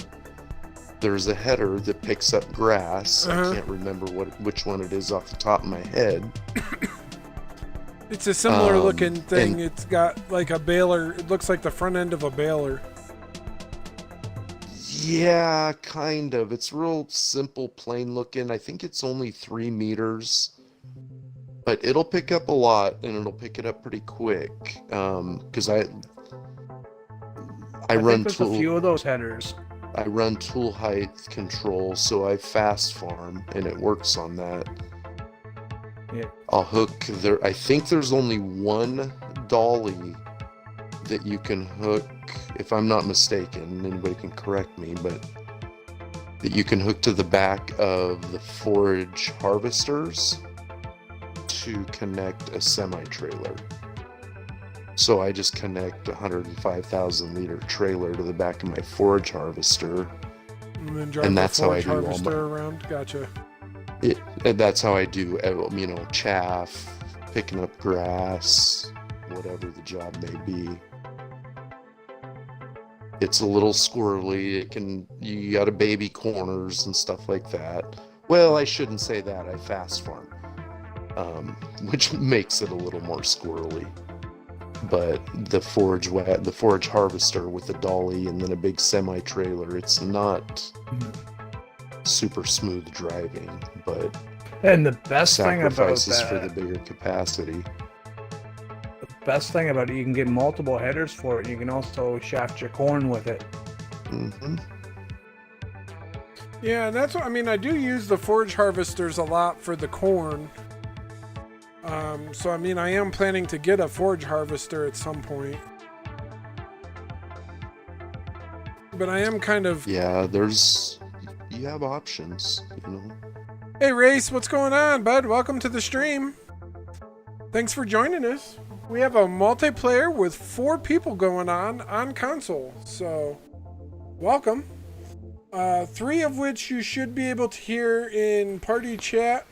There's a header that picks up grass. I can't remember which one it is off the top of my head. It's a similar looking thing. It's got like a baler. It looks like the front end of a baler. Yeah, kind of. It's real simple, plain looking. I think it's only 3 meters. But it'll pick up a lot, and it'll pick it up pretty quick. Because I run think there's a few of those headers. I run tool height control, so I fast farm, and it works on that. Yeah. I'll hook there. I think there's only one dolly that you can hook, if I'm not mistaken. Anybody can correct me, but that you can hook to the back of the forage harvesters to connect a semi-trailer. So I just connect a 105,000 liter trailer to the back of my forage harvester, And then drive that's the how I forage do all my. harvester around. Gotcha. And that's how I do, chaff, picking up grass, whatever the job may be. It's a little squirrely. You gotta baby corners and stuff like that. Well, I shouldn't say that. I fast farm, which makes it a little more squirrely. But the forage harvester with a dolly and then a big semi-trailer, it's not super smooth driving, but And the best thing about sacrifices that, for the bigger capacity. the best thing about it, you can get multiple headers for it. You can also shaft your corn with it. Mm-hmm. Yeah, and that's what I mean. I do use the forage harvesters a lot for the corn. So I mean, I am planning to get a forage harvester at some point. But I am kind of... Yeah, you have options, Hey, Race, what's going on, bud? Welcome to the stream. Thanks for joining us. We have a multiplayer with 4 people going on console, so welcome. 3 of which you should be able to hear in party chat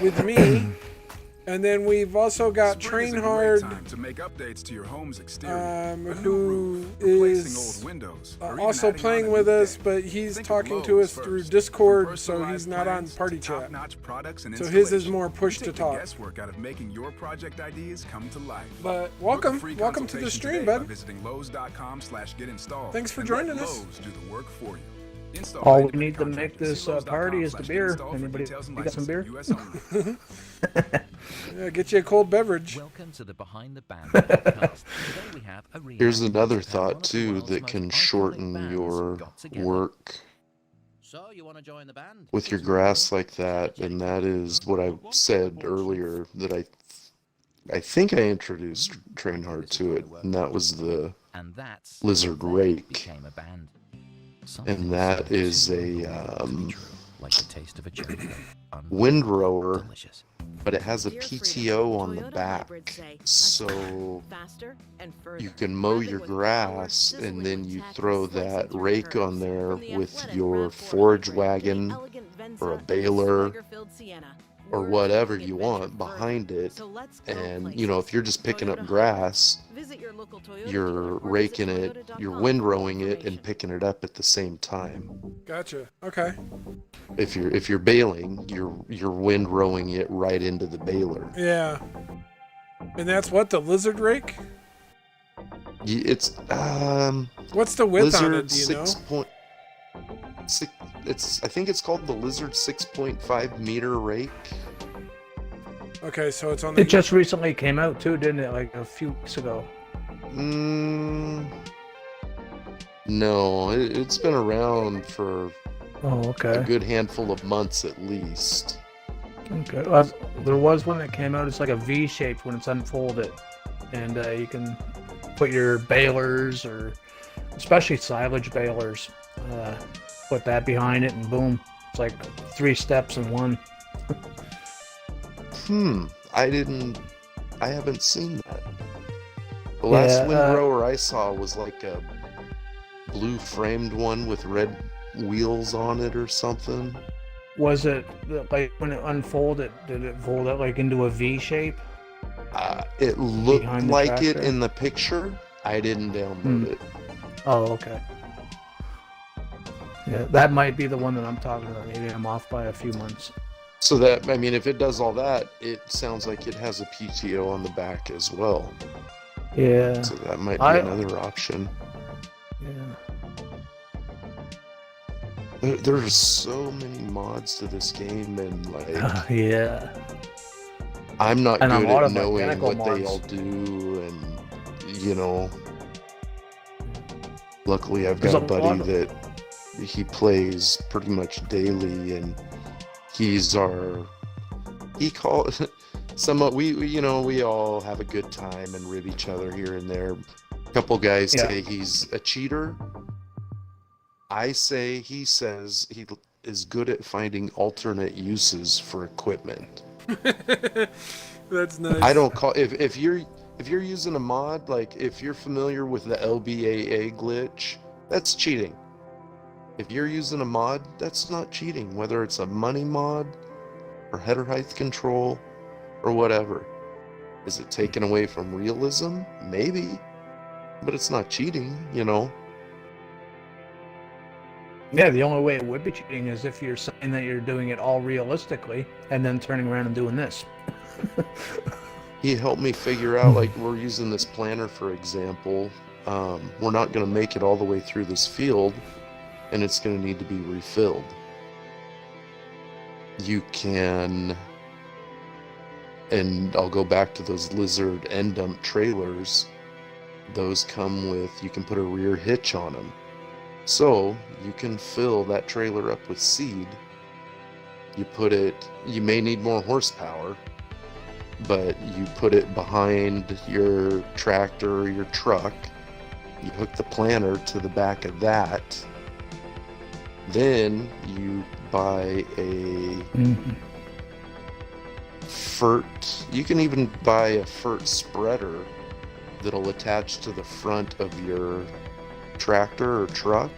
with me. And then we've also got Spring is a great Trainhard, time to make updates to your home's exterior. who is also playing with us, but he's talking to us through Discord, so he's not on party chat. So his is more push to talk. Guesswork out of making your project ideas come to life. But welcome to the stream, bud. Visiting Lowe's.com/getinstalled. Thanks for joining us. Lowe's do the work for you. All we need to make this party is the beer. Anybody got some beer? Yeah, get you a cold beverage. Welcome to the Behind the Band podcast. Today we have a Here's another thought too that can shorten your work So you want to join the band? with your grass like that, and that is what I said earlier, that I think I introduced Trainhard to it, and that was the lizard rake. And that is a like the taste of a cherry. windrower, but it has a PTO on the back, so you can mow your grass and then you throw that rake on there with your forage wagon or a baler or whatever you want behind it. And you know, if you're just picking up grass, you're raking it, you're windrowing it and picking it up at the same time. Gotcha. Okay. If you're baling, you're windrowing it right into the baler. Yeah. And that's what, the lizard rake? It's What's the width on it? Lizard Do you know? 6.6. I think it's called the Lizard 6.5 meter rake. Okay, so it's on the. It just recently came out too, didn't it? Like a few weeks ago. No, it's been around for okay. a good handful of months at least. Okay. There was one that came out. It's like a V shaped when it's unfolded, and you can put your balers, or especially silage balers, put that behind it, and boom, it's like 3 steps in one. I haven't seen that. The last windrower I saw was like a blue framed one with red wheels on it or something. Was it like when it unfolded? Did it fold it like into a V shape? It looked like it in the picture. I didn't download it. Oh, okay. Yeah, that might be the one that I'm talking about. Maybe I'm off by a few months. So that, I mean, if it does all that, it sounds like it has a PTO on the back as well. Yeah. So that might be another option. Yeah. There's so many mods to this game, and like, yeah. I'm not good at knowing identical what they mods. all do, and you know, luckily I've got a buddy that he plays pretty much daily, and he calls we all have a good time and rib each other here and there. A couple guys say he's a cheater. I say he says he is good at finding alternate uses for equipment. That's nice. I don't call if you're using a mod, like if you're familiar with the LBAA glitch, that's cheating. If you're using a mod, that's not cheating, whether it's a money mod or header height control or whatever. Is it taken away from realism? Maybe, but it's not cheating, you know. Yeah, the only way it would be cheating is if you're saying that you're doing it all realistically and then turning around and doing this. He helped me figure out, like, we're using this planter for example. We're not going to make it all the way through this field, and it's going to need to be refilled. You can, and I'll go back to those lizard end dump trailers. Those come with, you can put a rear hitch on them. So you can fill that trailer up with seed. You may need more horsepower, but you put it behind your tractor or your truck. You hook the planter to the back of that. Then you buy a FERT. You can even buy a FERT spreader that'll attach to the front of your tractor or truck,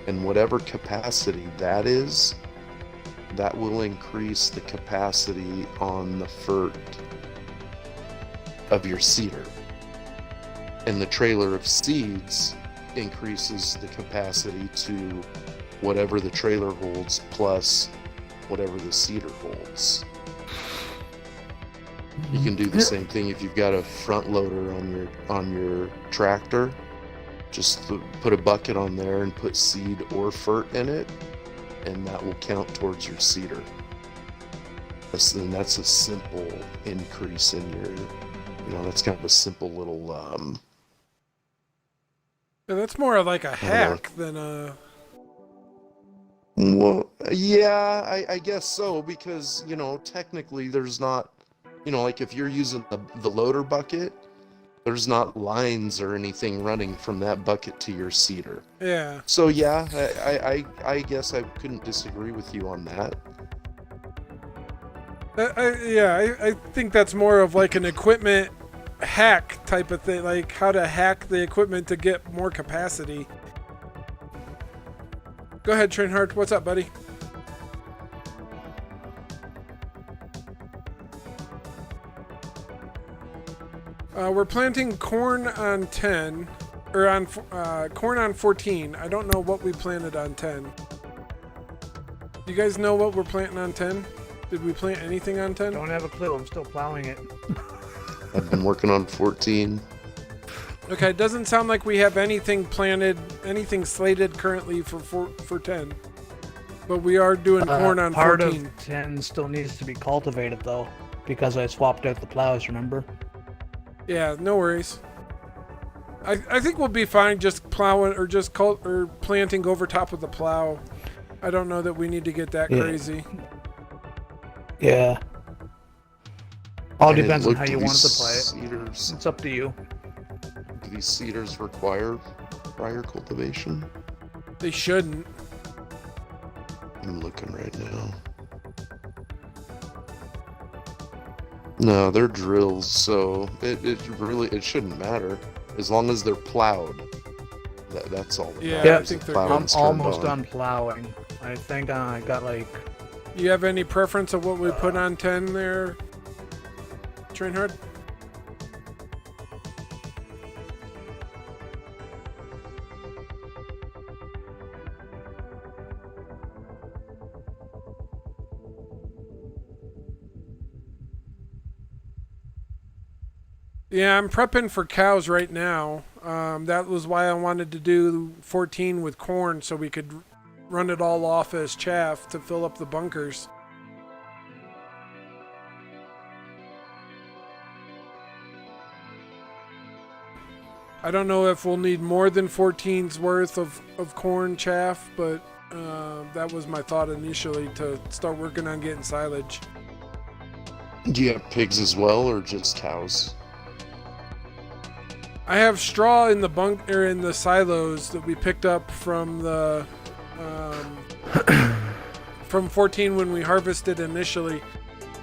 and whatever capacity that is, that will increase the capacity on the fert of your cedar. And the trailer of seeds increases the capacity to whatever the trailer holds plus whatever the cedar holds. You can do the same thing if you've got a front loader on your tractor. Just put a bucket on there and put seed or fert in it, and that will count towards your cedar. And that's a simple increase in your, that's kind of a simple little. Yeah, that's more like a hack than a. Well, yeah, I guess so, because technically there's not, like if you're using the loader bucket, there's not lines or anything running from that bucket to your cedar. Yeah. So yeah, I guess I couldn't disagree with you on that. I think that's more of like an equipment hack type of thing, like how to hack the equipment to get more capacity. Go ahead, Trainhard. What's up, buddy? We're planting corn on 10, or on corn on 14. I don't know what we planted on 10. You guys know what we're planting on 10? Did we plant anything on 10? Don't have a clue. I'm still plowing it. I've been working on 14. Okay, it doesn't sound like we have anything planted, anything slated currently for 10. But we are doing corn on 14. Part of 10 still needs to be cultivated, though, because I swapped out the plows, remember? Yeah, no worries. I think we'll be fine just plowing or just planting over top of the plow. I don't know that we need to get that crazy. Yeah. All depends on how you want to play it. Cedars, It's up to you. do these cedars require prior cultivation? They shouldn't. I'm looking right now. No, they're drills, so it shouldn't matter as long as they're plowed. That's all. Yeah, I think I'm almost done plowing. I think I got like. You have any preference of what we put on 10 there, Trainhard? Yeah, I'm prepping for cows right now. That was why I wanted to do 14 with corn so we could run it all off as chaff to fill up the bunkers. I don't know if we'll need more than 14's worth of corn chaff, but that was my thought initially to start working on getting silage. Do you have pigs as well, or just cows? I have straw in the silos that we picked up from the from 14 when we harvested initially.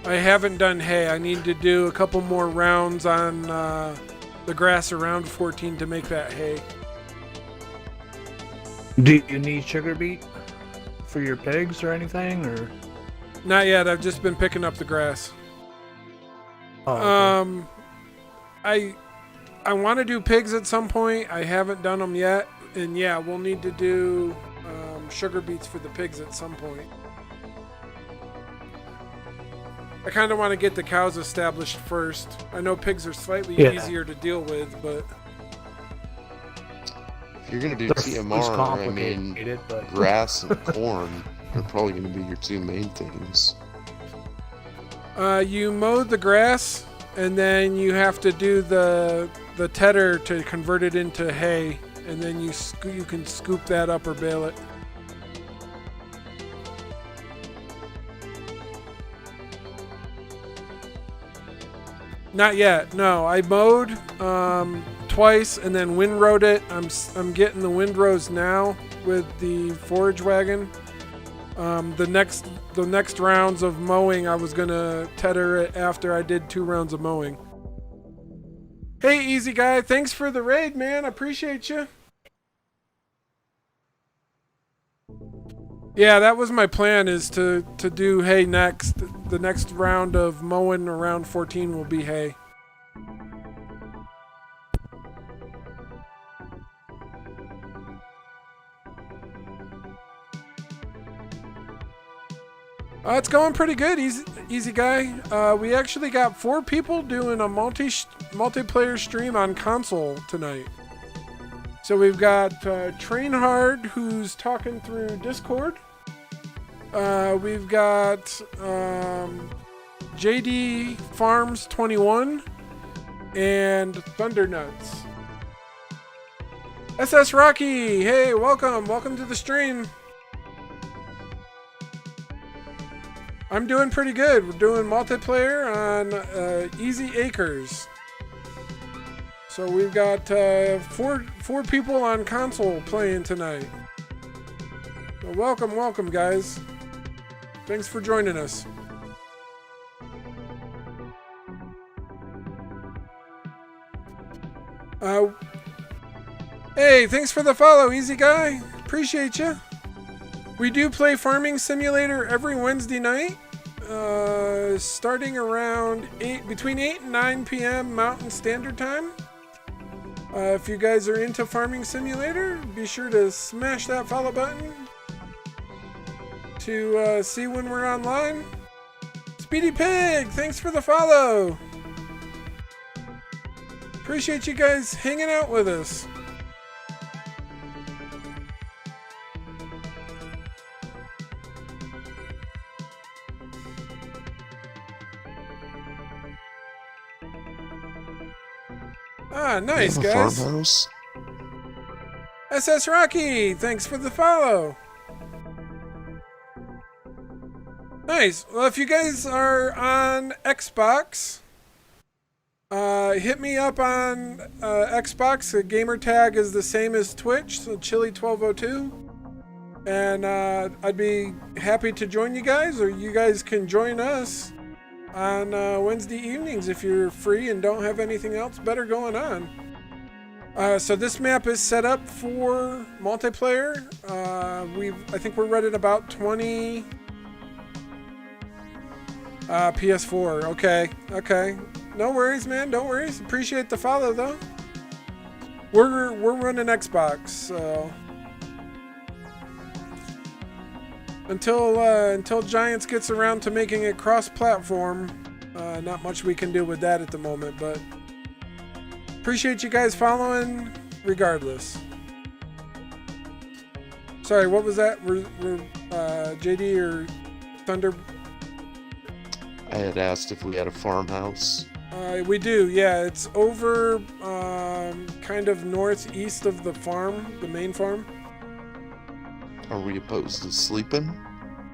I haven't done hay. I need to do a couple more rounds on the grass around 14 to make that hay. Do you need sugar beet for your pigs or anything, or? Not yet. I've just been picking up the grass. Oh, okay. I want to do pigs at some point. I haven't done them yet, and yeah, we'll need to do sugar beets for the pigs at some point. I kind of want to get the cows established first. I know pigs are slightly easier to deal with, but if you're gonna do TMR, I mean, grass and corn are probably gonna be your two main things. You mow the grass, and then you have to do the tedder to convert it into hay, and then you can scoop that up or bale it. Not yet. No, I mowed twice and then windrowed it. I'm getting the windrows now with the forage wagon. The next rounds of mowing, I was gonna tedder it after I did 2 rounds of mowing. Hey, Easy Guy, thanks for the raid, man. I appreciate you. Yeah, that was my plan, is to do hay next. The next round of mowing around 14 will be hay. It's going pretty good, easy guy. We actually got 4 people doing a multiplayer stream on console tonight. So we've got Train Hard, who's talking through Discord. We've got JD Farms 21 and Thundernuts. SS Rocky, hey, welcome to the stream. I'm doing pretty good. We're doing multiplayer on Easy Acres. So we've got four people on console playing tonight. So welcome, guys. Thanks for joining us. Hey, thanks for the follow, Easy Guy. Appreciate you. We do play Farming Simulator every Wednesday night, starting around between 8 and 9 p.m. Mountain Standard Time. If you guys are into Farming Simulator, be sure to smash that follow button to see when we're online. Speedy Pig, thanks for the follow. Appreciate you guys hanging out with us. Ah, nice, guys. Farmhouse? SS Rocky, thanks for the follow. Nice. Well, if you guys are on Xbox, hit me up on Xbox. The gamer tag is the same as Twitch, so Chili1202. And I'd be happy to join you guys, or you guys can join us on Wednesday evenings if you're free and don't have anything else better going on. So this map is set up for multiplayer. I think we're running about 20 PS4. Okay. No worries, man. Don't worries. Appreciate the follow though. We're running Xbox, so until Giants gets around to making it cross-platform, not much we can do with that at the moment, but appreciate you guys following regardless. Sorry, what was that? We're JD or Thunder? I had asked if we had a farmhouse. We do, yeah. It's over kind of northeast of the farm, the main farm. Are we opposed to sleeping?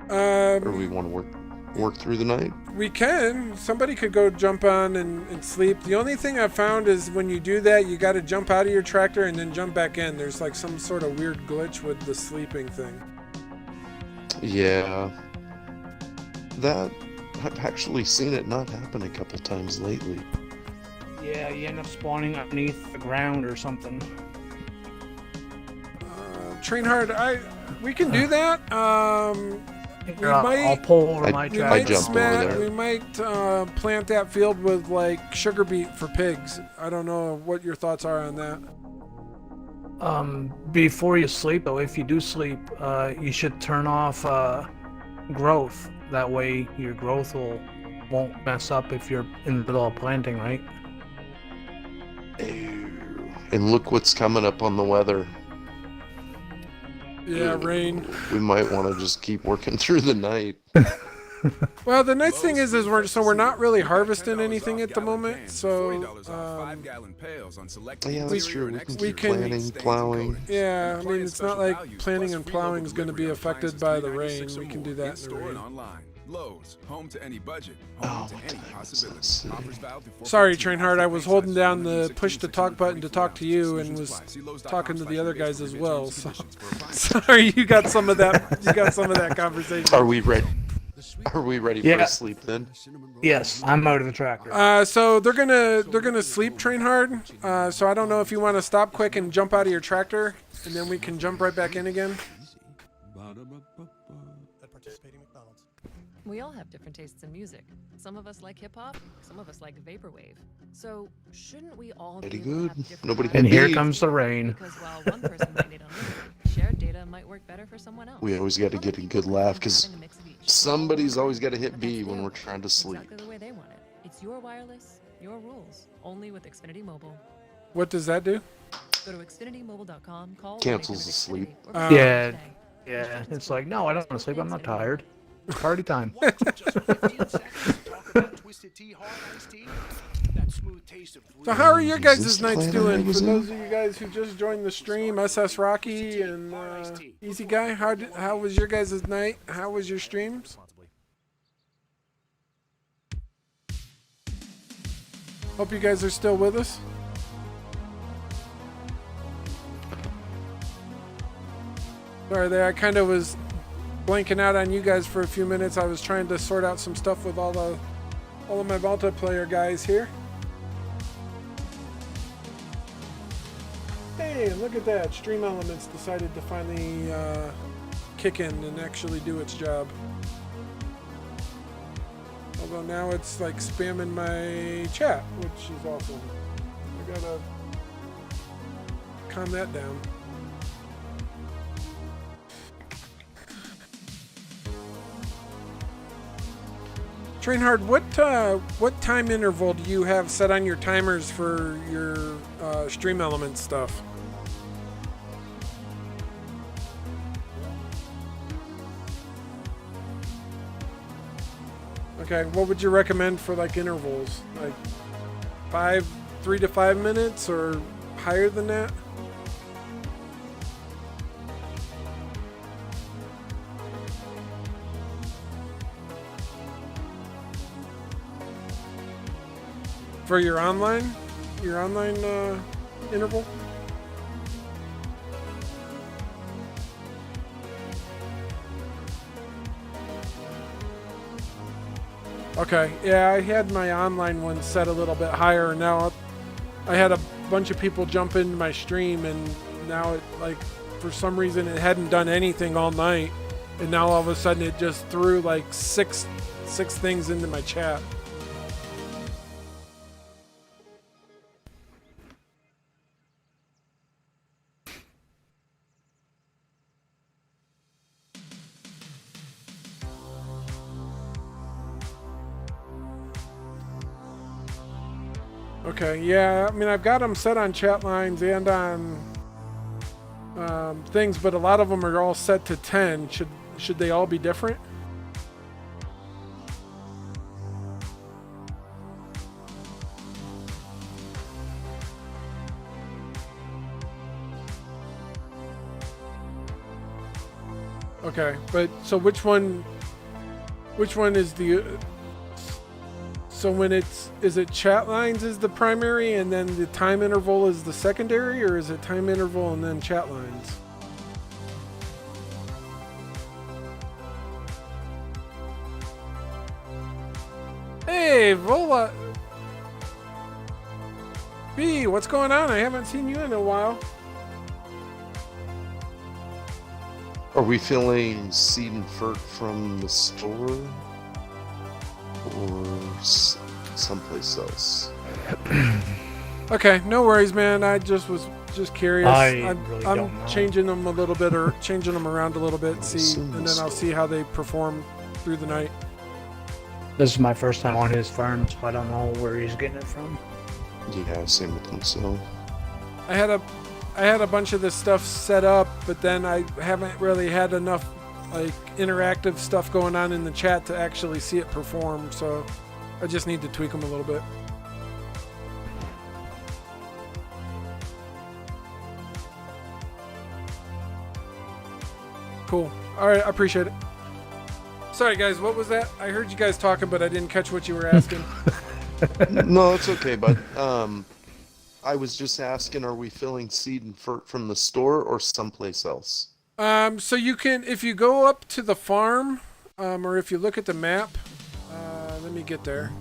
Or we want to work through the night? We can. Somebody could go jump on and sleep. The only thing I've found is when you do that, you got to jump out of your tractor and then jump back in. There's like some sort of weird glitch with the sleeping thing. Yeah. I've actually seen it not happen a couple times lately. Yeah, you end up spawning underneath the ground or something. Train hard. We can do that. I'll pull over my tractor. We might plant that field with like sugar beet for pigs. I don't know what your thoughts are on that. Before you sleep, though, if you do sleep, you should turn off growth. That way your growth won't mess up if you're in the middle of planting, right? And look what's coming up on the weather. Yeah, rain. We might want to just keep working through the night. Well, the nice thing is we're not really harvesting anything at the moment, so yeah, that's true. We can planting, plowing. Yeah, I mean, it's not like planting and plowing is going to be affected by the rain. We can do that in the rain. Lowe's, home to any budget, home to any possibility. Offers valid through Sorry, Trainhard, I was holding down the push to talk button to talk to you and was talking to the other guys as well. So sorry, you got some of that. You got some of that conversation. Are we ready? Are we ready for sleep then? Yes, I'm out of the tractor. So they're gonna sleep, Trainhard. So I don't know if you want to stop quick and jump out of your tractor, and then we can jump right back in again. We all have different tastes in music. Some of us like hip hop, some of us like vaporwave. So shouldn't we all Pretty be able to good. have different Nobody lives? can And here beat. comes the rain. Because while one person might need unlimited, shared data might work better for someone else. We always got to get a good laugh because somebody's always got to hit B when we're trying to sleep. Exactly the way they want it. It's your wireless, your rules. Only with Xfinity Mobile. What does that do? Go to xfinitymobile.com, call Cancels the sleep. Yeah, yeah. It's like, no, I don't want to sleep. I'm not tired. It's party time. So how are your this guys' the nights Planet doing? For Magazine? those of you guys who just joined the stream, SS Rocky and Easy Guy, how was your guys' night? How was your streams? Hope you guys are still with us. Sorry there, I kind of was blanking out on you guys for a few minutes. I was trying to sort out some stuff with all of my multiplayer guys here. Hey, look at that. Stream Elements decided to finally kick in and actually do its job. Although now it's like spamming my chat, which is awesome. I gotta calm that down. Trainhard, what time interval do you have set on your timers for your Stream Elements stuff? Okay, what would you recommend for like intervals? Like 3 to 5 minutes or higher than that? For your online interval? Okay, yeah, I had my online one set a little bit higher. Now I had a bunch of people jump into my stream, and now it, like, for some reason it hadn't done anything all night, and now all of a sudden it just threw like six things into my chat. Okay, yeah, I mean, I've got them set on chat lines and on things, but a lot of them are all set to 10. Should they all be different? Okay, but so which one is the... So when is it chat lines is the primary and then the time interval is the secondary, or is it time interval and then chat lines? Hey, Vola. B, what's going on? I haven't seen you in a while. Are we feeling seed and fert from the store? Or someplace else? Okay, no worries, man. I just was curious. I'm changing them a little bit, or changing them around a little bit, and then I'll see how they perform through the night. This is my first time on his farm, so I don't know where he's getting it from. Yeah, same with him. So I had a bunch of this stuff set up, but then I haven't really had enough like interactive stuff going on in the chat to actually see it perform, so I just need to tweak them a little bit. Cool. Alright, I appreciate it. Sorry guys, what was that? I heard you guys talking, but I didn't catch what you were asking. No, it's okay, bud. I was just asking, are we filling seed and fert from the store or someplace else? So you can, if you go up to the farm, or if you look at the map, let me get there.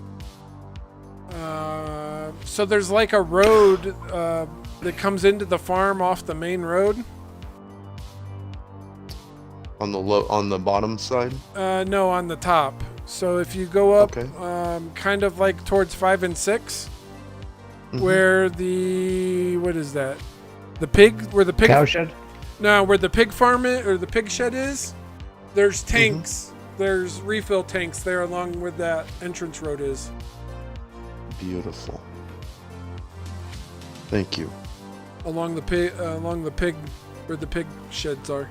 So there's like a road that comes into the farm off the main road. On the bottom side? No, on the top. So if you go up, Okay. kind of like towards 5 and 6, Mhm. where the what is that? The pig, where the pig Cow shed? No, where the pig farm is, or the pig shed is. There's Mm-hmm. tanks. There's refill tanks there along where that entrance road is. Beautiful. Thank you. Along the pig, where the pig sheds are.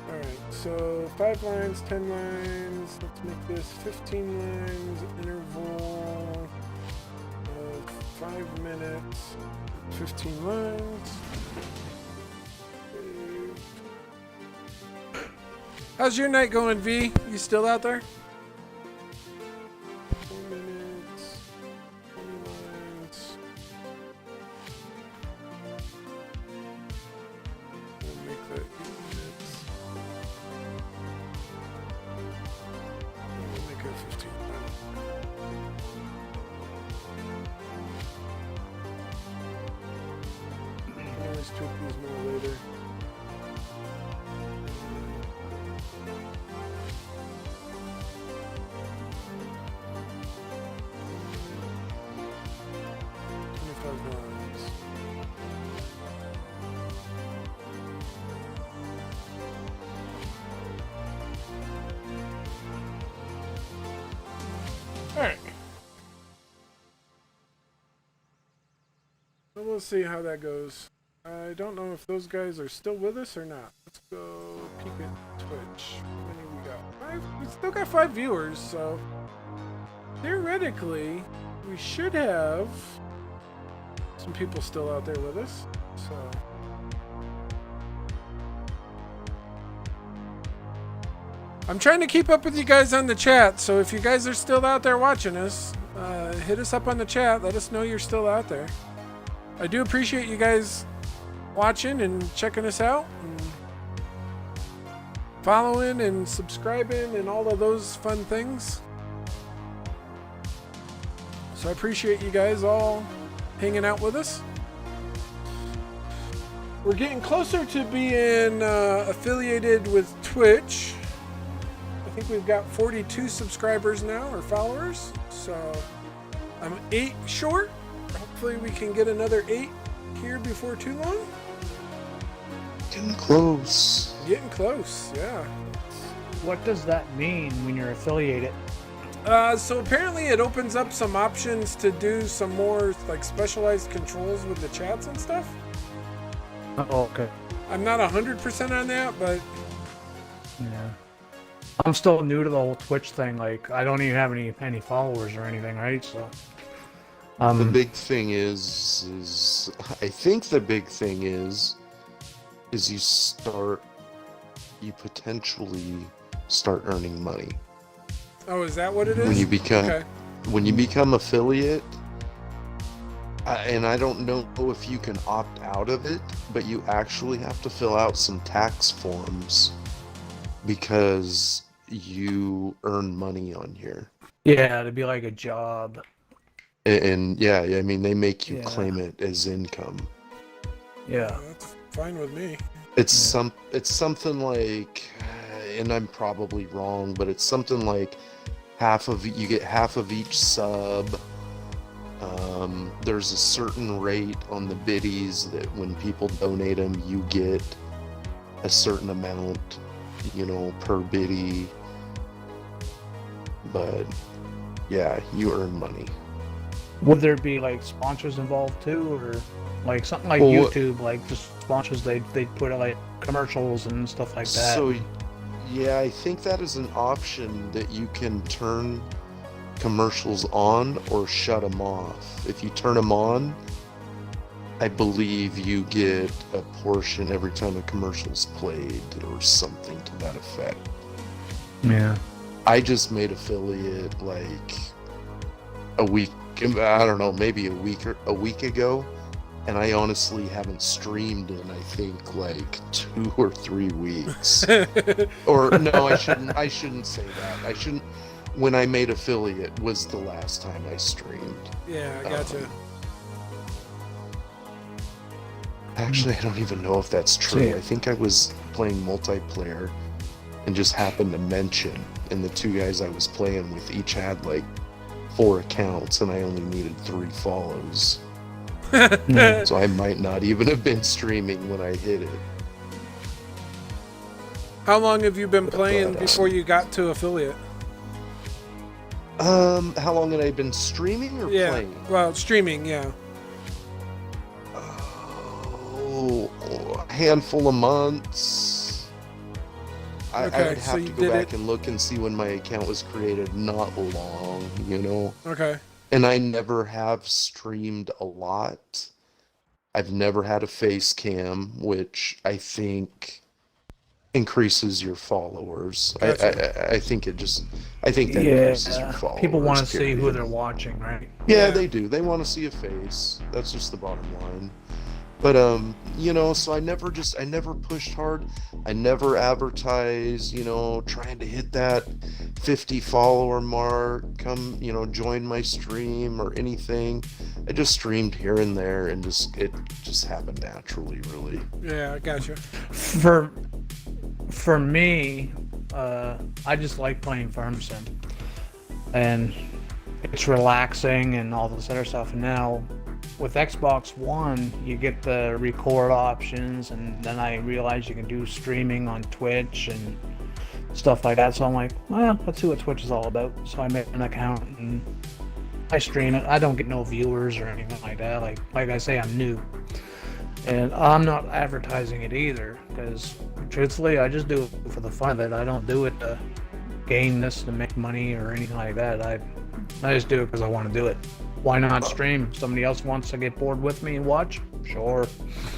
All right, so 5 lines, 10 lines. Let's make this 15 lines. Interval of 5 minutes. 15 lines. How's your night going, V? You still out there? 4 minutes. 20 lines. We'll make that 8 minutes. We'll make it 15 lines. I can always tweak these more later. Alright. So we'll see how that goes. I don't know if those guys are still with us or not. Let's go peek at Twitch. How many we got? 5? We still got 5 viewers, so theoretically we should have some people still out there with us. So I'm trying to keep up with you guys on the chat, so if you guys are still out there watching us, hit us up on the chat. Let us know you're still out there. I do appreciate you guys watching and checking us out, and following and subscribing and all of those fun things. So I appreciate you guys all hanging out with us. We're getting closer to being affiliated with Twitch. I think we've got 42 subscribers now, or followers. So I'm 8 short. Hopefully we can get another 8 here before too long. Getting close. Getting close, yeah. What does that mean when you're affiliated? So apparently it opens up some options to do some more like specialized controls with the chats and stuff. Oh, okay. I'm not 100% on that, but Yeah. I'm still new to the whole Twitch thing. Like, I don't even have any followers or anything, right? So. The big thing is I think the big thing is you potentially start earning money. oh, is that what it is? When you become Okay. when you become affiliate, and I don't know if you can opt out of it, but you actually have to fill out some tax forms because you earn money on here. Yeah, it'd be like a job. And yeah, I mean they make you Yeah. claim it as income. Yeah. That's fine with me. It's something like, and I'm probably wrong, but it's something like you get half of each sub. There's a certain rate on the biddies that when people donate them, you get a certain amount, per biddy. But yeah, you earn money. Would there be like sponsors involved too, or like something like Well, YouTube, like just sponsors? They'd put like commercials and stuff like that. So, yeah, I think that is an option that you can turn commercials on or shut them off. If you turn them on, I believe you get a portion every time a commercial's played or something to that effect. Yeah. I just made affiliate like a week, I don't know, maybe a week ago, and I honestly haven't streamed in I think like 2 or 3 weeks. Or no, I shouldn't say that. When I made affiliate was the last time I streamed. Yeah, I gotcha. Actually, I don't even know if that's true. Yeah. I think I was playing multiplayer and just happened to mention, and the two guys I was playing with each had like 4 accounts, and I only needed 3 follows. So I might not even have been streaming when I hit it. How long have you been playing before you got to affiliate? How long had I been streaming or playing? Well, streaming, yeah. Oh, a handful of months. I would have to go back and look and see when my account was created. Not long, you know. Okay. And I never have streamed a lot. I've never had a face cam, which I think increases your followers. Gotcha. I think that increases your followers. People want to see who they're watching, right? Yeah, they do. They want to see a face. That's just the bottom line. But you know, so I never pushed hard. I never advertised, you know, trying to hit that 50 follower mark, come, you know, join my stream or anything. I just streamed here and there, and it just happened naturally, really. Yeah, I gotcha. For me, I just like playing Farm Sim, and it's relaxing and all this other stuff. And now with Xbox-1, you get the record options, and then I realized you can do streaming on Twitch and stuff like that. So I'm like, well, let's see what Twitch is all about. So I made an account and I stream it. I don't get no viewers or anything like that. Like I say, I'm new, and I'm not advertising it either, because truthfully, I just do it for the fun of it. I don't do it to gain this to make money or anything like that. I just do it because I want to do it. Why not stream? Somebody else wants to get bored with me and watch? Sure.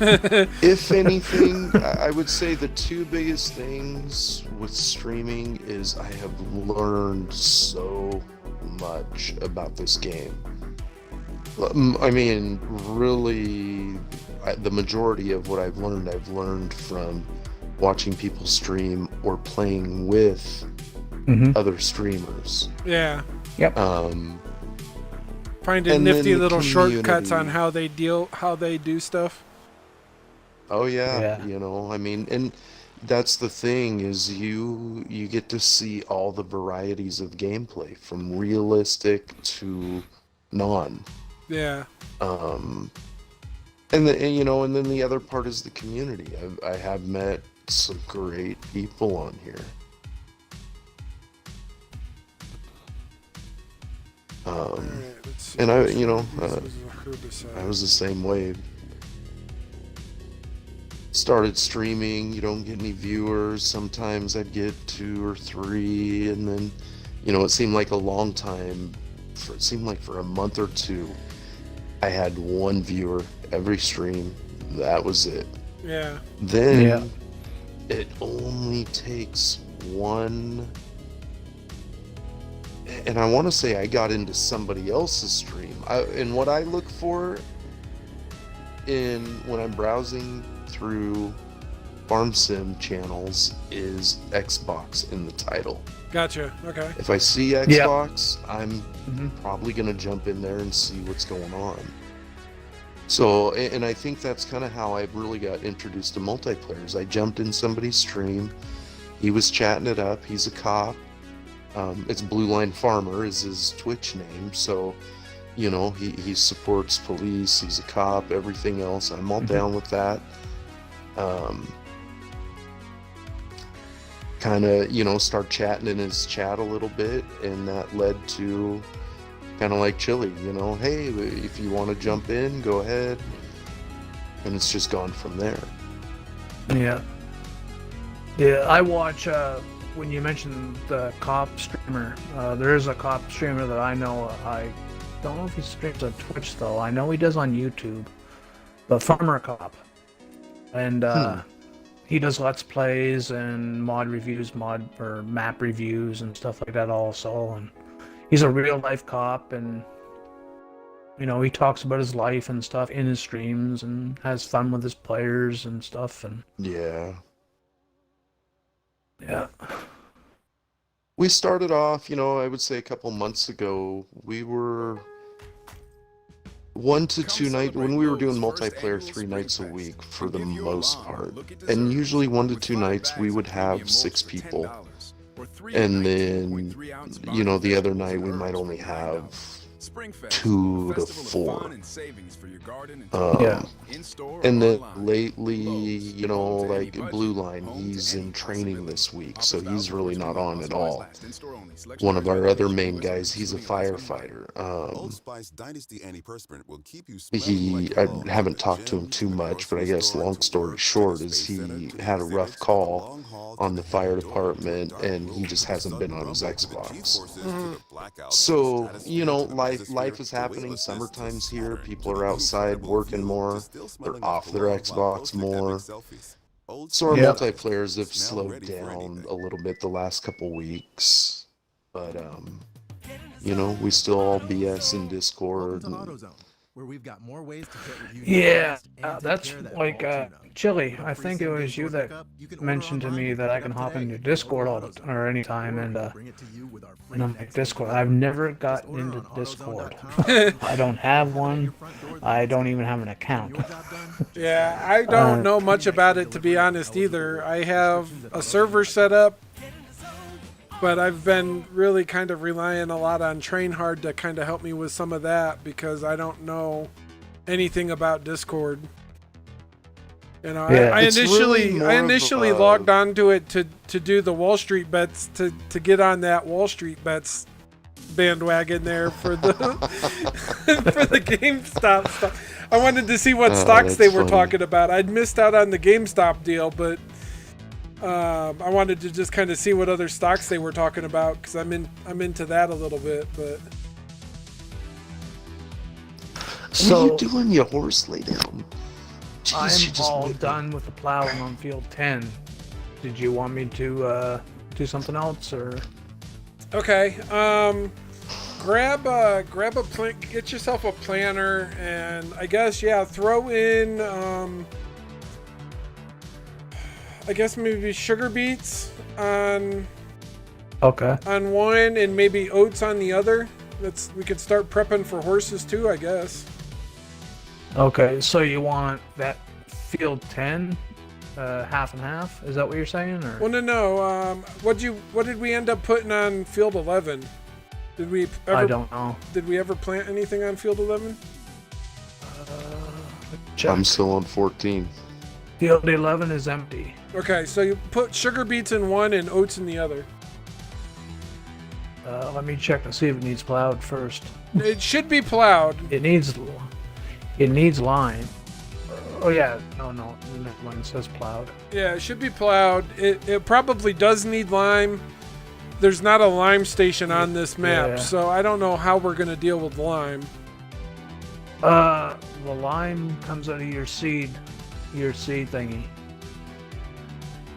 If anything, I would say the 2 biggest things with streaming is I have learned so much about this game. I mean, really, the majority of what I've learned from watching people stream or playing with other streamers. Yeah. Yep. Finding nifty little shortcuts on how they do stuff. Oh yeah, you know, I mean, and that's the thing, is you get to see all the varieties of gameplay, from realistic to non. Yeah. And then the other part is the community. I have met some great people on here. And I was the same way. Started streaming, you don't get any viewers. Sometimes I'd get 2 or 3, and then, you know, it seemed like a long time. It seemed like for a month or 2, I had 1 viewer every stream. That was it. Yeah. Then it only takes 1. And I want to say I got into somebody else's stream. And what I look for when I'm browsing through Farm Sim channels is Xbox in the title. Gotcha. Okay. If I see Xbox, I'm probably going to jump in there and see what's going on. So, and I think that's kind of how I really got introduced to multiplayers. I jumped in somebody's stream. He was chatting it up. He's a cop. It's Blue Line Farmer is his Twitch name, so, you know, he supports police, he's a cop, everything else. I'm all down with that. Kind of, you know, start chatting in his chat a little bit, and that led to kind of like Chili, you know, hey, if you want to jump in, go ahead. And it's just gone from there. Yeah. Yeah, I watch, when you mentioned the cop streamer, there is a cop streamer that I know. I don't know if he streams on Twitch, though. I know he does on YouTube. But Farmer Cop. And he does Let's Plays and mod reviews, or map reviews and stuff like that also. And he's a real-life cop, and, you know, he talks about his life and stuff in his streams and has fun with his players and stuff. And yeah. Yeah. We started off, you know, I would say a couple months ago, we 1 to 2 nights when we were doing multiplayer 3 nights a week for the most part, and usually 1 to 2 nights we would have 6 people, and then the other night we might only have 2 to 4. And then lately, like Blue Line, he's in training this week, so he's really not on at all. One of our other main guys, he's a firefighter. I haven't talked to him too much, but I guess long story short is he had a rough call on the fire department, and he just hasn't been on his Xbox. So, life is happening. Summertime's here. People are outside working more. They're off their Xbox more. So our multiplayers have slowed down a little bit the last couple weeks. But, we still all BS in Discord. Where we've got more ways to get what you need. Yeah, that's like Chili. I think it was you that mentioned to me that I can hop into Discord or anytime, and I'm like, Discord. I've never gotten into Discord. I don't have one. I don't even have an account. Yeah, I don't know much about it, to be honest, either. I have a server set up, but I've been really kind of relying a lot on Trainhard to kind of help me with some of that, because I don't know anything about Discord. I initially logged onto it to do the Wall Street bets, to get on that Wall Street bets bandwagon there for the for the GameStop stuff. I wanted to see what stocks they were talking about. I'd missed out on the GameStop deal, but I wanted to just kind of see what other stocks they were talking about, because I'm into that a little bit. But so, what are you doing, you horse? Lay down. Jeez, I'm all done with the plowing on field 10. Did you want me to do something else, or? Okay. Grab a get yourself a planner, and I guess throw in I guess maybe sugar beets on one, and maybe oats on the other. We could start prepping for horses too, I guess. Okay, so you want that field 10 half and half? Is that what you're saying? Or? Well, no. What did we end up putting on field 11? Did we ever, I don't know. Did we ever plant anything on field 11? I'm still on 14. Field 11 is empty. Okay, so you put sugar beets in one and oats in the other. Let me check to see if it needs plowed first. It should be plowed. It needs lime. Oh yeah, no, never mind. It says plowed. Yeah, it should be plowed. It probably does need lime. There's not a lime station on this map, so I don't know how we're gonna deal with lime. The lime comes out of your seed thingy.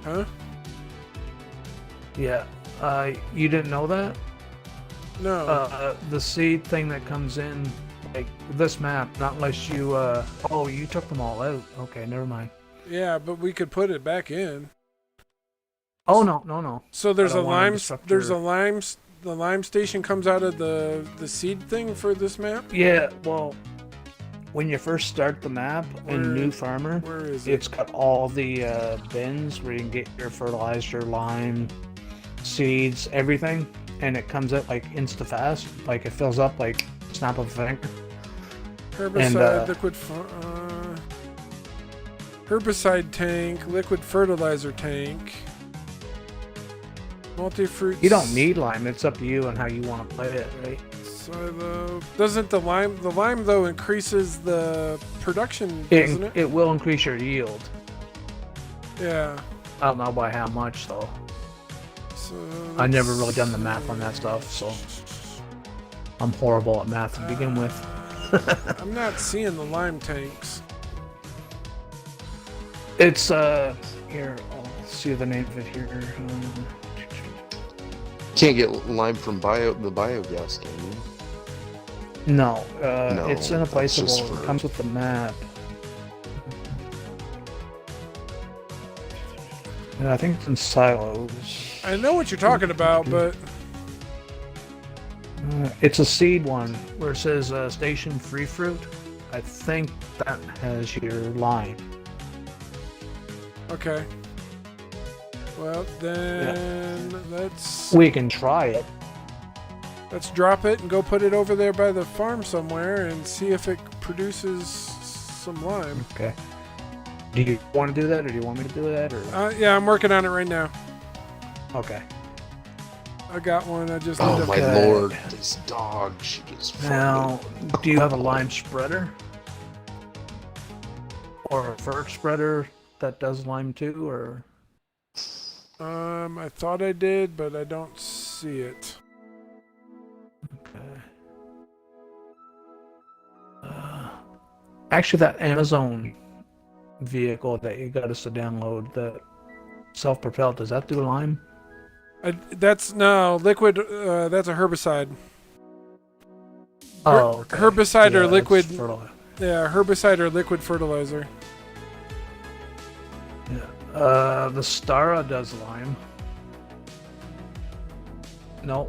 Huh? Yeah. You didn't know that? No. The seed thing that comes in, like this map, not unless you. Oh, you took them all out. Okay, never mind. Yeah, but we could put it back in. Oh no. So there's a lime. The lime station comes out of the seed thing for this map. Yeah. Well, when you first start the map in New Farmer, where is it? It's got all the bins where you can get your fertilizer, lime, seeds, everything, and it comes out like insta-fast. Like it fills up like snap of a finger. Herbicide, liquid herbicide tank, liquid fertilizer tank, multi-fruit. You don't need lime. It's up to you on how you want to play it, right? Silo. Doesn't the lime though increases the production, doesn't it? It will increase your yield. Yeah. I don't know by how much though. So I never really done the math on that stuff, so I'm horrible at math to begin with. I'm not seeing the lime tanks. It's here. I'll see the name of it here. Can't get lime from the biogas, can you? No, No, it's in a place it's that just it comes with the map. Yeah, I think it's in silos. I know what you're talking about, but it's a seed one where it says station free fruit. I think that has your line. Okay. Well, then We can try it. let's drop it and go put it over there by the farm somewhere and see if it produces some lime. Okay. Do you want to do that, or do you want me to do that, or? Yeah, I'm working on it right now. Okay. I got one. I just need Oh to... my lord, this dog, she just Now, do you have a lime spreader? Or a fir spreader that does lime too, or? I thought I did, but I don't see it. Okay. Actually, that Amazon vehicle that you got us to download, the self-propelled, does that do lime? That's no liquid. That's a herbicide. Oh, okay. Herbicide or Yeah, liquid. that's fertilizer. Yeah, herbicide or liquid fertilizer. The Stara does lime. No,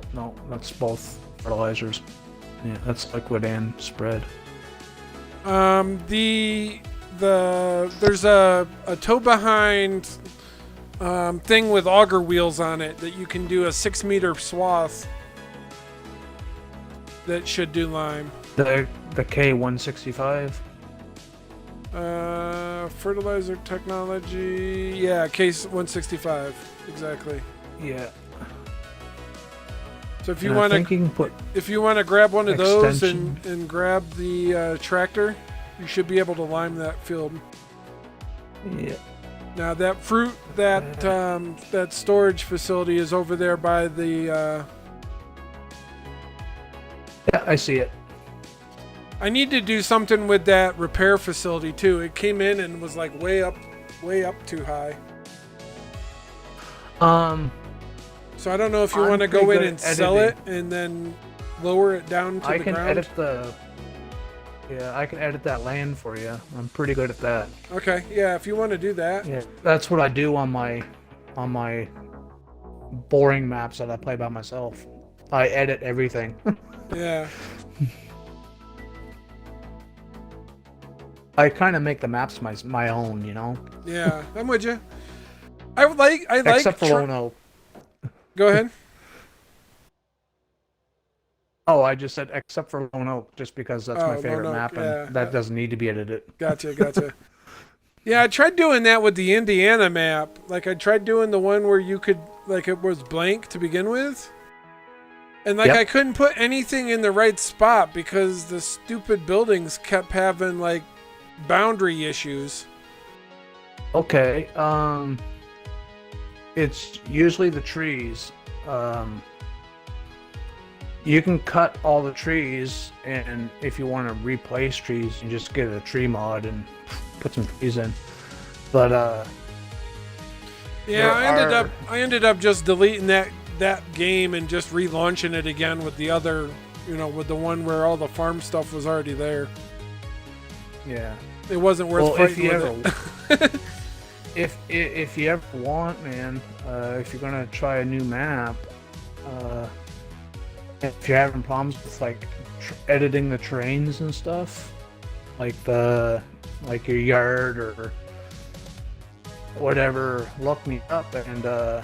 that's both fertilizers. Yeah, that's liquid and spread. There's a tow behind thing with auger wheels on it that you can do a 6-meter swath that should do lime. The K165. Fertilizer technology. Yeah, case 165 exactly. Yeah. So if you want to grab one of those and grab the tractor, you should be able to lime that field. Yeah. Now that that storage facility is over there by the. Yeah, I see it. I need to do something with that repair facility too. It came in and was like way up too high. So I don't know if you want to go in and sell it and then lower it down to the ground. I can edit that land for you. I'm pretty good at that. Okay, yeah, if you want to do that. Yeah, that's what I do on my boring maps that I play by myself. I edit everything. Yeah. I kind of make the maps my own, you know. Yeah, I'm with you. I like. Except for Lone Oak. Go ahead. Oh, I just said except for Lone Oak, just because that's my favorite Lone Oak, map, and yeah. that doesn't need to be edited. Gotcha. Yeah, I tried doing that with the Indiana map. Like, I tried doing the one where you could, like, it was blank to begin with. And, like, Yep. I couldn't put anything in the right spot because the stupid buildings kept having, like, boundary issues. Okay, it's usually the trees. You can cut all the trees, and if you want to replace trees, you just get a tree mod and put some trees in. But Yeah, I ended up just deleting that game and just relaunching it again with the other, with the one where all the farm stuff was already there. Yeah. It wasn't worth fighting with it. If you ever want, man, if you're gonna try a new map, if you're having problems with like editing the terrains and stuff, like your yard or whatever, look me up, and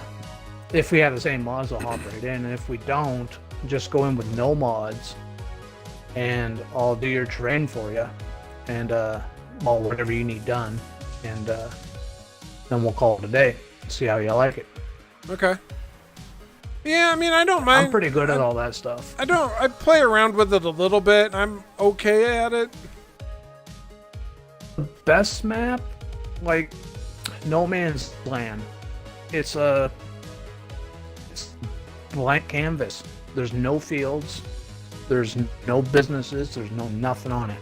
if we have the same mods, I'll hop right in. And if we don't, just go in with no mods, and I'll do your terrain for you, and whatever you need done, and then we'll call it a day. See how you like it. Okay. Yeah, I mean, I don't mind. I'm pretty good at all that stuff. I play around with it a little bit. I'm okay at it. The best map, like No Man's Land. It's blank canvas. There's no fields. There's no businesses. There's no nothing on it.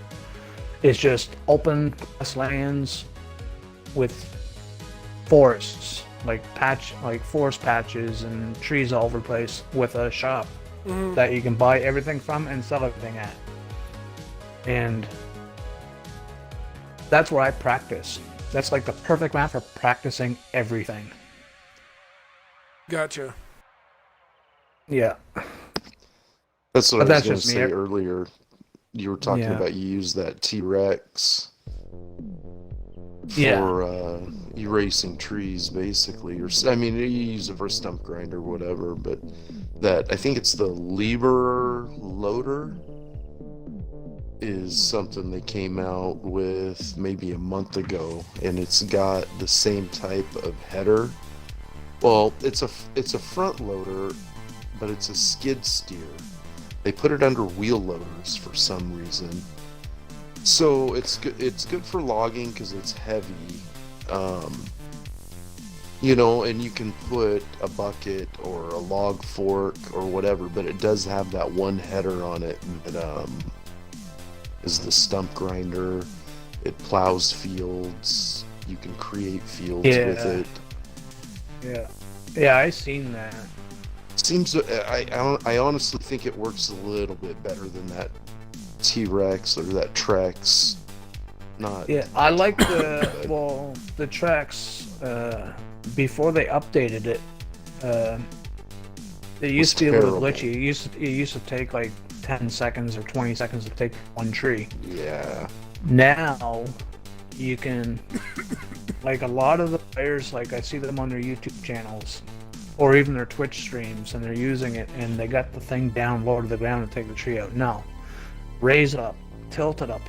It's just open lands with forests, like forest patches and trees all over the place, with a shop that you can buy everything from and sell everything at. And that's where I practice. That's like the perfect map for practicing everything. Gotcha. Yeah. That's what I was going to say earlier. you were talking Yeah. about you use that T-Rex for Yeah. erasing trees, basically. Or I mean, you use it for stump grind or whatever, but that, I think it's the Lieber loader, is something they came out with maybe a month ago, and it's got the same type of header. Well, it's a front loader, but it's a skid steer. They put it under wheel loaders for some reason. So it's good for logging because it's heavy. You know, and you can put a bucket or a log fork or whatever, but it does have that one header on it that is the stump grinder. It plows fields. You can create fields with it. Yeah, I seen that. Seems I honestly think it works a little bit better than that T-Rex or that Trex. Not. Yeah, I like the the Trex. Before they updated it, it used to be a little glitchy. It used to take like 10 seconds or 20 seconds to take one tree. Yeah. Now you can, like a lot of the players, like I see them on their YouTube channels or even their Twitch streams, and they're using it, and they got the thing down low to the ground and take the tree out. No, raise it up, tilt it up,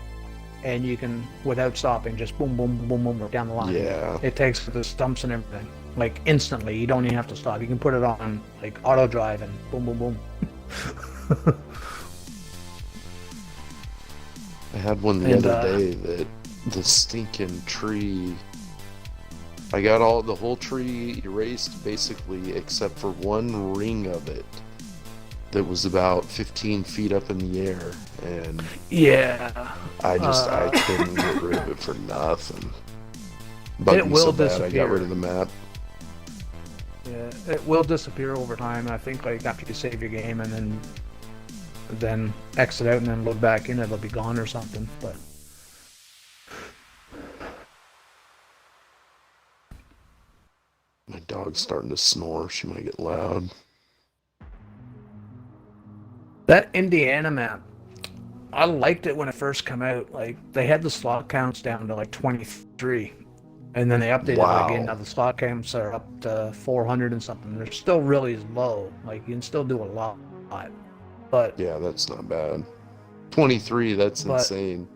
and you can, without stopping, just boom, boom, boom, boom, boom down the line. Yeah. It takes the stumps and everything, like instantly. You don't even have to stop. You can put it on like auto drive and boom, boom, boom. I had one the other day that the stinking tree. I got the whole tree erased basically, except for one ring of it that was about 15 feet up in the air, and yeah, I couldn't get rid of it for nothing. Bugged it me will so bad, disappear. I got rid of the map. Yeah, it will disappear over time. I think like after you save your game and then exit out and then load back in, it'll be gone or something. But my dog's starting to snore. She might get loud. that Indiana map, I liked it when it first came out. Like they had the slot counts down to like 23, and then they updated it again. Now the slot counts are up to 400 and something. They're still really low. Like you can still do a lot, but yeah, that's not bad. 23, that's insane.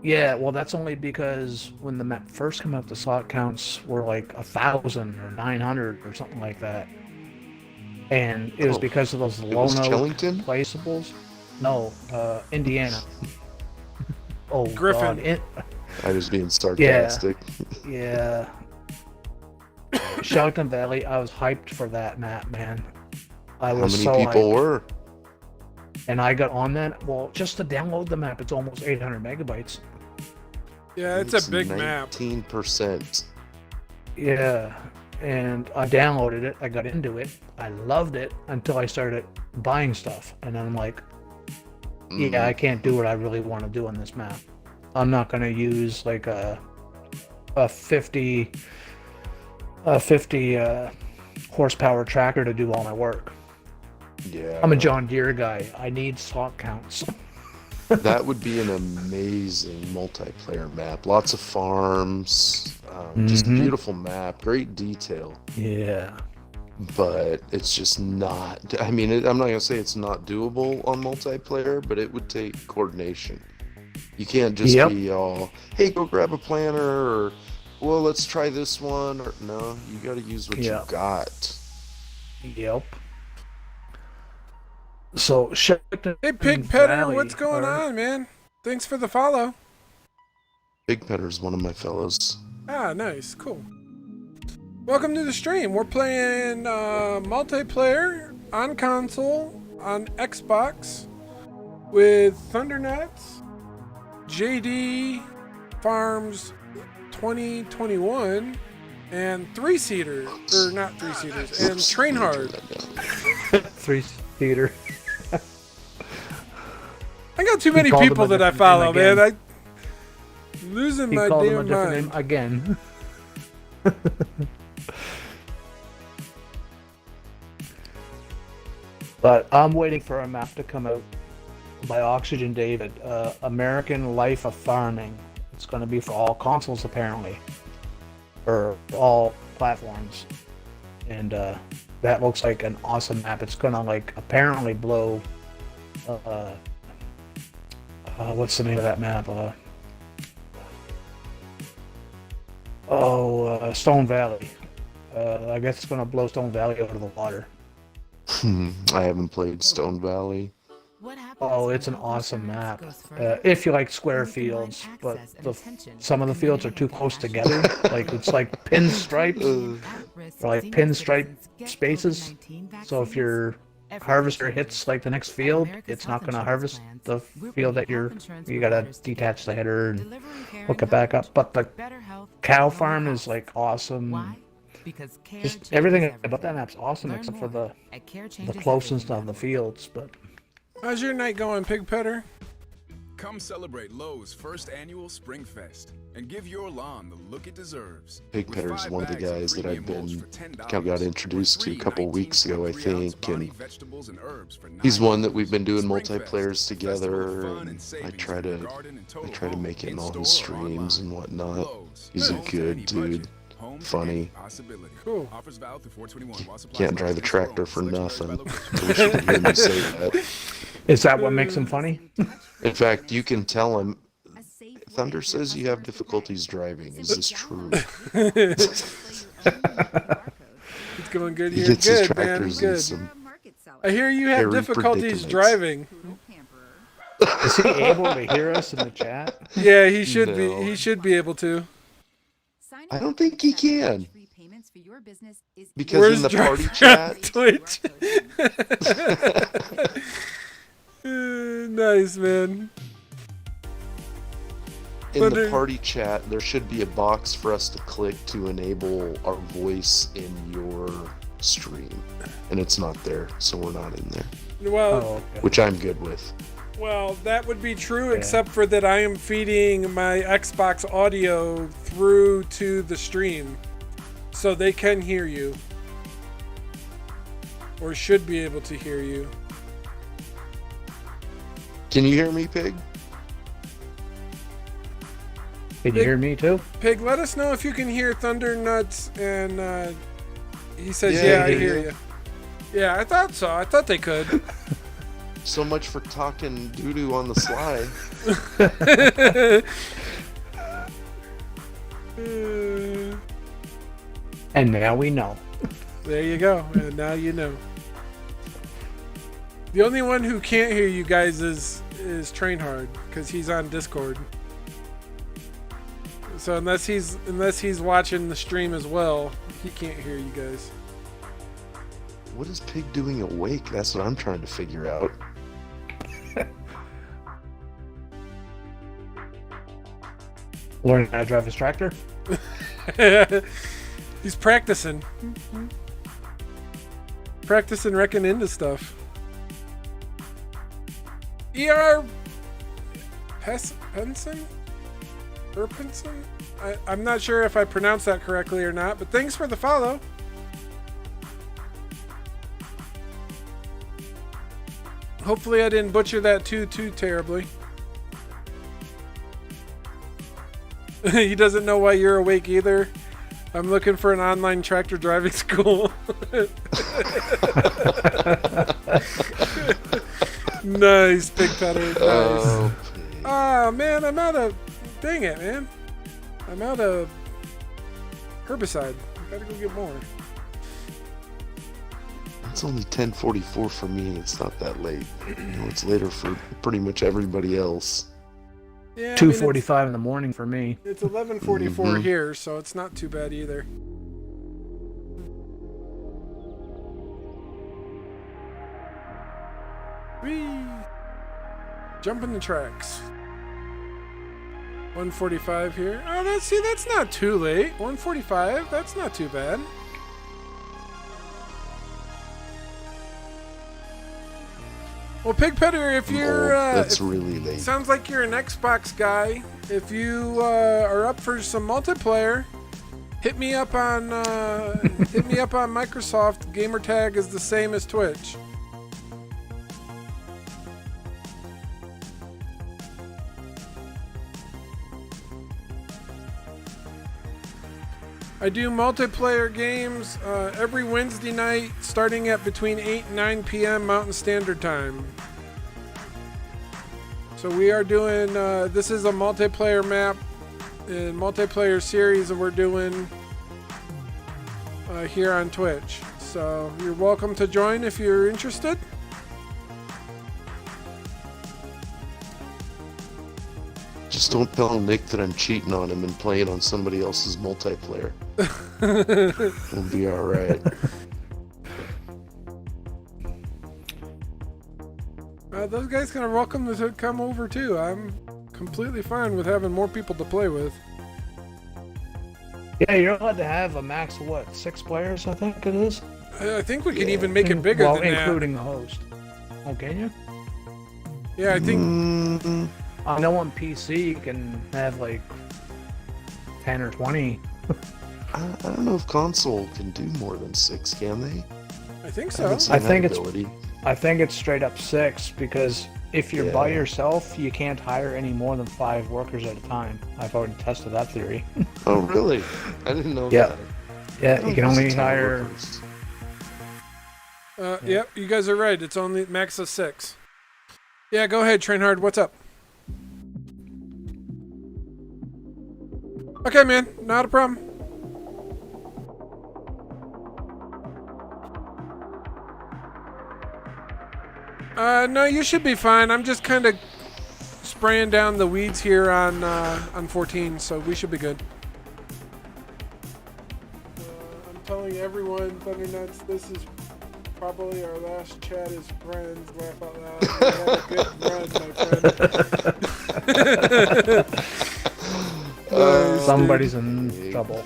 Yeah, well, that's only because when the map first came out, the slot counts were like 1,000 or 900 or something like that, and it was because of those low note placeables. No, Indiana. Oh, Griffin. God. I was being sarcastic. Yeah. Shelton Valley, I was hyped for that map, man. I was How many people were? And I got on that. Well, just to download the map, it's almost 800 megabytes. Yeah, it's a big map. 19%. Yeah, and I downloaded it. I got into it. I loved it until I started buying stuff, and I'm like, yeah, I can't do what I really want to do on this map. I'm not gonna use like a 50 horsepower tractor to do all my work. Yeah. I'm a John Deere guy. I need slot counts. That would be an amazing multiplayer map. Lots of farms, just a beautiful map, great detail. Yeah. But it's just not. I mean, I'm not gonna say it's not doable on multiplayer, but it would take coordination. You can't just be all, "Hey, go grab a planter," or, "Well, let's try this one." Or no, you got to use what you got. Yep. So, hey, Pig Petter, what's going on, man? Thanks for the follow. Big Petter's one of my fellows. Ah, nice, cool. Welcome to the stream. We're playing multiplayer on console on Xbox with Thundernuts, JD Farms 2021, and three-seater, or not three-seaters, and Train Hard. Three-seater. I got too many people that I follow, man. I'm losing my damn mind. Again. But I'm waiting for a map to come out by Oxygen David. American Life of Farming. It's going to be for all consoles apparently, or all platforms, and that looks like an awesome map. It's going to like apparently blow. What's the name of that map? Stone Valley. I guess it's going to blow Stone Valley out of the water. I haven't played Stone Valley. Oh, it's an awesome map. If you like square fields, but some of the fields are too close together. Like it's like pinstripes, or like pinstripe spaces. So if your harvester hits like the next field, it's not going to harvest the field that you gotta detach the header and hook it back up. But the cow farm is like awesome. Just everything about that map's awesome except for the closeness of the fields. But how's your night going, Pig Petter? Come celebrate Lowe's first annual Spring Fest and give your lawn the look it deserves. Pig Petter's one of the guys that I got introduced to a couple weeks ago, I think, and he's one that we've been doing multiplayers together, and I try to make it in all his streams and whatnot. He's a good dude. Funny. Cool. Can't drive a tractor for nothing. I wish you could hear me say that. Is that what makes him funny? In fact, you can tell him. Thunder says you have difficulties driving. Is this true? It's going good here. He gets his Good, man. tractors in Good. some I hear you have hairy difficulties predicaments. driving. Is he able to hear us in the chat? Yeah, he should No. be. He should be able to. I don't think he can. Because Where's in the Drive party on chat, Twitch? Nice, man. in Thunder- the party chat, there should be a box for us to click to enable our voice in your stream, and it's not there, so we're not in there. Well, Which I'm good with. well, that would be true, except for that I am feeding my Xbox audio through to the stream, so they can hear you, or should be able to hear you. Can you hear me, Pig? Can you hear me too? Pig, let us know if you can hear Thunder Nuts, and he says, Yeah, yeah, I yeah, hear yeah. you. Yeah, I thought so. I thought they could. So much for talking doo-doo on the sly. And now we know. There you go. And now you know. The only one who can't hear you guys is Trainhard, because he's on Discord. So unless he's watching the stream as well, he can't hear you guys. What is Pig doing awake? That's what I'm trying to figure out. Learning how to drive his tractor? He's practicing. Practicing wrecking into stuff. E.R. Penson? Erpenson? I'm not sure if I pronounced that correctly or not, but thanks for the follow. Hopefully I didn't butcher that too terribly. He doesn't know why you're awake either. I'm looking for an online tractor driving school. Nice, Big Petter. Nice. Oh, man, I'm out of... Dang it, man. I'm out of herbicide. I gotta go get more. It's only 10:44 for me. It's not that late. It's later for pretty much everybody else. Yeah, 2:45 in the morning for me. It's 11:44 here, so it's not too bad either. Whee! Jumping the tracks. 1:45 here. Oh, that's not too late. 1:45. That's not too bad. Well, Pig Petter, if you're that's really late. Sounds like you're an Xbox guy. If you are up for some multiplayer, hit me up on Microsoft. Gamertag is the same as Twitch. I do multiplayer games every Wednesday night, starting at between 8 and 9 p.m. Mountain Standard Time. So we are doing, this is a multiplayer map and multiplayer series that we're doing here on Twitch. So you're welcome to join if you're interested. Just don't tell Nick that I'm cheating on him and playing on somebody else's multiplayer. We'll be alright. Those guys are welcome to come over too. I'm completely fine with having more people to play with. Yeah, you're allowed to have a max of what, 6 players, I think it is? I think we can even make it bigger than that. Including the host. Oh, can you? Yeah, I think... I know on PC you can have like 10 or 20. I don't know if console can do more than 6, can they? I think so. I think it's straight up 6 because if you're by yourself, you can't hire any more than 5 workers at a time. I've already tested that theory. Oh, really? I didn't know that. Yeah, you can only hire... Yep, you guys are right. It's only max of 6. Yeah, go ahead, Train Hard. What's up? Okay, man. Not a problem. No, you should be fine. I'm just kind of spraying down the weeds here on 14, so we should be good. I'm telling everyone, Thundernuts, this is probably our last chat as friends. Laugh out loud. We had a good run, my friend. Somebody's in trouble.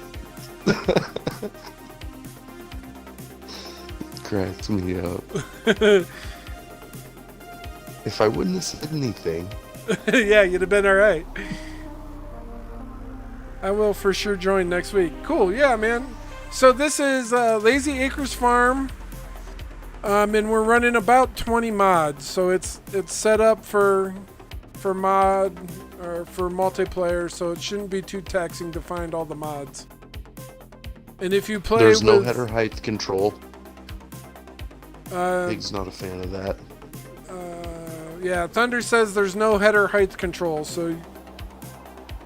Cracks me up. If I wouldn't have said anything. Yeah, you'd have been alright. I will for sure join next week. Cool, yeah, man. So this is Lazy Acres Farm. And we're running about 20 mods. So it's set up for mod or for multiplayer, so it shouldn't be too taxing to find all the mods. And if you play There's no header height control. Pig's not a fan of that. Yeah, Thunder says there's no header height control, so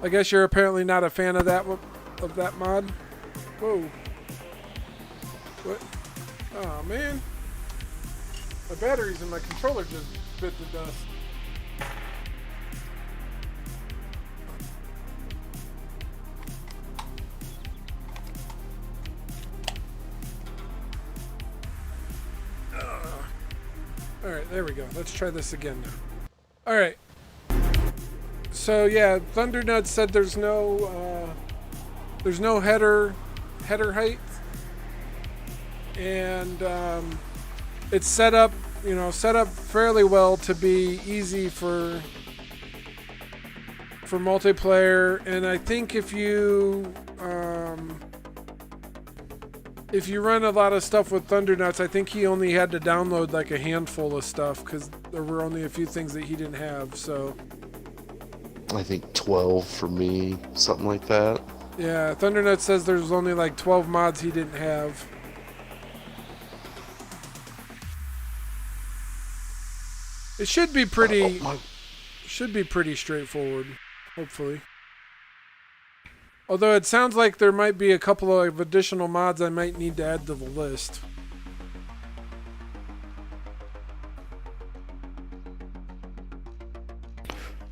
I guess you're apparently not a fan of that mod. Whoa. What? Oh man. My batteries in my controller just bit the dust. Alright, there we go. Let's try this again now. Alright. So yeah, Thundernuts said there's no header height. And it's set up fairly well to be easy for multiplayer. And I think if you run a lot of stuff with Thundernuts, I think he only had to download like a handful of stuff because there were only a few things that he didn't have. So I think 12 for me, something like that. Yeah, Thundernuts says there's only like 12 mods he didn't have. It should be pretty straightforward, hopefully. Although it sounds like there might be a couple of additional mods I might need to add to the list.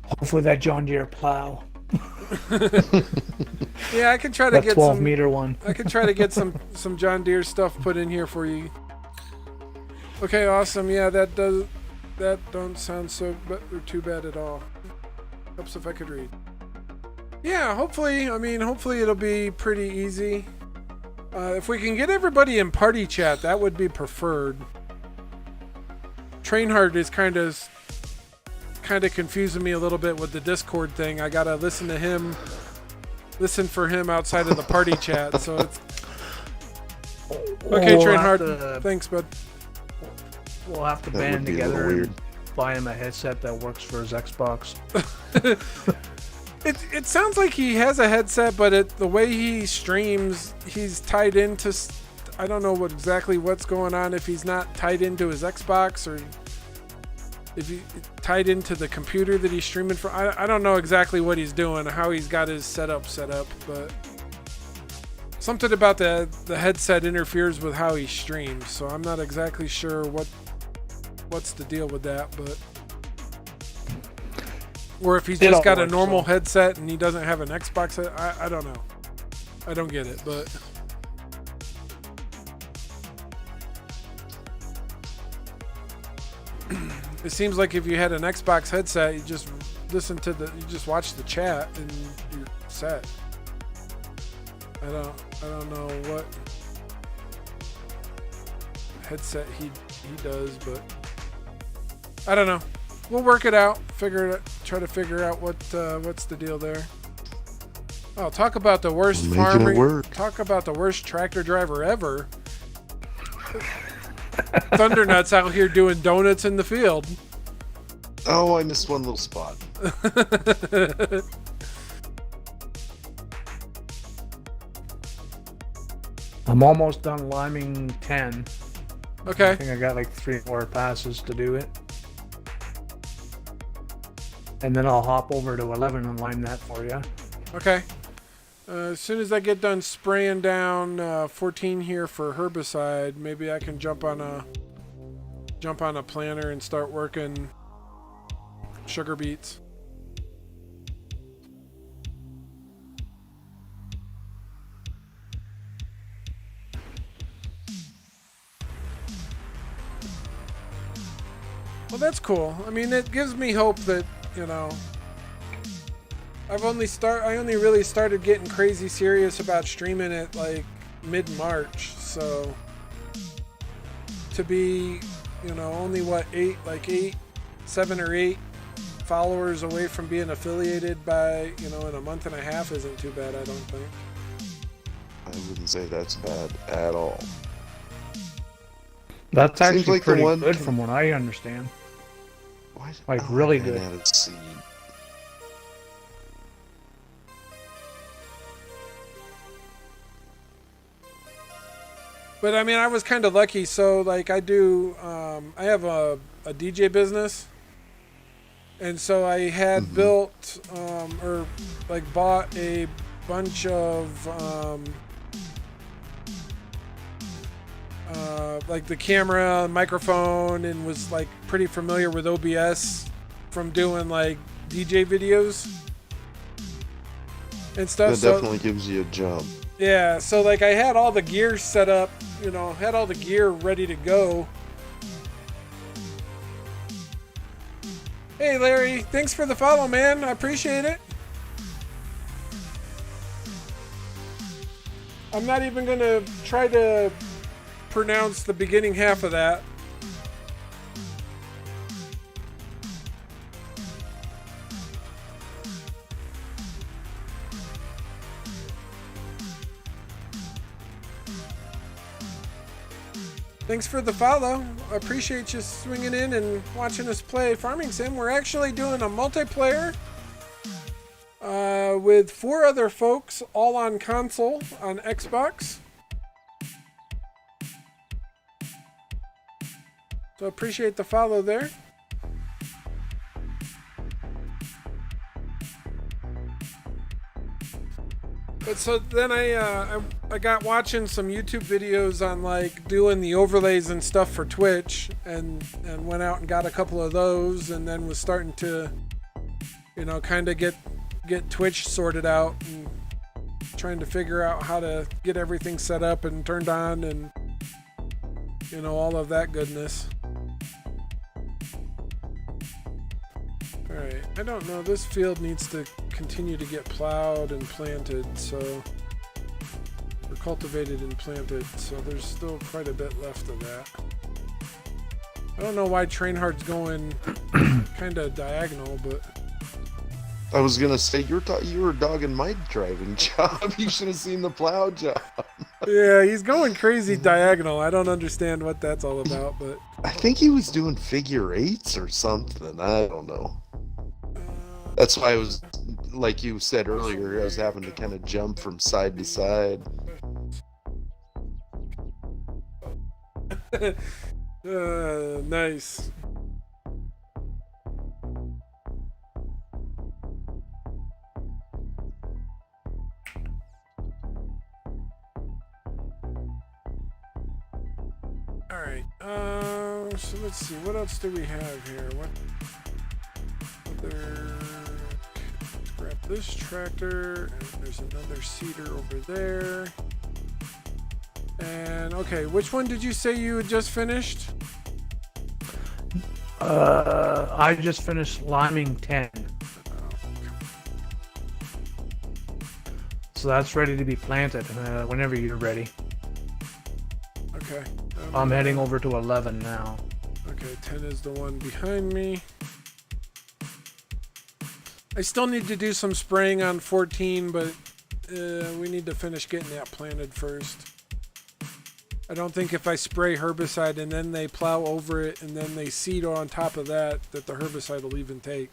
Hopefully that John Deere plow. Yeah, I can try to get 12-meter one. I can try to get some John Deere stuff put in here for you. Okay, awesome. Yeah, that don't sound too bad at all. Helps if I could read. Yeah, hopefully it'll be pretty easy. If we can get everybody in party chat, that would be preferred. Trainhard is kind of confusing me a little bit with the Discord thing. I gotta listen for him outside of the party chat. So it's okay. Trainhard, thanks, bud. We'll have to band together and buy him a headset that works for his Xbox. It sounds like he has a headset, but the way he streams, he's tied into. I don't know exactly what's going on. If he's not tied into his Xbox or if he tied into the computer that he's streaming from. I don't know exactly what he's doing, how he's got his setup set up, but something about the headset interferes with how he streams. So I'm not exactly sure what's the deal with that, but. Or if he's just got a normal headset and he doesn't have an Xbox, I don't know. I don't get it, but... It seems like if you had an Xbox headset, you just you just watch the chat and you're set. I don't know what headset he does, but I don't know. We'll work it out. Try to figure out what's the deal there. Oh, talk about the worst farmer. Talk about the worst tractor driver ever. Thundernuts out here doing donuts in the field. Oh, I missed one little spot. I'm almost done liming 10. Okay. I think I got like 3 more passes to do it. And then I'll hop over to 11 and lime that for you. Okay. As soon as I get done spraying down 14 here for herbicide, maybe I can jump on a planter and start working sugar beets. Well, that's cool. I mean, it gives me hope that, you know, I only really started getting crazy serious about streaming at like mid-March, so to be, you know, only what, 7 or 8 followers away from being affiliated by, you know, in a month and a half isn't too bad, I don't think. I wouldn't say that's bad at all. That's actually like pretty good from what I understand. Like really good. But I mean, I was kind of lucky. So like I do, I have a DJ business. And so I had built, or like bought a bunch of, like the camera, microphone, and was like pretty familiar with OBS from doing like DJ videos and stuff. That definitely gives you a jump. Yeah, so like I had all the gear set up, you know, had all the gear ready to go. Hey Larry, thanks for the follow, man. I appreciate it. I'm not even gonna try to pronounce the beginning half of that. Thanks for the follow. I appreciate you swinging in and watching us play Farming Sim. We're actually doing a multiplayer with 4 other folks, all on console, on Xbox. So appreciate the follow there. But so then I got watching some YouTube videos on like doing the overlays and stuff for Twitch, and went out and got a couple of those, and then was starting to, you know, kind of get Twitch sorted out and trying to figure out how to get everything set up and turned on, and you know, all of that goodness. All right, I don't know. This field needs to continue to get plowed and planted, so or cultivated and planted. So there's still quite a bit left of that. I don't know why Trainhard's going kind of diagonal, but I was gonna say you were dogging my driving job. You should have seen the plow job. Yeah, he's going crazy diagonal. I don't understand what that's all about, but I think he was doing figure 8s or something. I don't know. That's why I was like you said earlier, I was having to kind of jump from side to side. Nice. All right. So let's see. What else do we have here? What other? Let's grab this tractor, and there's another seeder over there. And okay, which one did you say you had just finished? I just finished liming 10. So that's ready to be planted whenever you're ready. Okay. I'm heading over to 11 now. Okay, 10 is the one behind me. I still need to do some spraying on 14, but we need to finish getting that planted first. I don't think if I spray herbicide and then they plow over it and then they seed on top of that, that the herbicide will even take.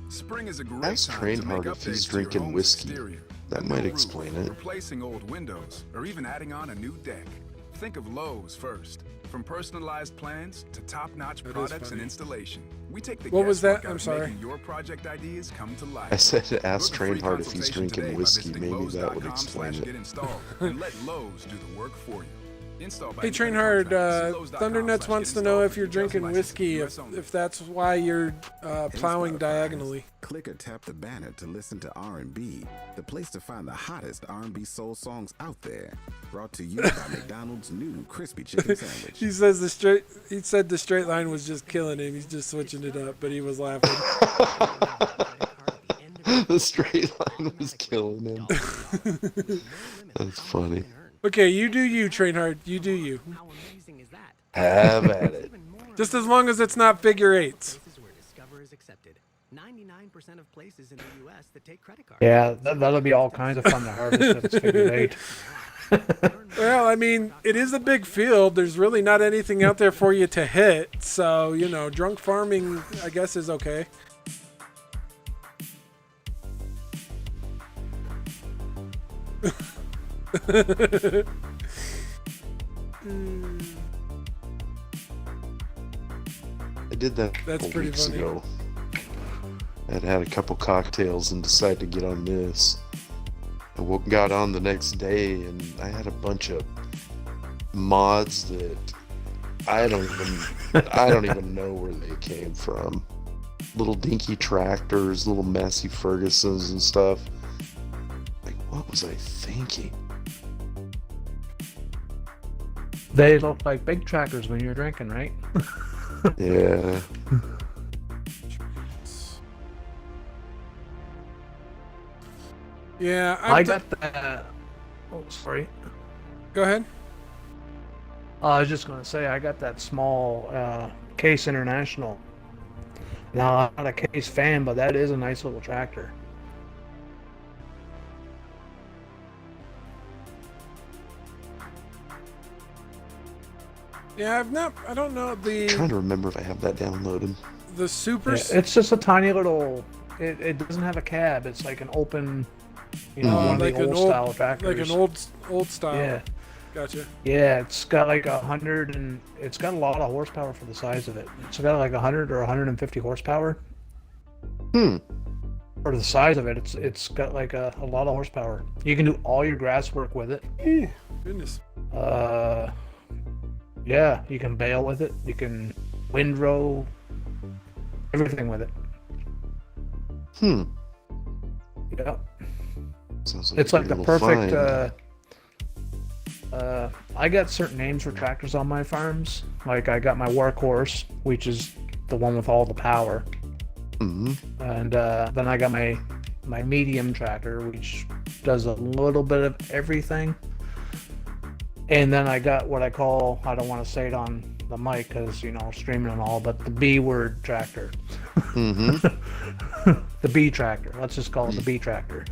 Spring is a great Ask time Train to make Hard if he's updates to your drinking home's whiskey. exterior. That A might new explain roof, it. Replacing old windows, or even adding on a new deck. Think of Lowe's first. From personalized plans to top-notch That is products and funny. installation. We take the What was guesswork that? out I'm of sorry. making your project ideas come to life. I said to ask Book a free Train Hard if he's consultation drinking today by whiskey. visiting Maybe that would explain Lowes.com/get it. installed, and let Lowe's do the work for you. Installed by Hey, independent Trainhard, contractors. See Thundernuts wants to know if you're drinking whiskey, if that's why you're plowing diagonally. Click or tap the banner to listen to R&B, the place to find the hottest R&B soul songs out there. Brought to you by McDonald's new crispy chicken sandwich. He said the straight line was just killing him. He's just switching it up, but he was laughing. The straight line was killing him. That's funny. Okay, you do you, Trainhard. You do you. Have at it. Just as long as it's not figure eights. 99% of places in the US that take credit cards. Yeah, that'll be all kinds of fun to harvest if it's figure 8. Well, I mean, it is a big field. There's really not anything out there for you to hit. So, you know, drunk farming, I guess, is okay. I did that a That's couple pretty weeks funny. ago. I'd had a couple cocktails and decided to get on this. I got on the next day and I had a bunch of mods that I don't even know where they came from. Little dinky tractors, little Massey Fergusons and stuff. Like, what was I thinking? They look like big tractors when you're drinking, right? Yeah. Yeah, I got the. Oh, sorry. Go ahead. I was just going to say, I got that small Case International. Now, I'm not a Case fan, but that is a nice little tractor. Yeah, I don't know I'm trying to remember if I have that downloaded. the super. Yeah, it's just a tiny little. It doesn't have a cab. It's like an open, one of like the an old old style tractors. Like an old style. Yeah. Gotcha. Yeah, it's got like 100 and it's got a lot of horsepower for the size of it. It's got like 100 or 150 horsepower. For the size of it, it's got like a lot of horsepower. You can do all your grass work with it. Ooh, goodness. Yeah, you can bale with it. You can windrow, everything with it. Yeah. Sounds It's like the a perfect. find. I got certain names for tractors on my farms. Like I got my workhorse, which is the one with all the power. And then I got my medium tractor, which does a little bit of everything. And then I got what I call, I don't want to say it on the mic because, streaming and all, but the B word tractor. The B tractor. Let's just call it the B tractor.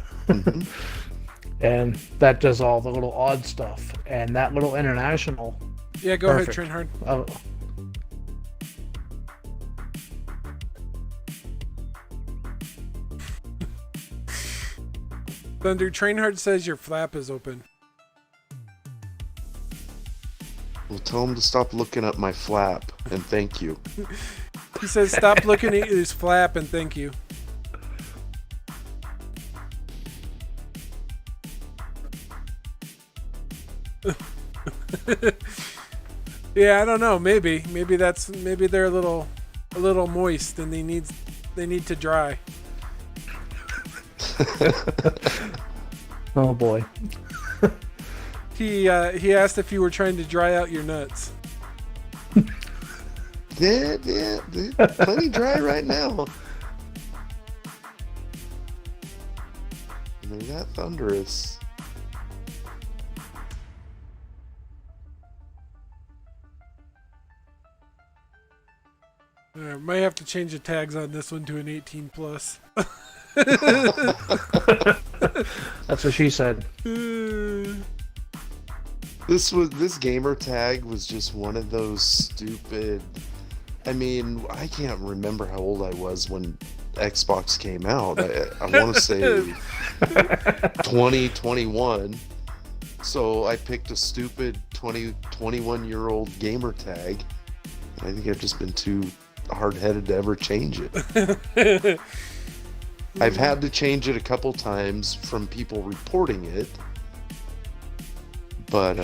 And that does all the little odd stuff. And that little International. Yeah, go perfect. ahead, Trainhard. Thunder Trainhard says your flap is open. Well, tell him to stop looking at my flap, and thank you. He says stop looking at his flap and thank you. Yeah, I don't know. Maybe they're a little moist and they need to dry. Oh boy. He asked if you were trying to dry out your nuts. Yeah, they're plenty dry right now. They're that thunderous. Might have to change the tags on this one to an 18 plus. That's what she said. This gamer tag was just one of those stupid. I mean, I can't remember how old I was when Xbox came out. I want to say 2021. So I picked a stupid 21-year-old gamer tag. I think I've just been too hard-headed to ever change it. I've had to change it a couple times from people reporting it. But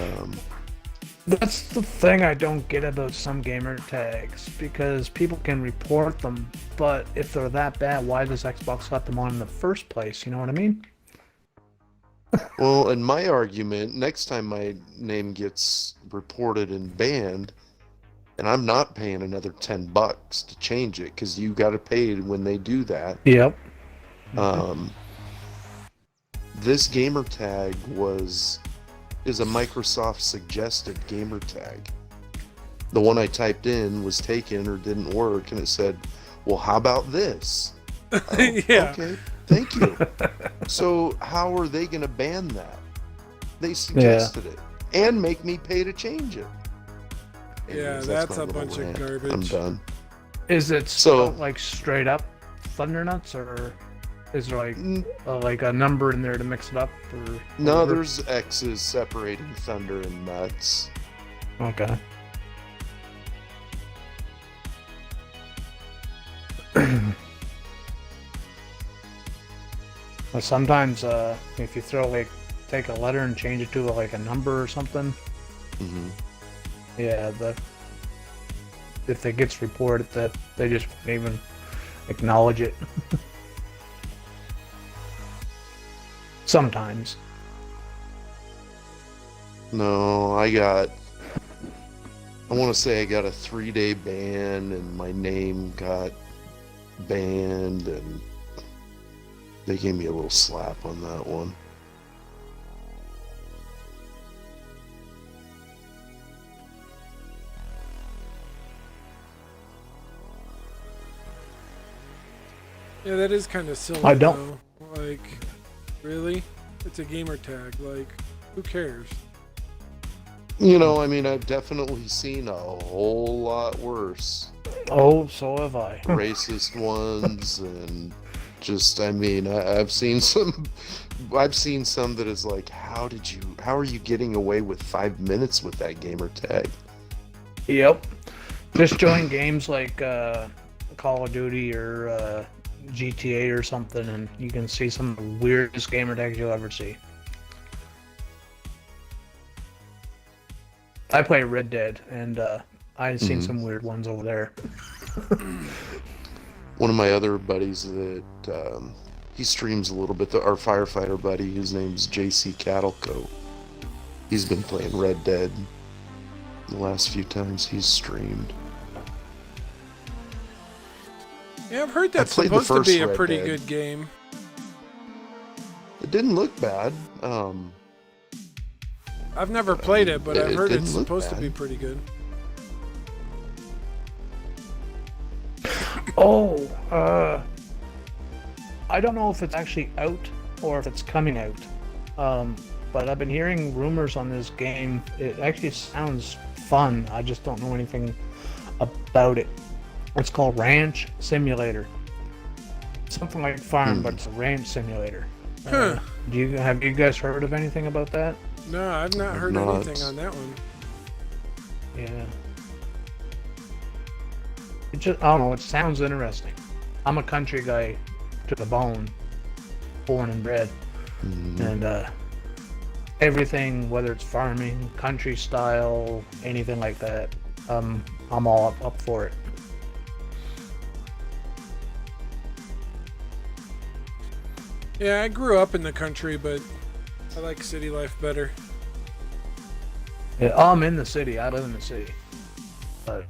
that's the thing I don't get about some gamer tags, because people can report them, but if they're that bad, why does Xbox let them on in the first place? You know what I mean? Well, in my argument, next time my name gets reported and banned, and I'm not paying another $10 to change it, because you got to pay when they do that. Yep. This gamer tag is a Microsoft suggested gamer tag. The one I typed in was taken or didn't work, and it said, well, how about this? Yeah. Okay, thank you. So how are they going to ban that? They suggested it and make me pay to change it. Yeah, Anyways, that's my a little bunch rant. of garbage. I'm done. Is it So- like straight up Thundernuts, or is there like a number in there to mix it up? Or No, whatever? there's X's separating thunder and nuts. Okay. Well, sometimes if you take a letter and change it to like a number or something, Mm-hmm. yeah, if it gets reported, that they just won't even acknowledge it. Sometimes. No, I want to say I got a 3-day ban, and my name got banned, and they gave me a little slap on that one. Yeah, that is kind of silly. I don't- though. Like, really? It's a gamer tag. Like, who cares? You know, I mean, I've definitely seen a whole lot worse. Oh, so have I. Racist ones, and just, I mean, I've seen some that is like, how are you getting away with 5 minutes with that gamer tag? Yep. Just join games like Call of Duty or GTA or something, and you can see some of the weirdest gamer tags you'll ever see. I play Red Dead, and I've seen some weird ones over there. One of my other buddies that he streams a little bit, our firefighter buddy, his name's JC Cattleco. He's been playing Red Dead the last few times he's streamed. Yeah, I've heard that's played the supposed to be first a Red pretty Dead. good game. It didn't look bad. I've never played it, but I've heard didn't it's look supposed to bad. be pretty good. Oh, I don't know if it's actually out or if it's coming out. But I've been hearing rumors on this game. It actually sounds fun. I just don't know anything about it. It's called Ranch Simulator. Something like Farm, but it's a ranch simulator. Have you guys heard of anything about that? No, I've not heard anything on that one. Yeah. It just, I don't know, it sounds interesting. I'm a country guy to the bone, born and bred. And everything, whether it's farming, country style, anything like that, I'm all up for it. Yeah, I grew up in the country, but I like city life better. Yeah, I'm in the city. I live in the city. But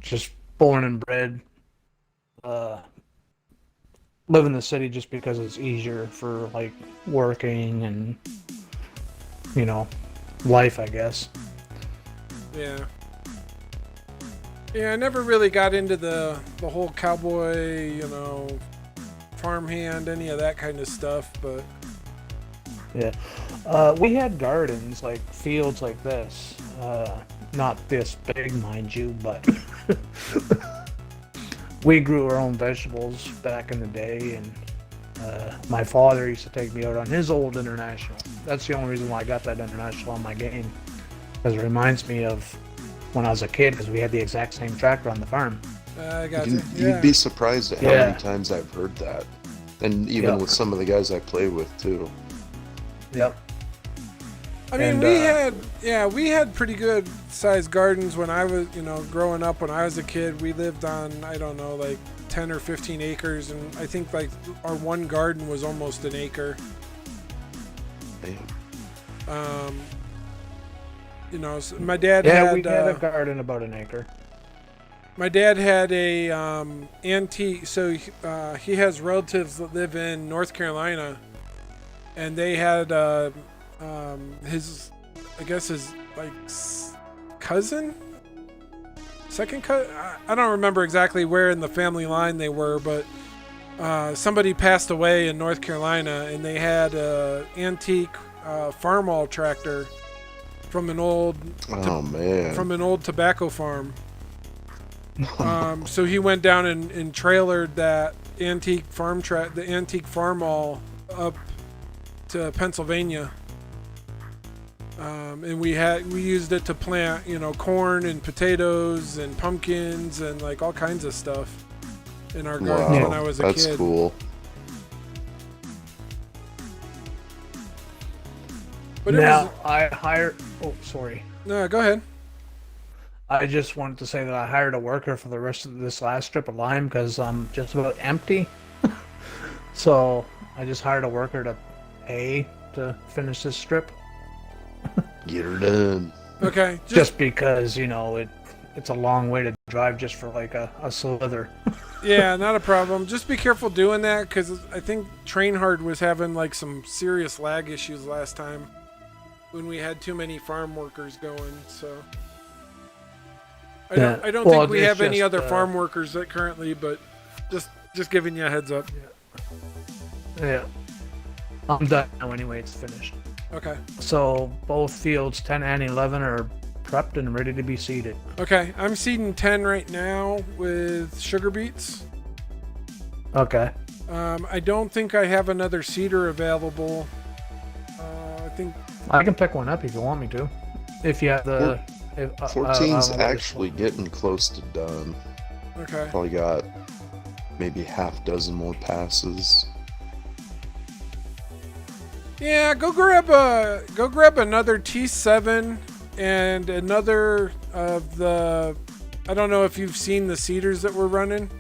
just born and bred. Live in the city just because it's easier for like working and life, I guess. Yeah. Yeah, I never really got into the whole cowboy, farmhand, any of that kind of stuff, but yeah. We had gardens, like fields like this. Not this big, mind you, but we grew our own vegetables back in the day, and my father used to take me out on his old International. That's the only reason why I got that International on my game, because it reminds me of when I was a kid, because we had the exact same tractor on the farm. I got you. You'd be surprised at how many times I've heard that, and even with some of the guys I play with too. Yep. I mean, we had pretty good sized gardens when I was, growing up. When I was a kid, we lived on, I don't know, like 10 or 15 acres, and I think like our one garden was almost an acre. So my dad had. We had a garden about an acre. My dad had a antique. So he has relatives that live in North Carolina, and they had his like cousin, second cousin. I don't remember exactly where in the family line they were, but somebody passed away in North Carolina, and they had a antique farmall tractor from an old from an old tobacco farm. So he went down and trailered that antique the antique farmall up to Pennsylvania. And we used it to plant, corn and potatoes and pumpkins and like all kinds of stuff in our garden when I was a kid. That's cool. But I hired. Oh, sorry. No, go ahead. I just wanted to say that I hired a worker for the rest of this last strip of lime because I'm just about empty. So I just hired a worker to pay to finish this strip. Get her done. Okay. Just because, it's a long way to drive just for like a slither. Yeah, not a problem. Just be careful doing that, because I think Trainhard was having like some serious lag issues last time when we had too many farm workers going. So I don't think we have any other farm workers that currently, but just giving you a heads up. Yeah. I'm done now anyway, it's finished. Okay. So both fields 10 and 11 are prepped and ready to be seeded. Okay, I'm seeding 10 right now with sugar beets. Okay. I don't think I have another seeder available. I think I can pick one up if you want me to. If you have the 14's actually getting close to done. Okay. Probably got maybe half dozen more passes. Yeah, go grab another T7 and another of the. I don't know if you've seen the seeders that we're running.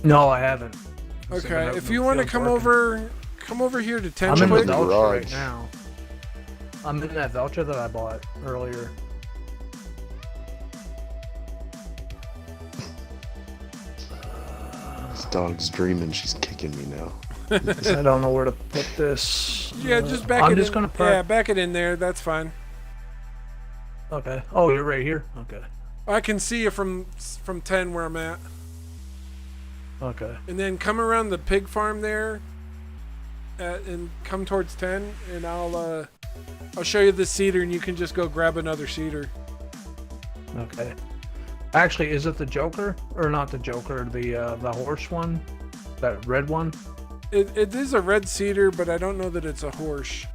No, I haven't. Okay, if you want to come over here to 10 I'm in quick. the Veltra right now. I'm in that Veltra that I bought earlier. This dog's dreaming she's kicking me now. I don't know where to put this. Yeah, just back I'm it just in. gonna put... Yeah, back it in there. That's fine. Okay. Oh, you're right here? Okay. I can see you from 10 where I'm at. Okay. And then come around the pig farm there and come towards 10, and I'll show you the seeder, and you can just go grab another seeder. Okay. Actually, is it the Joker or not the Joker? The horse one, that red one. It is a red cedar, but I don't know that it's a horse.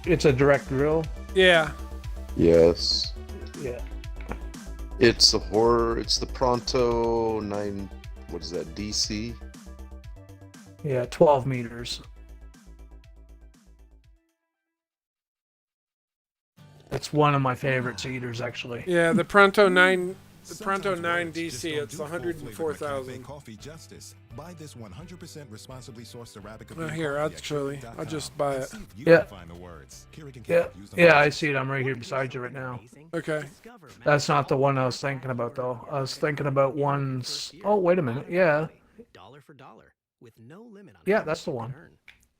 It's a direct drill. Yeah. Yes. Yeah. It's the Pronto 9. What is that? DC. Yeah, 12 meters. It's one of my favorite cedars, actually. Yeah, the Pronto 9. The Pronto 9 DC, it's 104,000. Coffee Justice. Buy this 100% responsibly sourced Arabica. Oh, here, actually, I'll just buy it. Yeah. Yeah, I see it. I'm right here beside you right now. Okay. That's not the one I was thinking about, though. I was thinking about ones. Oh, wait a minute. Yeah. Dollar for dollar, with no limit on Yeah, that's the one.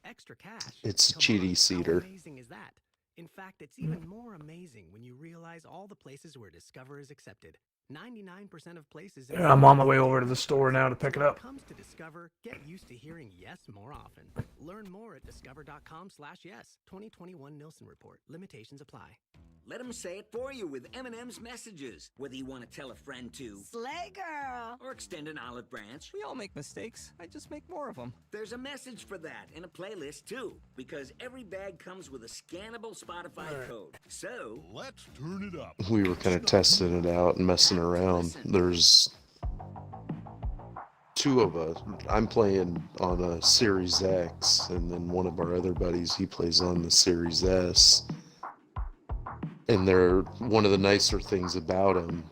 extra cash. It's cheaty cedar. How amazing is that? In fact, it's even more amazing when you realize all the places where Discover is accepted. 99% of places. Yeah, I'm on my way over to the store now to pick it up. Comes to Discover, get used to hearing yes more often. Learn more at discover.com/yes. 2021 Nielsen Report. Limitations apply. Let them say it for you with M&M's messages. Whether you want to tell a friend to Slay girl. or extend an olive branch, We all make mistakes. I just make more of them. there's a message for that in a playlist too. Because every bag comes with a scannable Spotify code. So let's turn it up. We were kind of testing it out and messing around. There's two of us. I'm playing on a Series X, and then one of our other buddies, he plays on the Series S. And they're one of the nicer things about them,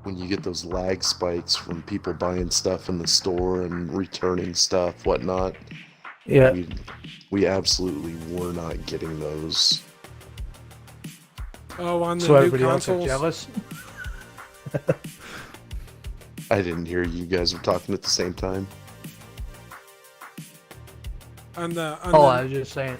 when you get those lag spikes from people buying stuff in the store and returning stuff, whatnot. Yeah. We absolutely were not getting those. Oh, on the So new everybody else consoles. are jealous? I didn't hear you guys were talking at the same time. On the. Oh, I was just saying.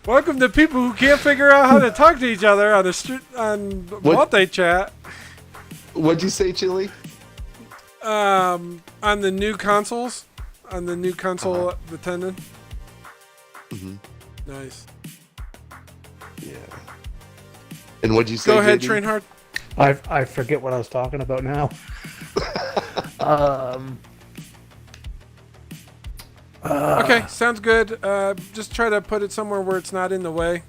Welcome to people who can't figure out how to talk to each other on multi-chat. What'd you say, Chili? On the new consoles, on the new console, the Tendon. Mm-hmm. Nice. Yeah. And what'd you say? Go ahead, JD? Train Hard. I forget what I was talking about now. Okay, sounds good. Just try to put it somewhere where it's not in the way.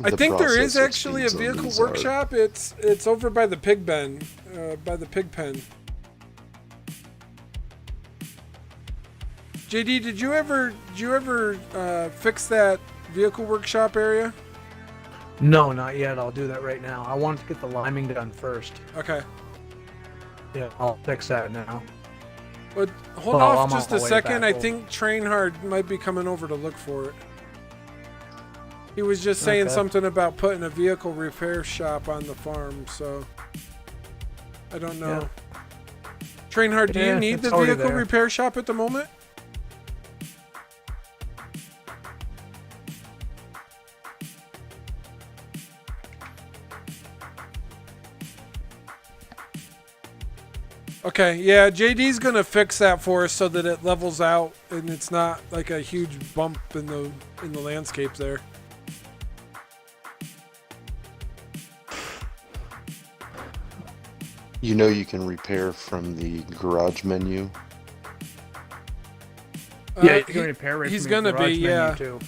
I think there is actually a vehicle workshop. It's over by the pig pen, by the pig pen. JD, did you ever fix that vehicle workshop area? No, not yet. I'll do that right now. I want to get the liming done first. Okay. Yeah, I'll fix that now. But hold Well, off I'm just on a my way second. back I think Train Hard might be coming over to look for it. He was just saying Okay. something about putting a vehicle repair shop on the farm, so I don't know. Yeah. Train Hard, do you Yeah, need it's the already vehicle there. repair shop at the moment? Okay, yeah, JD's gonna fix that for us so that it levels out and it's not like a huge bump in the landscape there. You know you can repair from the garage menu. Yeah, you can repair it He's from your gonna be, garage menu, yeah. too.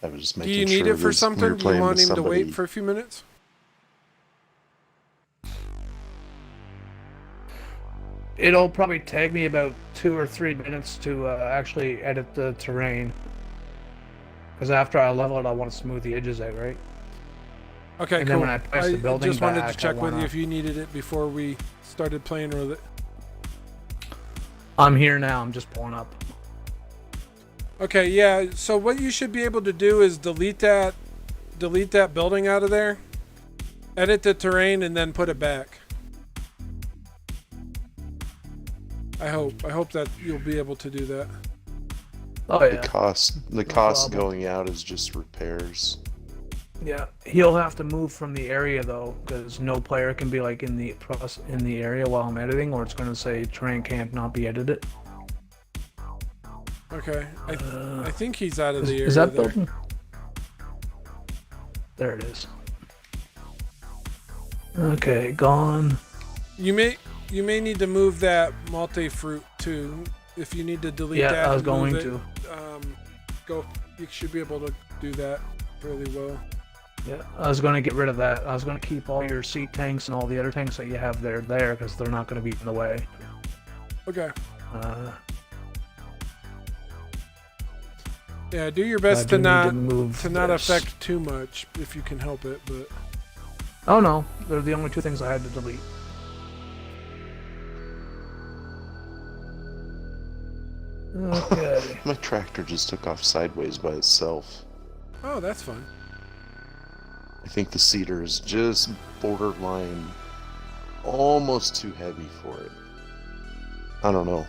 I was just Do making you need sure it for there's- we something? were Do you playing want with him to wait somebody- for a few minutes? It'll probably take me about 2 or 3 minutes to actually edit the terrain. Because after I level it, I want to smooth the edges out, right? Okay, And cool. then when I place the building just wanted back, to check I with you wanna- if you needed it before we started playing with it. I'm here now. I'm just pulling up. Okay, yeah. So what you should be able to do is delete that building out of there, edit the terrain, and then put it back. I hope that you'll be able to do that. Oh, The yeah. cost No cost problem. going out is just repairs. Yeah, he'll have to move from the area though, because no player can be like in the area while I'm editing, or it's going to say terrain can't not be edited. Okay, I think he's out of the area. Is that there. building? There it is. Okay, gone. You may need to move that multi-fruit too. If you need to delete Yeah, that, I was and move going it, to. Go. You should be able to do that really well. Yeah, I was going to get rid of that. I was going to keep all your seed tanks and all the other tanks that you have there because they're not going to be in the way. Okay. Uh, Yeah, do your best do to need not to move this. affect too much if you can help it. But Oh no, they're the only two things I had to delete. Okay. My tractor just took off sideways by itself. oh, that's fun. I think the cedar is just borderline almost too heavy for it. I don't know.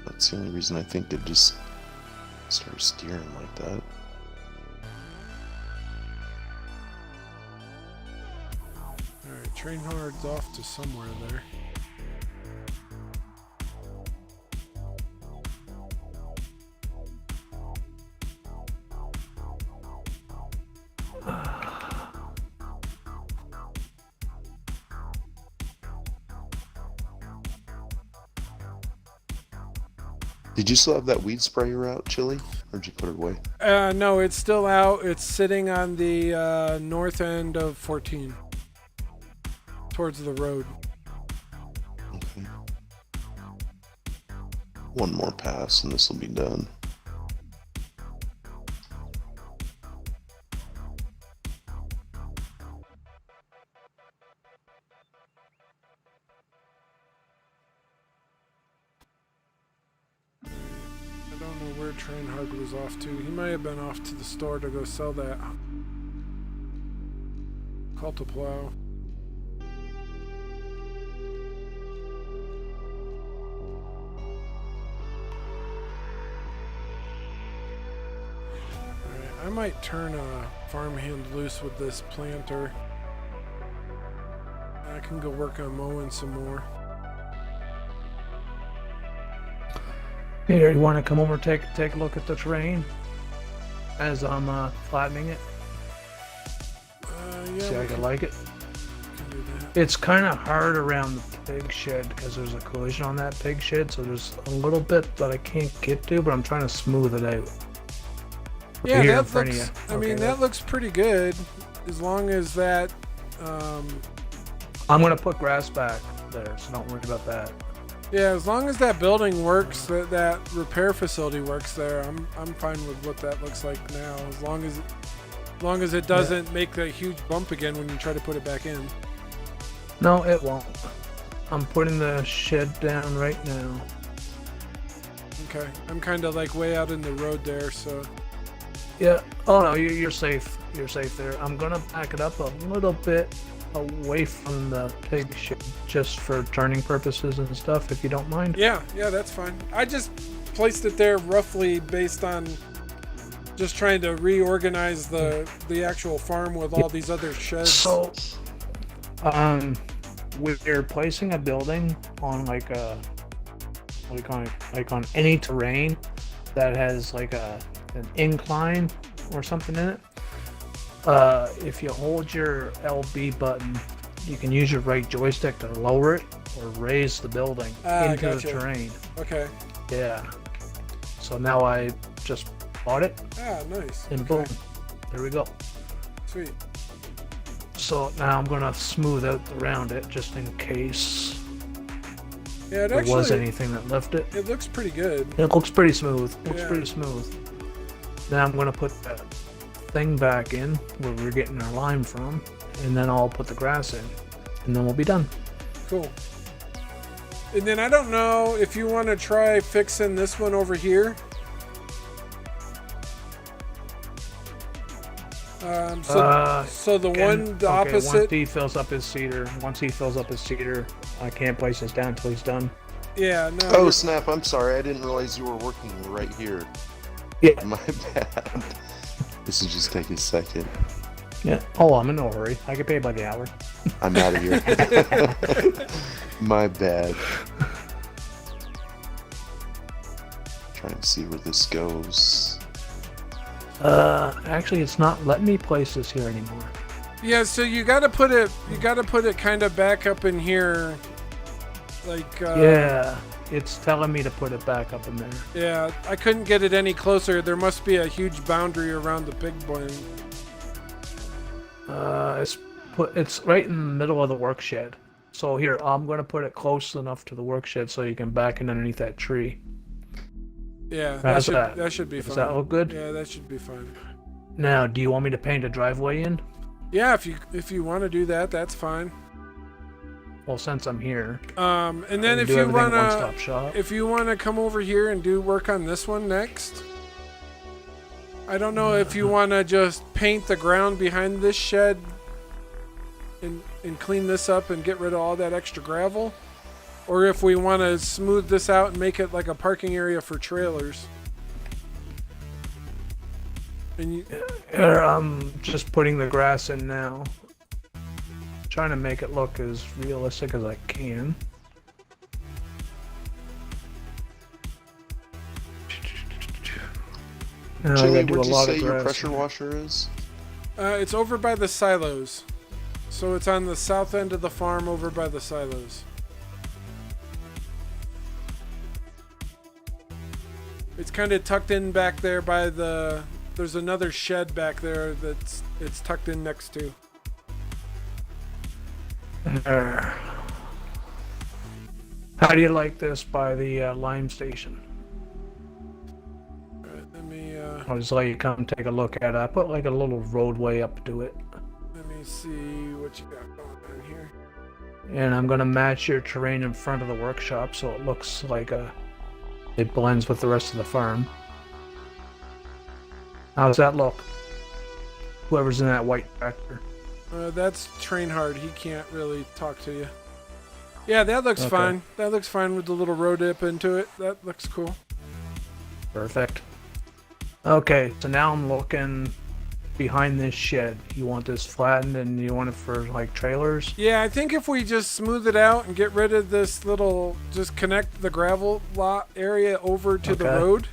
That's the only reason I think it just started steering like that. All right, train hard's off to somewhere there. Did you still have that weed sprayer out, Chili? Or did you put it away? No, it's still out. It's sitting on the north end of 14, towards the road. Okay. One more pass and this will be done. I don't know where Trainhard was off to. He might have been off to the store to go sell that Cultiplow. Alright, I might turn a farmhand loose with this planter. I can go work on mowing some more. Here, you want to come over and take a look at the terrain as I'm flattening it? Yeah, See how you like it? can do that. It's kind of hard around the pig shed because there's a collision on that pig shed, so there's a little bit that I can't get to, but I'm trying to smooth it out. Yeah, Here in that front of looks. you. I mean, Okay, that looks pretty good, as long as that. I'm gonna put grass back there, so don't worry about that. Yeah, as long as that building works, that repair facility works there, I'm fine with what that looks like now. As long as it doesn't make a huge bump again when you try to put it back in. No, it won't. I'm putting the shed down right now. Okay, I'm kind of like way out in the road there, so. Yeah. Oh no, you're safe. You're safe there. I'm gonna back it up a little bit away from the pig shed, just for turning purposes and stuff, if you don't mind. Yeah, that's fine. I just placed it there roughly based on just trying to reorganize the actual farm with all these other sheds. So, we're placing a building on like a, what do you call it? Like on any terrain that has like an incline or something in it. If you hold your LB button, you can use your right joystick to lower it or raise the building into gotcha. the terrain. Okay. Yeah. So now I just bought it. Ah, nice. And boom, there we go. Sweet. So now I'm gonna smooth out around it just in case Yeah, there was anything that left it. It looks pretty good. It looks pretty smooth. Looks Yeah. pretty smooth. Now I'm gonna put that thing back in where we're getting our lime from, and then I'll put the grass in, and then we'll be done. Cool. And then I don't know if you want to try fixing this one over here. So the one opposite. Once he fills up his cedar, I can't place this down until he's done. Yeah, no. Oh snap! I'm sorry. I didn't realize you were working right here. Yeah. My bad. This will just take a second. Yeah. Oh, I'm in no hurry. I get paid by the hour. I'm out of here. My bad. Trying to see where this goes. Actually, it's not letting me place this here anymore. Yeah, so you gotta put it kind of back up in here, like. Yeah, it's telling me to put it back up in there. Yeah, I couldn't get it any closer. There must be a huge boundary around the pig blend. It's right in the middle of the work shed. So here, I'm gonna put it close enough to the work shed so you can back in underneath that tree. Yeah, How's that should be fine. Does that look good? Yeah, that should be fine. Now, do you want me to paint a driveway in? Yeah, if you want to do that, that's fine. Well, since I'm here. And then if you wanna come over here and do work on this one next. I don't know if you wanna just paint the ground behind this shed and clean this up and get rid of all that extra gravel, or if we want to smooth this out and make it like a parking area for trailers. And I'm just putting the grass in now. Trying to make it look as realistic as I can. Jimmy, where'd you say your pressure washer is? It's over by the silos. So it's on the south end of the farm over by the silos. It's kind of tucked in back there by the... There's another shed back there it's tucked in next to. How do you like this by the lime station? Alright, let me... I'll just let you come take a look at it. I put like a little roadway up to it. Let me see what you got going on here. And I'm gonna match your terrain in front of the workshop so it looks like it blends with the rest of the farm. How does that look? Whoever's in that white tractor. That's Train Hard. He can't really talk to you. Yeah, that looks fine. That looks fine with the little road dip into it. That looks cool. Perfect. Okay, so now I'm looking behind this shed. You want this flattened and you want it for like trailers? Yeah, I think if we just smooth it out and get rid of this little, just connect the gravel lot area over to the road.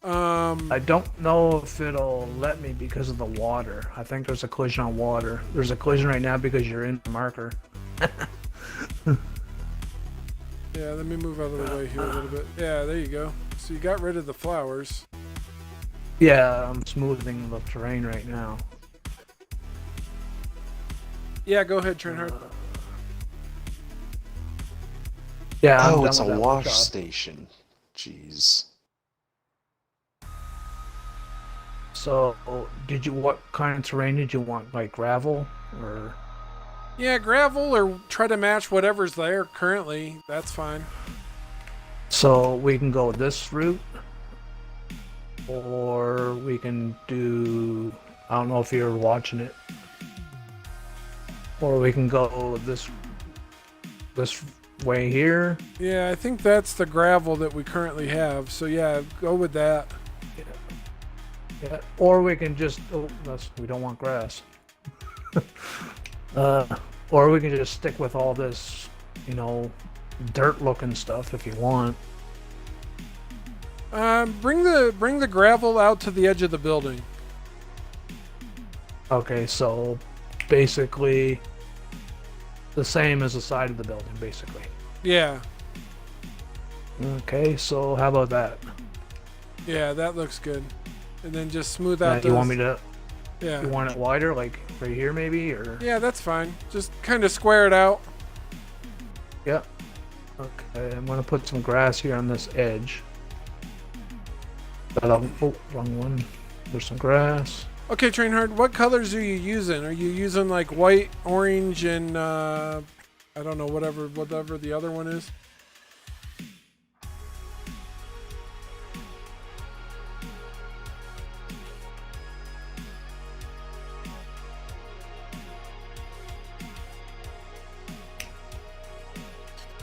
I don't know if it'll let me because of the water. I think there's a collision on water. There's a collision right now because you're in the marker. Yeah, let me move out of the way here a little bit. Yeah, there you go. So you got rid of the flowers. Yeah, I'm smoothing the terrain right now. Yeah, go ahead, Train Hard. Yeah, I'm oh, done it's with a that wash workshop. station. Jeez. So, what kind of terrain did you want? Like gravel or? Yeah, gravel or try to match whatever's there currently. That's fine. So we can go this route, or we can do, I don't know if you're watching it, or we can go this way here. Yeah, I think that's the gravel that we currently have. So yeah, go with that. Yeah, or we can just, we don't want grass. Or we can just stick with all this, dirt looking stuff if you want. Bring the gravel out to the edge of the building. Okay, so basically the same as the side of the building, basically. Yeah. Okay, so how about that? Yeah, that looks good. And then just smooth out You want me to? Yeah. You want it wider, like right here, maybe, or? Yeah, that's fine. Just kind of square it out. Yep. Okay, I'm gonna put some grass here on this edge. Oh, wrong one. There's some grass. Okay, Train Hard, what colors are you using? Are you using like white, orange, and I don't know, whatever the other one is?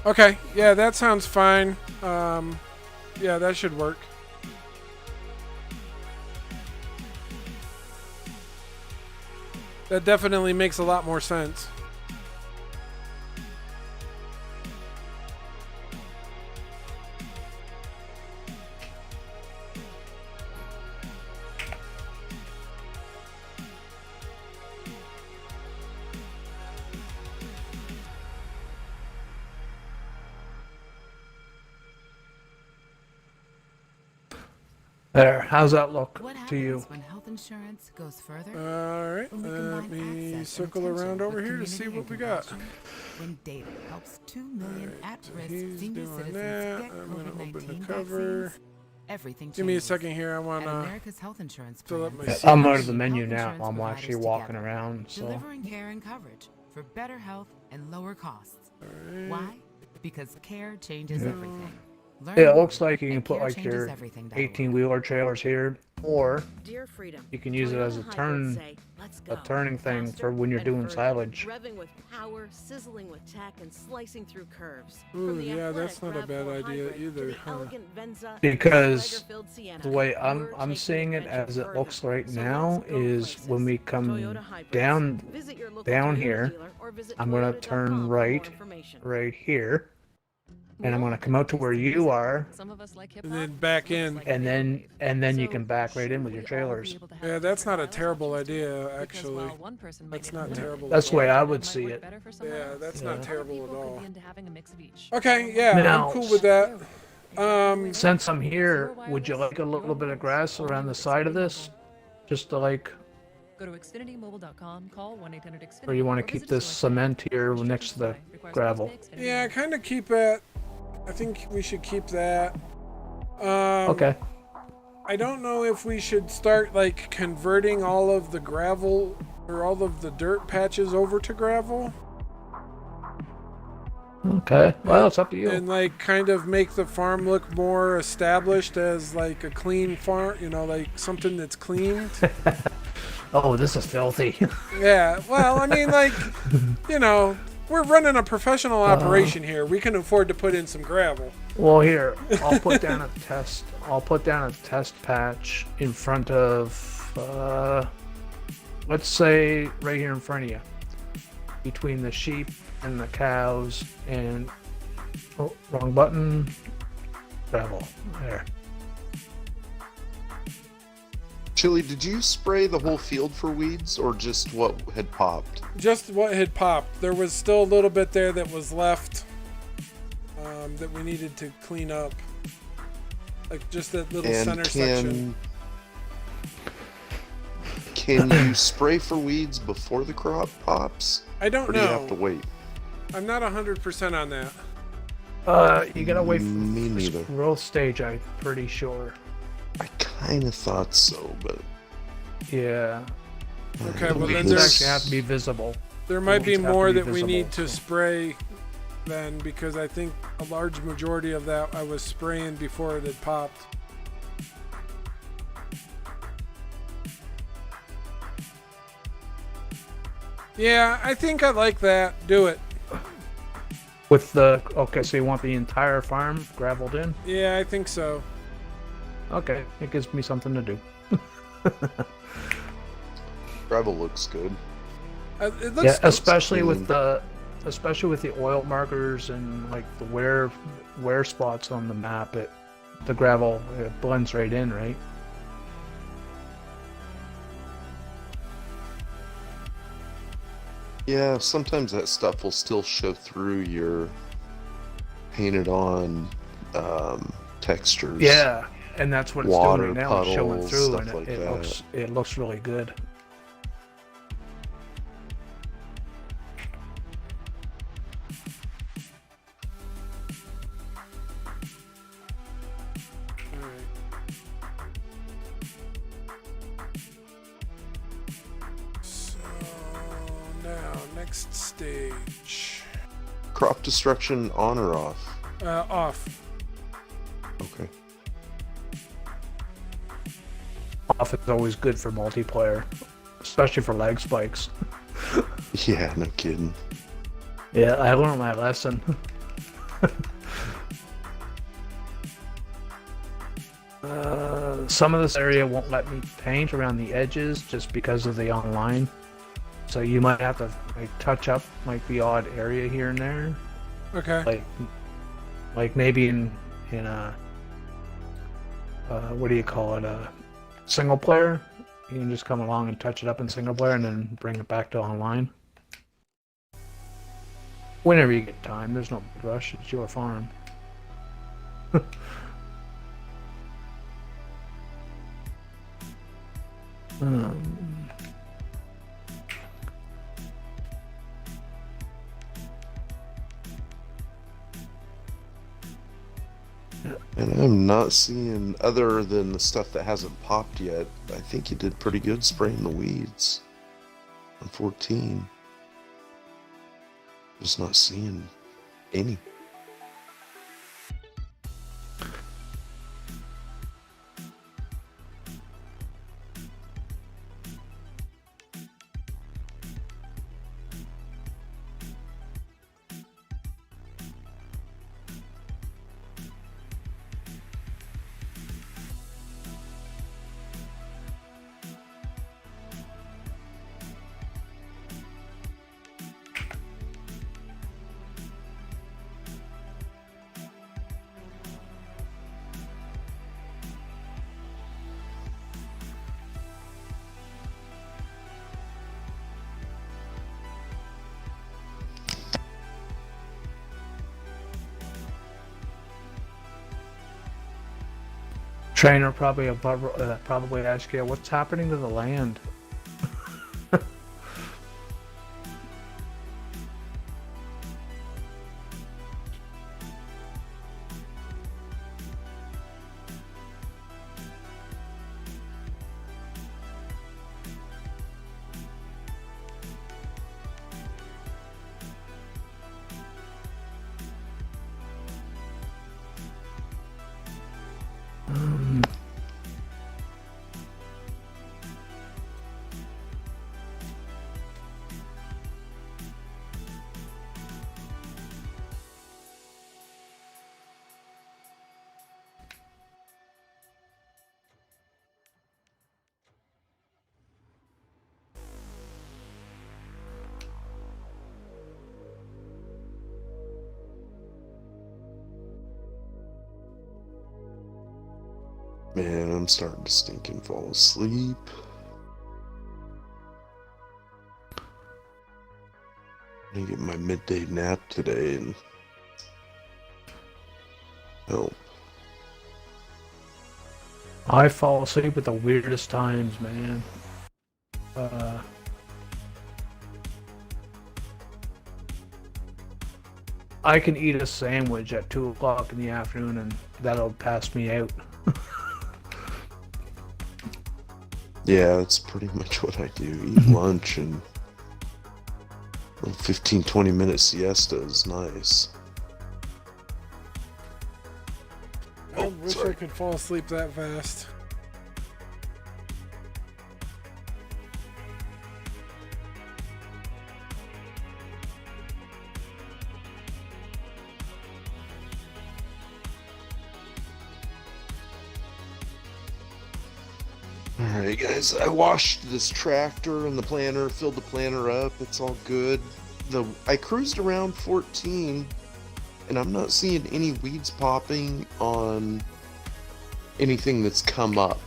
Okay, yeah, that sounds fine. Yeah, that should work. That definitely makes a lot more sense. There. How's that look What to you? happens when health insurance goes further? All right, When we let combine me access and circle attention around over with here to see community what we got. intervention, when data helps 2 million at-risk He's senior doing citizens that. get I'm gonna open COVID-19 the cover. vaccines, everything changes. Give me a second here. I At want to America's health insurance fill up plan, my I'm out of seats. the menu health now. insurance I'm providers actually walking together, around. So delivering care and coverage for better health and lower costs. Why? Because care changes everything. Learn yeah, it more looks like you can at put like your carechangeseverything.org. 18-wheeler trailers here, or Dear Freedom, you can use it as a turning thing for when you're doing silage. Revving with power, sizzling with tech, and slicing through curves. Ooh, yeah, that's not a bad idea either, huh? Because the way I'm seeing it as it looks right now is when we come down here, I'm gonna turn right here, and I'm gonna come out to where you are, And then back in. and then you can back right in with your trailers. Yeah, that's not a terrible idea, actually. That's not terrible. That's at the way all. I would see it. Yeah, that's not Yeah. terrible at all. Okay, yeah, Now, I'm cool with that. Since I'm here, would you like a little bit of grass around the side of this, just to like, Go to xfinitymobile.com, call 1-800-XFINITY, or you want to keep visit this a store cement here next to the gravel? Yeah, kind of keep it. I think we should keep that. Okay. I don't know if we should start like converting all of the gravel or all of the dirt patches over to gravel. Okay. Well, it's up to you. And like kind of make the farm look more established as like a clean farm, you know, like something that's cleaned. Oh, this is filthy. Yeah, well, I mean, like, you know, we're running a professional operation here. We can afford to put in some gravel. Well, here, I'll put down a test. I'll put down a test patch in front of, let's say, right here in front of you, between the sheep and the cows and, oh, wrong button, gravel. There. Chili, did you spray the whole field for weeds or just what had popped? Just what had popped. There was still a little bit there that was left that we needed to clean up. Like just that little center section. Can you spray for weeds before the crop pops? I don't or know. Do you have to wait? I'm not 100% on that. You gotta wait for Me the neither. growth stage, I'm pretty sure. I kind of thought so, but Yeah. Okay, The well then weeds there's actually have to be visible. there might be weeds have to more be that we visible, need to so. spray then, because I think a large majority of that I was spraying before it had popped. Yeah, I think I like that. Do it. With the, okay, so you want the entire farm graveled in? Yeah, I think so. Okay, it gives me something to do. gravel looks good. It looks Yeah, good. especially with the oil markers and like the wear spots on the map. The gravel, it blends right in, right? Yeah, sometimes that stuff will still show through your painted on textures. Yeah, and that's what it's Water doing right now. It's showing puddles, through, stuff and like it that. looks really good. So now next stage. Crop destruction on or off? Off. Okay. Off is always good for multiplayer, especially for lag spikes. Yeah, no kidding. Yeah, I learned my lesson. Some of this area won't let me paint around the edges just because of the online. So you might have to like touch up like the odd area here and there. Okay. Like maybe in a what do you call it, a single player. You can just come along and touch it up in single player and then bring it back to online. Whenever you get time, there's no rush. It's your farm. And I'm not seeing, other than the stuff that hasn't popped yet, I think you did pretty good spraying the weeds on 14. Just not seeing any. Trainer probably ask you, what's happening to the land? Man, I'm starting to stinking fall asleep. I get my midday nap today and help. I fall asleep at the weirdest times, man. I can eat a sandwich at 2 o'clock in the afternoon and that'll pass me out. Yeah, that's pretty much what I do. Eat lunch and a 15-20 minute siesta is nice. I wish I could fall asleep that fast. Alright guys, I washed this tractor and the planter, filled the planter up, it's all good. I cruised around 14 and I'm not seeing any weeds popping on anything that's come up.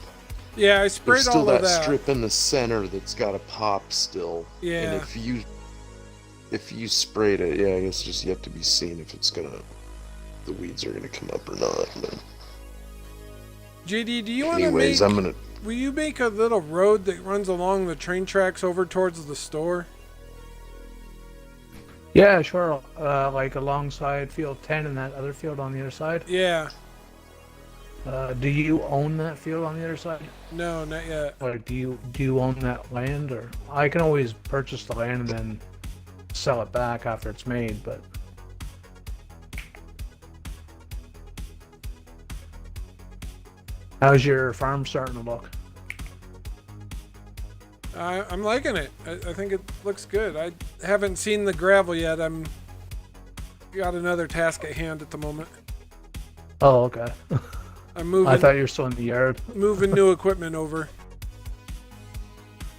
Yeah, I sprayed There's still all of that that. strip in the center that's got a pop still. Yeah. And if you sprayed it, yeah, I guess just yet to be seen if it's gonna, the weeds are gonna come up or not. But JD, do you want to anyways, will you make a little road that runs along the train tracks over towards the store? Yeah, sure. Like alongside field 10 and that other field on the other side. Yeah. Do you own that field on the other side? No, not yet. Or do you own that land? Or I can always purchase the land and then sell it back after it's made, but how's your farm starting to look? I'm liking it. I think it looks good. I haven't seen the gravel yet. I'm got another task at hand at the moment. Oh, okay. I'm moving. I thought you were still in the yard. Moving new equipment over.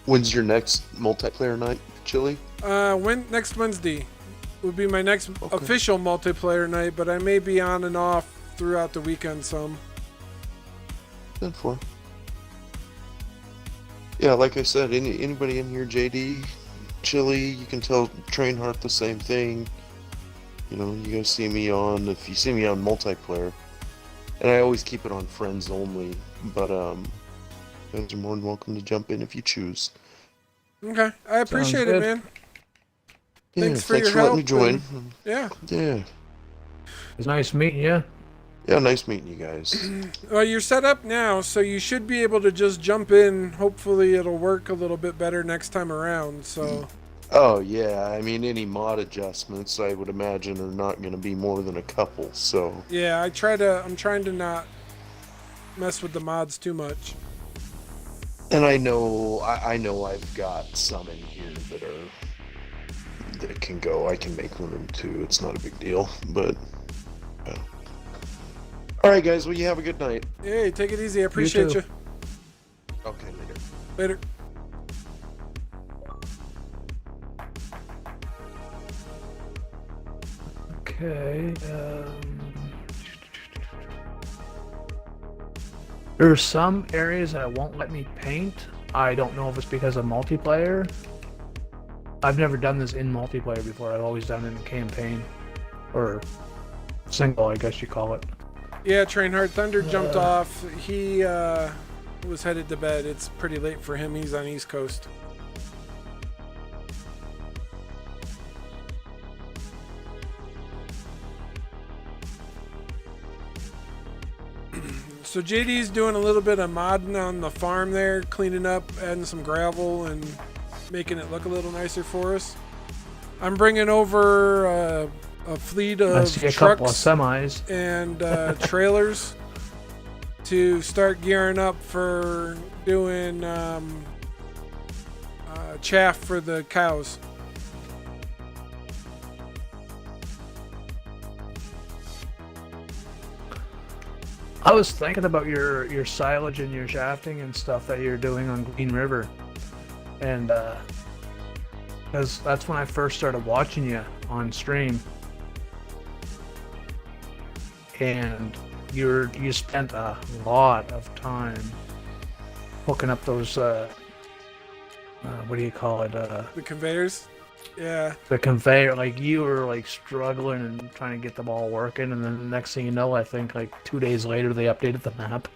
when's your next multiplayer night, Chili? Next Wednesday would be my next official multiplayer night, but I may be on and off throughout the weekend some. Good for. Yeah, like I said, anybody in here, JD, Chili, you can tell Trainheart the same thing. You know, you guys see me on, if you see me on multiplayer, and I always keep it on friends only, but You guys are more than welcome to jump in if you choose. Okay, I appreciate it, good. man. Yeah, Thanks for your letting me help. join. Yeah. Yeah. It's nice meeting you. Yeah, nice meeting you guys. Well, you're set up now, so you should be able to just jump in. Hopefully it'll work a little bit better next time around, so... Oh, yeah. I mean, any mod adjustments, I would imagine, are not going to be more than a couple, so... Yeah, I'm trying to not mess with the mods too much. And I know I've got some in here that can go. I can make room too. It's not a big deal, but... All right, guys. Well, you have a good night. Hey, take it easy. I appreciate you. Okay, later. Later. Okay. There's some areas that won't let me paint. I don't know if it's because of multiplayer. I've never done this in multiplayer before. I've always done it in campaign. Or single, I guess you call it. Yeah, Trainhard Thunder jumped off. He was headed to bed. It's pretty late for him. He's on East Coast. So JD's doing a little bit of modding on the farm there, cleaning up, adding some gravel, and making it look a little nicer for us. I'm bringing over a fleet of I see a trucks couple of semis and trailers to start gearing up for doing chaff for the cows. I was thinking about your silage and your shafting and stuff that you're doing on Green River, and because that's when I first started watching you on stream, and you spent a lot of time hooking up those what do you call it? The conveyors. Yeah. The conveyor, like you were like struggling and trying to get them all working, and then the next thing you know, I think like 2 days later they updated the map,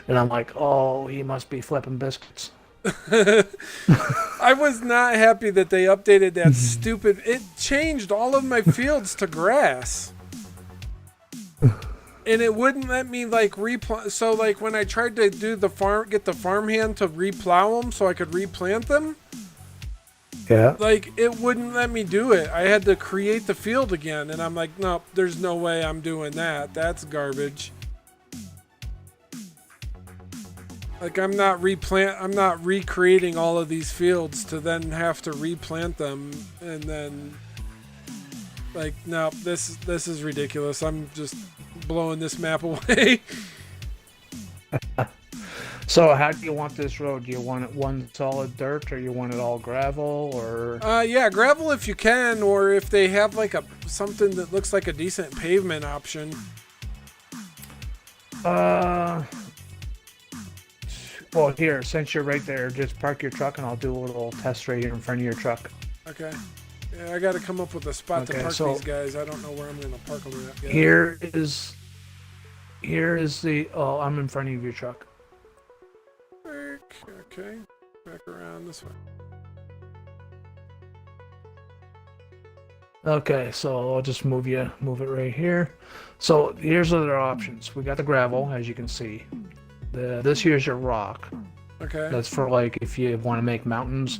and I'm like, oh, he must be flipping biscuits. I was not happy that they updated that stupid. It changed all of my fields to grass, and it wouldn't let me like replant. So like when I tried to do get the farmhand to replow them so I could replant them. Yeah. Like, it wouldn't let me do it. I had to create the field again, and I'm like, nope, there's no way I'm doing that. That's garbage. Like, I'm not recreating all of these fields to then have to replant them, and then, like, nope, this is ridiculous. I'm just blowing this map away. So how do you want this road? Do you want it one solid dirt, or you want it all gravel, or? Yeah, gravel if you can, or if they have like something that looks like a decent pavement option. Well, here, since you're right there, just park your truck and I'll do a little test right here in front of your truck. Okay. Yeah, I got to come up with a spot to park so these guys. I don't know where I'm going to park them at yet. Here is the. Oh, I'm in front of your truck. Okay, back around this way. Okay, so I'll just move it right here. So here's other options. We got the gravel, as you can see. This here's your rock. Okay. That's for like if you want to make mountains.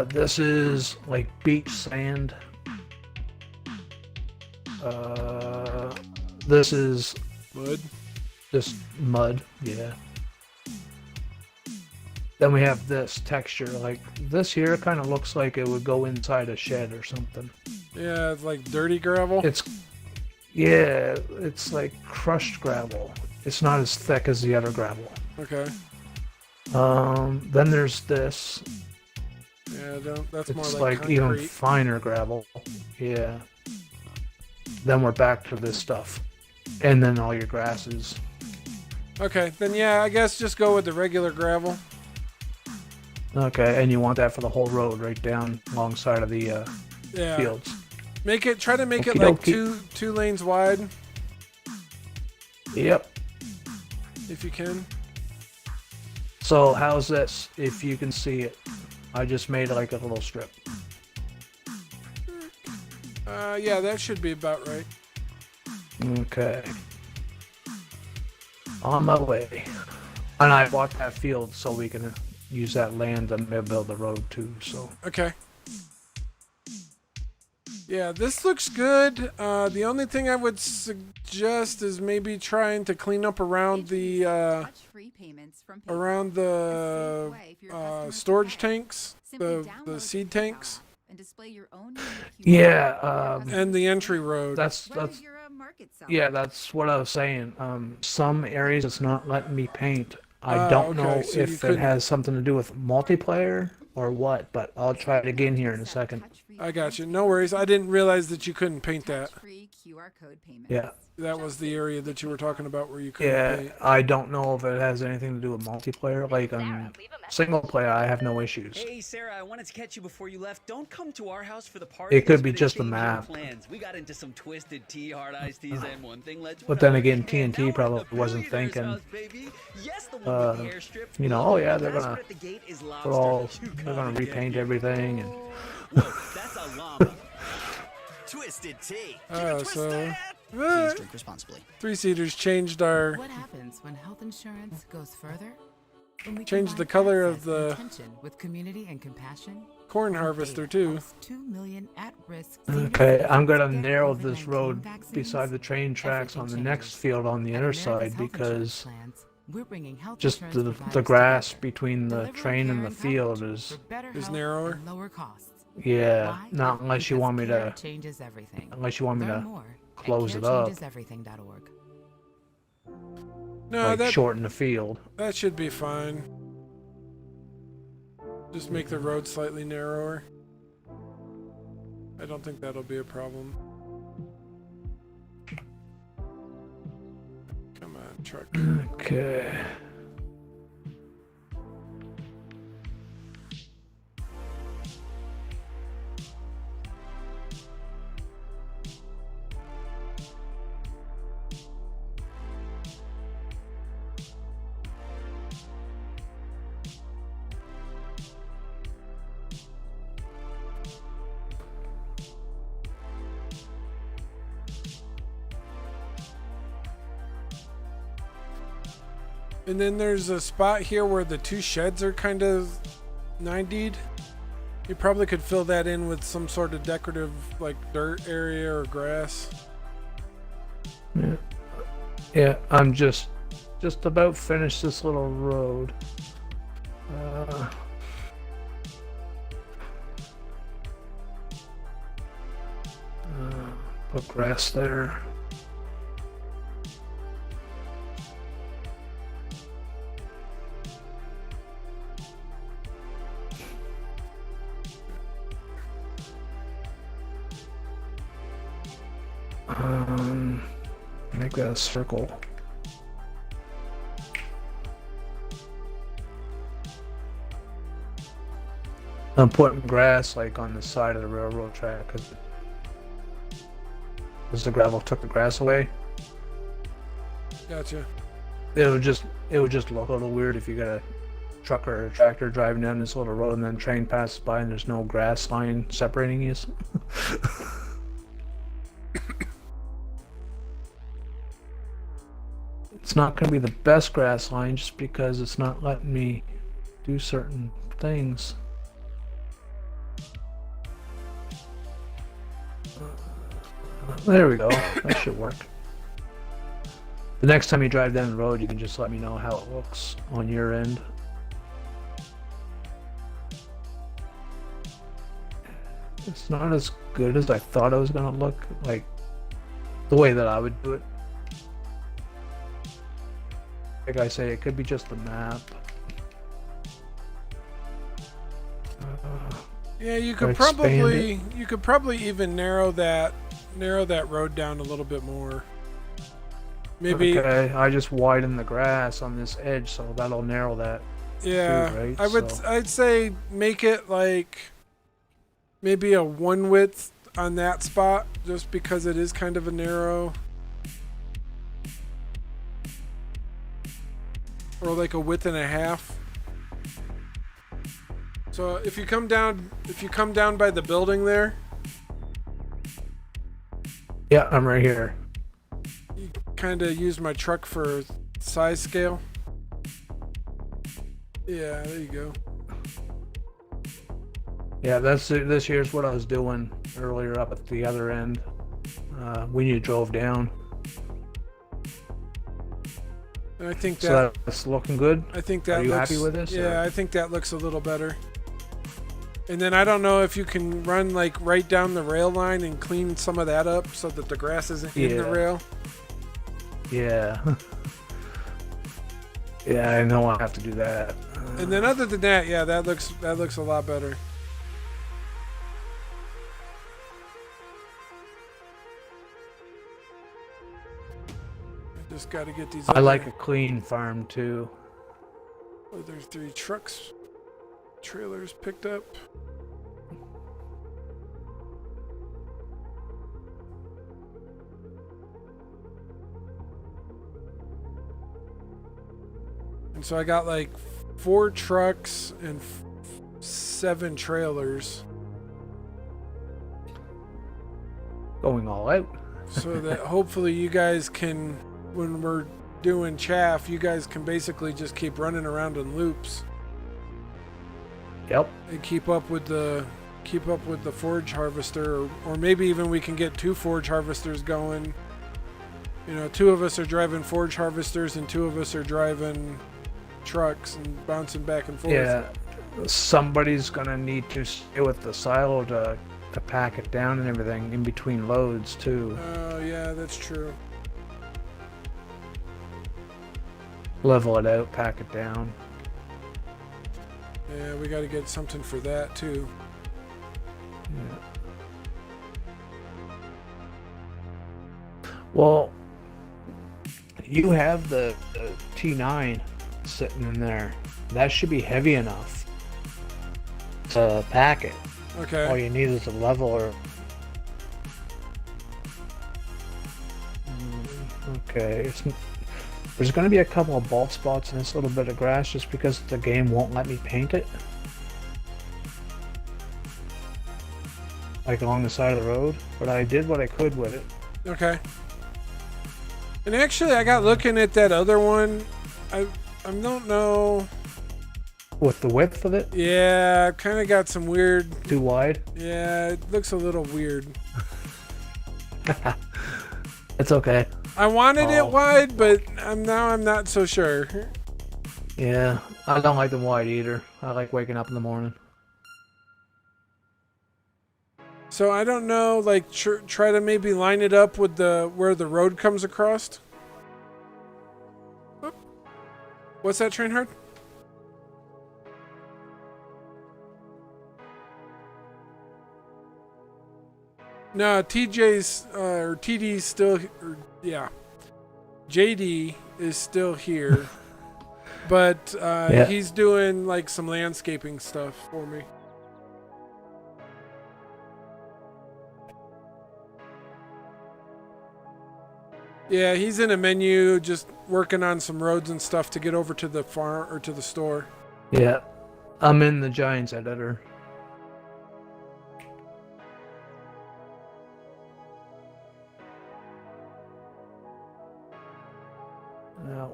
This is like beach sand. This is mud. Just mud, yeah. Then we have this texture, like this here kind of looks like it would go inside a shed or something. Yeah, it's like dirty gravel. It's like crushed gravel. It's not as thick as the other gravel. Okay. Then there's this. Yeah, that's more It's like like even concrete. finer gravel. Yeah. Then we're back to this stuff. And then all your grasses. Okay, then yeah, I guess just go with the regular gravel. Okay, and you want that for the whole road right down alongside of the fields. Try to make it Okie like dokie. two lanes wide. Yep. If you can. So how's this? If you can see it, I just made like a little strip. Yeah, that should be about right. Okay. On my way. And I bought that field so we can use that land and build the road too. So. Okay. Yeah, this looks good. The only thing I would suggest is maybe trying to clean up around the storage tanks, the seed tanks. Yeah. And the entry road. That's yeah, that's what I was saying. Some areas it's not letting me paint. I don't know so if it has something to do with multiplayer or what, but I'll try it again here in a second. I got you. No worries. I didn't realize that you couldn't paint that. Yeah. That was the area that you were talking about where you couldn't paint. I don't know if it has anything to do with multiplayer. Like single player, I have no issues. Hey Sarah, I wanted to catch you before you left. Don't come to our house for the party. It could be just the map. We got into some twisted tea, hard iced teas, and one thing led to But then again, TNT probably wasn't thinking, you know, oh yeah, they're gonna repaint everything and. That's a llama. Twisted tea. So please drink responsibly. Three-seaters changed our. What happens when health insurance goes further? Changed the color of the with community and compassion. Corn harvester too. 2 million at-risk. Okay, I'm gonna narrow this road beside the train tracks on the next field on the inner side because just the grass between the train and the field is narrower. Yeah, not unless you want me to. Unless you want me to close it up. No, like shorten the field. That should be fine. Just make the road slightly narrower. I don't think that'll be a problem. Come on, truck. Okay. And then there's a spot here where the two sheds are kind of 90'd. You probably could fill that in with some sort of decorative, like dirt area or grass. Yeah, yeah. I'm just about finished this little road. Put grass there. Make that a circle. I'm putting grass like on the side of the railroad track because the gravel took the grass away. Gotcha. It would just look a little weird if you got a truck or a tractor driving down this little road and then train passes by and there's no grass line separating you. It's not going to be the best grass line just because it's not letting me do certain things. There we go. That should work. The next time you drive down the road, you can just let me know how it looks on your end. It's not as good as I thought it was going to look, like the way that I would do it. Like I say, it could be just the map. Yeah, you could probably even narrow that road down a little bit more. Maybe. Okay, I just widen the grass on this edge, so that'll narrow that. Yeah, too, right? I'd say make it like maybe a 1 width on that spot, just because it is kind of a narrow. Or like a 1.5 widths. So if you come down by the building there. Yeah, I'm right here. You kind of use my truck for size scale. Yeah, there you go. Yeah, this here's what I was doing earlier up at the other end when you drove down. And I think so that's looking good. I think that. Are you looks, happy with this? Yeah, or? I think that looks a little better. And then I don't know if you can run like right down the rail line and clean some of that up so that the grass isn't in the rail. Yeah. Yeah, I know I have to do that. And then other than that, yeah, that looks a lot better. Just got to get these. I like a clean farm too. Oh, there's 3 trucks, trailers picked up. And so I got like 4 trucks and 7 trailers. Going all out. So that hopefully you guys can, when we're doing chaff, you guys can basically just keep running around in loops. Yep. And keep up with the forage harvester, or maybe even we can get 2 forage harvesters going. You know, 2 of us are driving forage harvesters and 2 of us are driving trucks and bouncing back and forth. Yeah, somebody's gonna need to stay with the silo to pack it down and everything in between loads too. Oh yeah, that's true. Level it out, pack it down. Yeah, we got to get something for that too. Yeah. Well, you have the T9 sitting in there. That should be heavy enough to pack it. Okay. All you need is a leveler. Okay. There's going to be a couple of bald spots in this little bit of grass just because the game won't let me paint it. Like along the side of the road. But I did what I could with it. Okay. And actually, I got looking at that other one. I don't know. With the width of it? Yeah, kind of got some weird. Too wide? Yeah, it looks a little weird. It's okay. I wanted it wide, but I'm not so sure. Yeah, I don't like them wide either. I like waking up in the morning. So I don't know, like try to maybe line it up with where the road comes across. Oh. What's that, train hard? No, TJ's or TD's still, yeah. JD is still here, but yeah. He's doing like some landscaping stuff for me. Yeah, he's in a menu, just working on some roads and stuff to get over to the farm or to the store. Yeah, I'm in the Giants editor.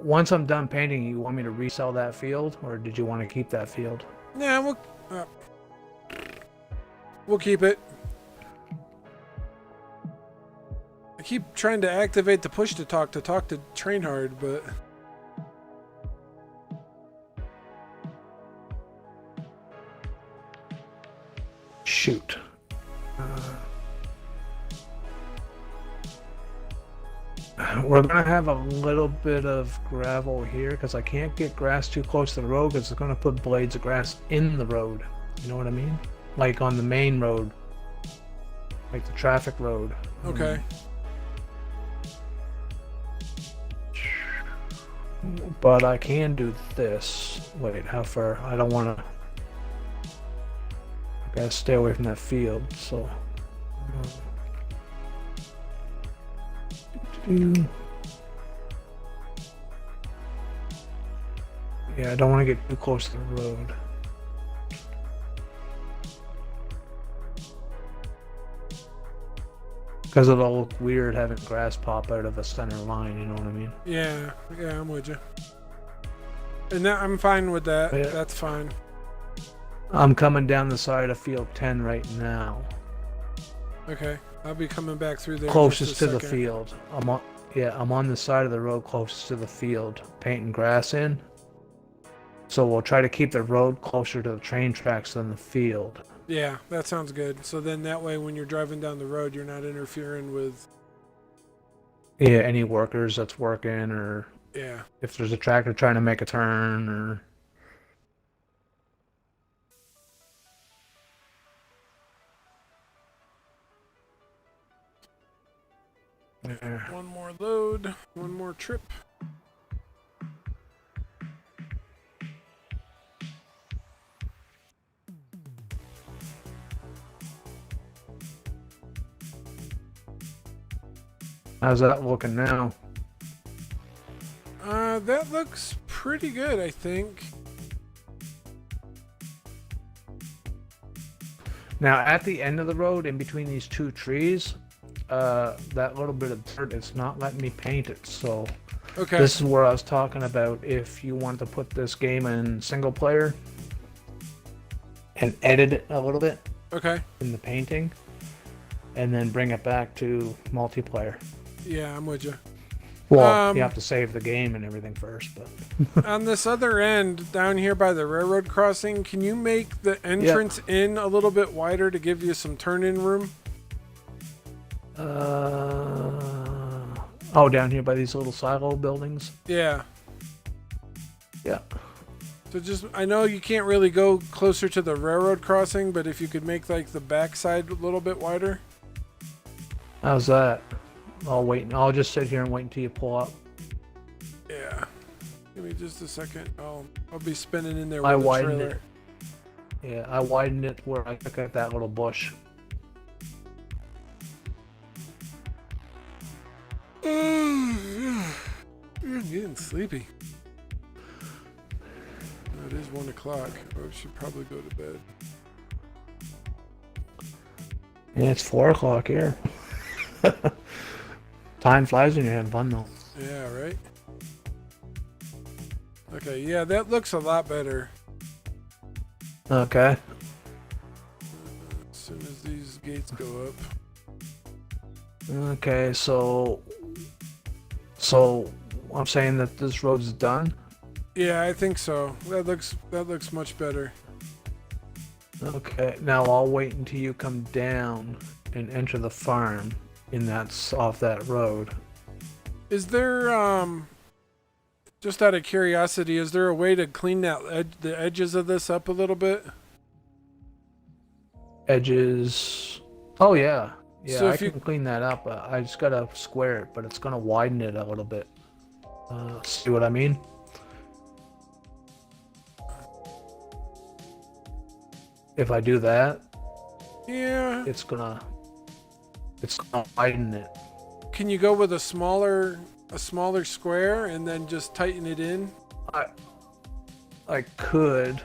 Once I'm done painting, you want me to resell that field, or did you want to keep that field? Yeah, we'll keep it. I keep trying to activate the push to talk to Train Hard, but shoot. We're gonna have a little bit of gravel here because I can't get grass too close to the road because it's gonna put blades of grass in the road. You know what I mean? Like on the main road, like the traffic road. Okay. But I can do this. Wait, how far? I don't want to. I gotta stay away from that field. So. Yeah, I don't want to get too close to the road. Because it'll look weird having grass pop out of the center line, you know what I mean? Yeah, I'm with you. And that, I'm fine with that. Yeah. That's fine. I'm coming down the side of field 10 right now. Okay, I'll be coming back through there. Closest just to a the second. field. I'm on the side of the road closest to the field, painting grass in. So we'll try to keep the road closer to the train tracks than the field. Yeah, that sounds good. So then that way when you're driving down the road, you're not interfering with... Yeah, any workers that's working, or Yeah. if there's a tractor trying to make a turn, or... Yeah. One more load, one more trip. How's that looking now? That looks pretty good, I think. Now, at the end of the road, in between these two trees, that little bit of dirt, it's not letting me paint it. So Okay. this is where I was talking about if you want to put this game in single player and edit it a little bit Okay. in the painting, and then bring it back to multiplayer. Yeah, I'm with you. Well, you have to save the game and everything first, but On this other end, down here by the railroad crossing, can you make the entrance in a little bit wider to give you some turn-in room? oh, down here by these little silo buildings. Yeah. Yeah. So just, I know you can't really go closer to the railroad crossing, but if you could make like the backside a little bit wider. How's that? I'll wait. I'll just sit here and wait until you pull up. Yeah. Give me just a second. I'll be spinning in there with I the widened trailer. it. Yeah, I widened it where I took out that little bush. I'm getting sleepy. Oh, it is 1 o'clock. I should probably go to bed. Yeah, it's 4 o'clock here. Time flies when you're having fun, though. Yeah, right? Okay, yeah, that looks a lot better. Okay. As soon as these gates go up. Okay, so I'm saying that this road's done. Yeah, I think so. That looks much better. Okay, now I'll wait until you come down and enter the farm, and that's off that road. Is there just out of curiosity, is there a way to clean the edges of this up a little bit? Edges. Oh yeah, yeah. So I if you- can clean that up. I just gotta square it, but it's gonna widen it a little bit. See what I mean? If I do that, Yeah. it's gonna widen it. Can you go with a smaller square and then just tighten it in? I could.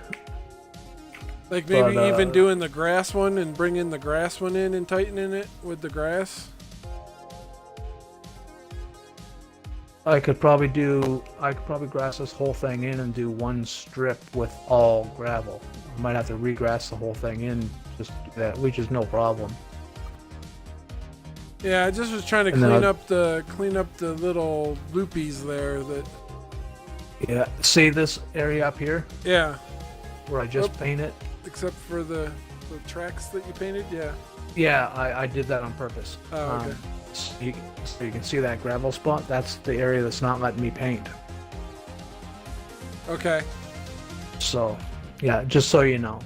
Like maybe But, even doing the grass one and bringing the grass one in and tightening it with the grass? I could probably grass this whole thing in and do one strip with all gravel. I might have to regrass the whole thing in, just do that, which is no problem. Yeah, I just was trying to And then clean up the little loopies there that. Yeah, see this area up here Yeah. where I just painted? Except for the tracks that you painted, yeah. Yeah, I did that on purpose. Oh, okay. So you can see that gravel spot? That's the area that's not letting me paint. Okay. So, yeah, just so you know.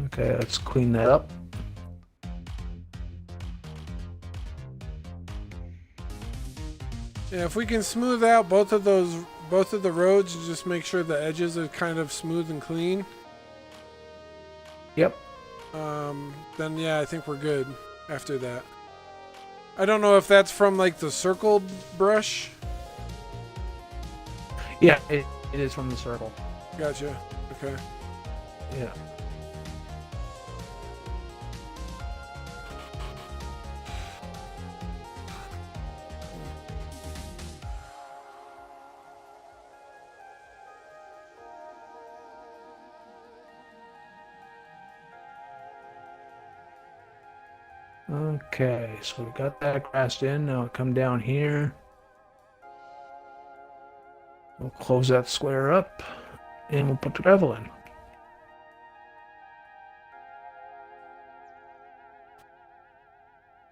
Okay, let's clean that up. Yeah, if we can smooth out both of the roads and just make sure the edges are kind of smooth and clean. Yep. Then yeah, I think we're good after that. I don't know if that's from like the circled brush. Yeah, it is from the circle. Gotcha. Okay. Yeah. Okay, so we got that grassed in. Now come down here. We'll close that square up, and we'll put the gravel in.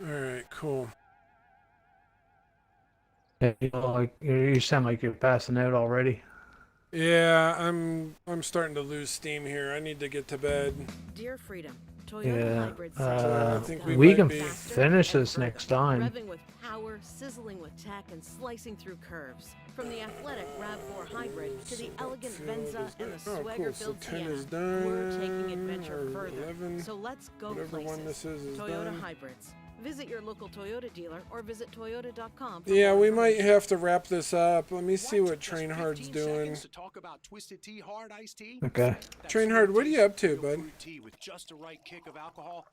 All right, cool. Yeah, you sound like you're passing out already. Yeah, I'm starting to lose steam here. I need to get to bed. Dear Freedom, Toyota Yeah, hybrid I think we can be finish this next time. revving with power, sizzling with tech, and slicing through curves. From the athletic RAV4 hybrid to the elegant Venza and the swagger-filled 10 is Sienna, done. we're taking adventure or further. 11, So let's go whatever places. one this is Toyota done. hybrids. Visit your local Toyota dealer or visit toyota.com. Yeah, we might have to wrap this up. Let me see what Train Hard's doing. To talk about Twisted Tea Hard Iced Tea. Okay. Train Hard, what are you up to, bud? Tea with just the right kick of alcohol.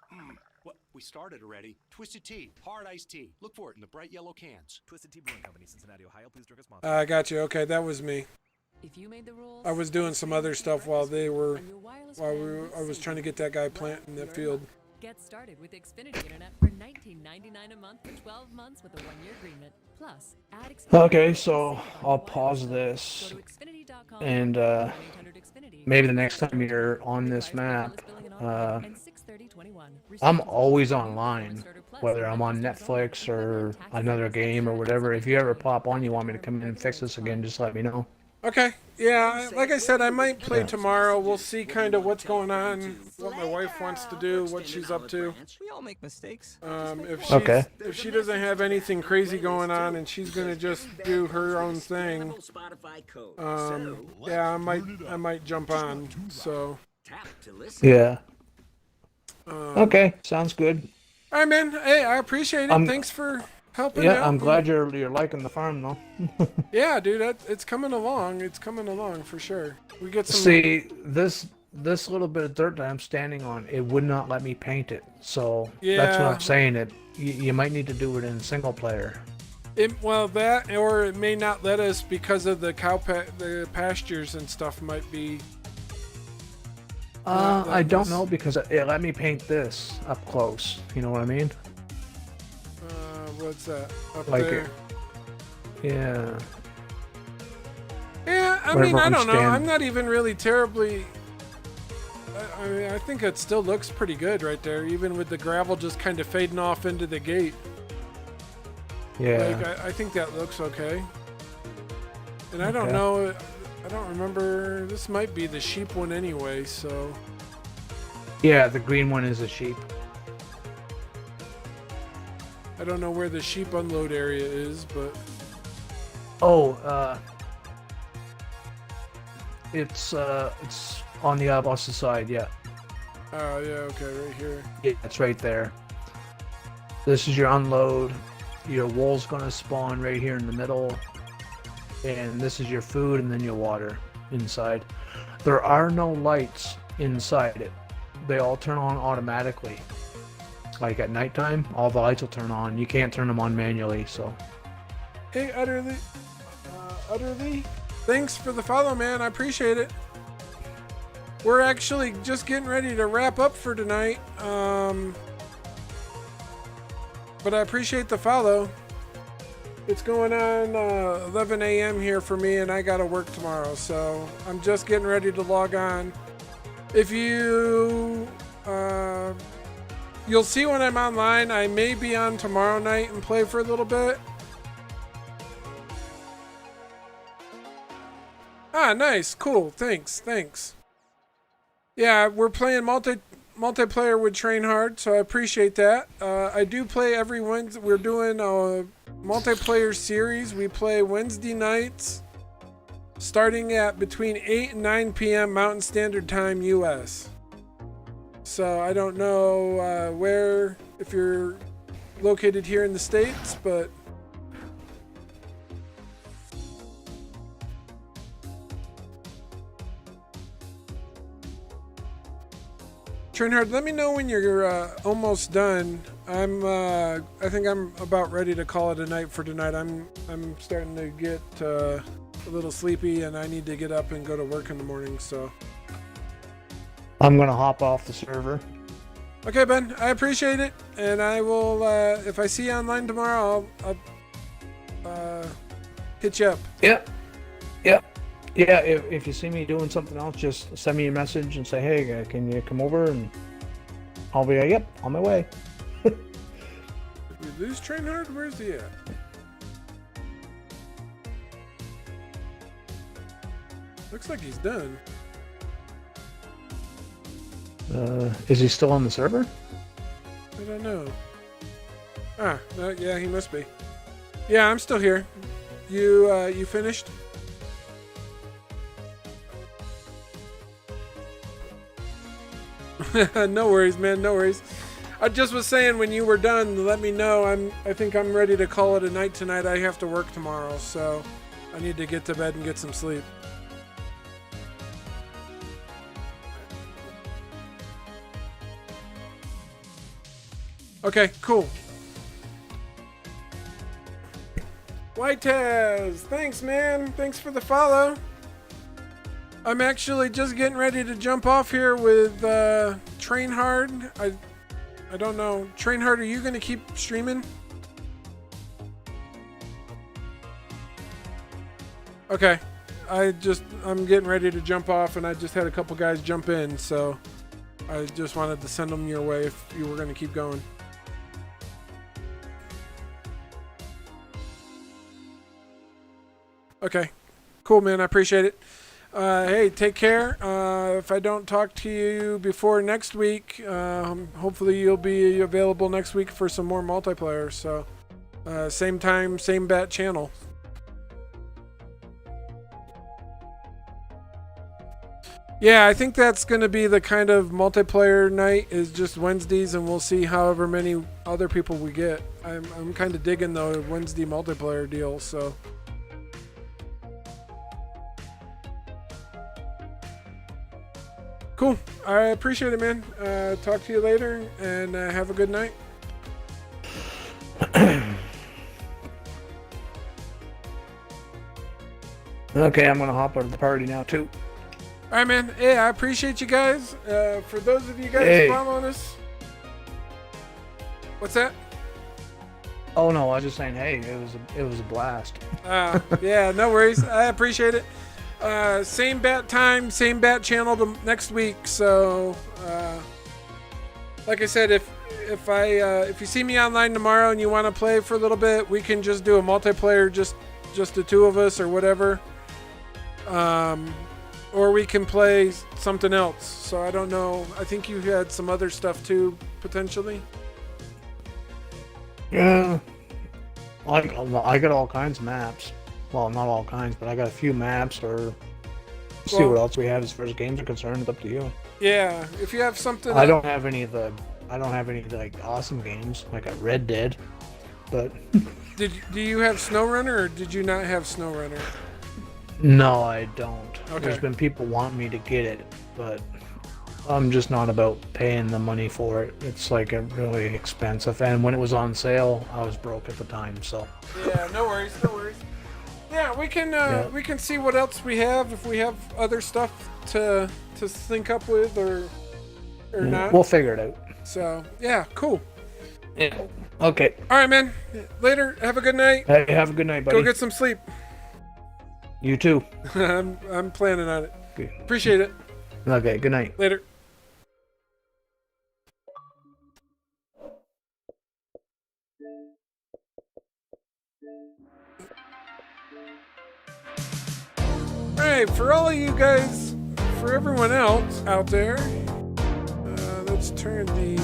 What? We started already. Twisted Tea Hard Iced Tea. Look for it in the bright yellow cans. Twisted Tea Brewing Company, Cincinnati, Ohio. Please drink responsibly. I got you. Okay, that was me. If you made the rules, I was doing some other stuff while I was trying to get that guy planting that field. Get started with Xfinity Internet for $19.99 a month for 12 months with a 1-year agreement. Plus, add Xfinity. Okay, so I'll pause this, and maybe the next time you're on this map, I'm always online, whether I'm on Netflix or another game or whatever. If you ever pop on, you want me to come in and fix this again, just let me know. Okay, yeah, like I said, I might play tomorrow. We'll see kind of what's going on, what my wife wants to do, what she's up to. We all make mistakes. If she doesn't have anything crazy going on and she's gonna just do her own thing, yeah, I might jump on. So yeah. Okay, sounds good. All right, man. Hey, I appreciate it. Thanks for helping out. Yeah, I'm glad you're liking the farm though. Yeah, dude, it's coming along. It's coming along for sure. We get some. See, this little bit of dirt that I'm standing on, it would not let me paint it. So that's what I'm saying. You might need to do it in single player. Well, that or it may not let us because of the the pastures and stuff might be. I don't know because it let me paint this up close. You know what I mean? What's that? Up Like there? Yeah. Yeah, I mean, I don't know. I'm not even really terribly. I mean, I think it still looks pretty good right there, even with the gravel just kind of fading off into the gate. Yeah. Like, I think that looks okay. And I don't know. I don't remember. This might be the sheep one anyway, so. Yeah, the green one is a sheep. I don't know where the sheep unload area is, but. Oh, it's on the opposite side, yeah. Oh, yeah, okay, right here. Yeah, it's right there. This is your unload. Your wool's gonna spawn right here in the middle. And this is your food and then your water inside. There are no lights inside it. They all turn on automatically. Like at nighttime, all the lights will turn on. You can't turn them on manually, so. Hey, Utterly, thanks for the follow, man. I appreciate it. We're actually just getting ready to wrap up for tonight. But I appreciate the follow. It's going on 11 a.m. here for me, and I gotta work tomorrow, so I'm just getting ready to log on. If you, you'll see when I'm online. I may be on tomorrow night and play for a little bit. Ah, nice, cool, thanks. Yeah, we're playing multiplayer with Train Hard, so I appreciate that. I do play every Wednesday. We're doing a multiplayer series. We play Wednesday nights, starting at between 8 and 9 p.m. Mountain Standard Time, U.S. So I don't know where, if you're located here in the States, but Trainhard, let me know when you're almost done. I think I'm about ready to call it a night for tonight. I'm starting to get a little sleepy, and I need to get up and go to work in the morning. So I'm gonna hop off the server. Okay, Ben, I appreciate it, and I will. If I see you online tomorrow, I'll hit you up. Yeah. If you see me doing something else, just send me a message and say, "Hey, can you come over?" And I'll be like, "Yep, on my way." Did we lose Train Hard? Where's he at? Looks like he's done. Is he still on the server? I don't know. Yeah, he must be. Yeah, I'm still here. You finished? No worries, man. No worries. I just was saying when you were done, let me know. I think I'm ready to call it a night tonight. I have to work tomorrow, so I need to get to bed and get some sleep. Okay, cool. White Taz, thanks, man. Thanks for the follow. I'm actually just getting ready to jump off here with Train Hard. I don't know. Train Hard, are you going to keep streaming? Okay. I'm getting ready to jump off, and I just had a couple guys jump in, so I just wanted to send them your way if you were going to keep going. Okay. Cool, man. I appreciate it. Hey, take care. If I don't talk to you before next week, hopefully you'll be available next week for some more multiplayer. So, same time, same bat channel. Yeah, I think that's going to be the kind of multiplayer night is just Wednesdays, and we'll see however many other people we get. I'm kind of digging the Wednesday multiplayer deal, so... Cool. I appreciate it, man. Talk to you later, and have a good night. Okay, I'm gonna hop out of the party now too. All right, man. Hey, I appreciate you guys. For those of you guys following us, what's that? Oh no, I was just saying, hey, it was a blast. Yeah, no worries. I appreciate it. Same bat time, same bat channel next week. So, like I said, if you see me online tomorrow and you want to play for a little bit, we can just do a multiplayer, just the two of us or whatever. Or we can play something else. So I don't know. I think you had some other stuff too, potentially. Yeah, I got all kinds of maps. Well, not all kinds, but I got a few maps, or see what else we have as far as games are concerned. It's up to you. Yeah, if you have something. I don't have any like awesome games. I got Red Dead, but. Do you have SnowRunner, or did you not have SnowRunner? No, I don't. Okay. There's been people wanting me to get it, but I'm just not about paying the money for it. It's like really expensive, and when it was on sale, I was broke at the time. So. Yeah, no worries, no worries. Yeah, we can see what else we have, if we have other stuff to sync up with or not. We'll figure it out. So yeah, cool. Yeah. Okay. All right, man. Later. Have a good night. Hey, have a good night, buddy. Go get some sleep. You too. I'm planning on it. Okay. Appreciate it. Okay. Good night. Later. Alright, for all of you guys, for everyone else out there, let's turn the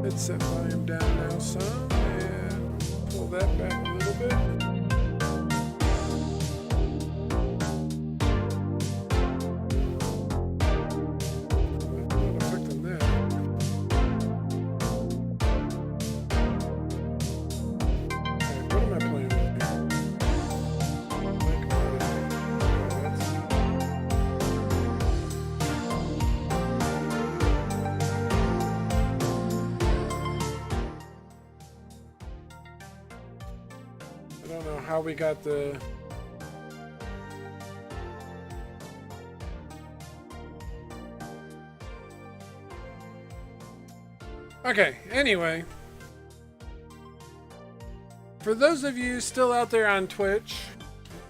headset volume down now some and pull that back a little bit. Not affecting that. Okay, what am I playing with here? I don't know how we got the... Okay, anyway. For those of you still out there on Twitch,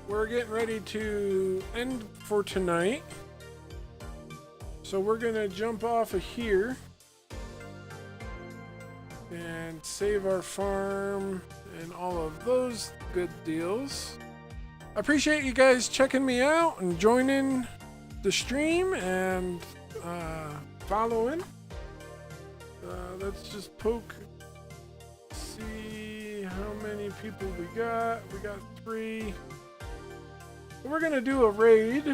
we're getting ready to end for tonight. So we're going to jump off of here and save our farm and all of those good deals. I appreciate you guys checking me out and joining the stream and following. Let's just poke, see how many people we got. We got 3. We're gonna do a raid,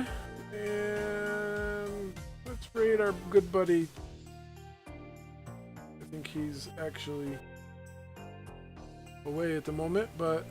and let's raid our good buddy. I think he's actually away at the moment, but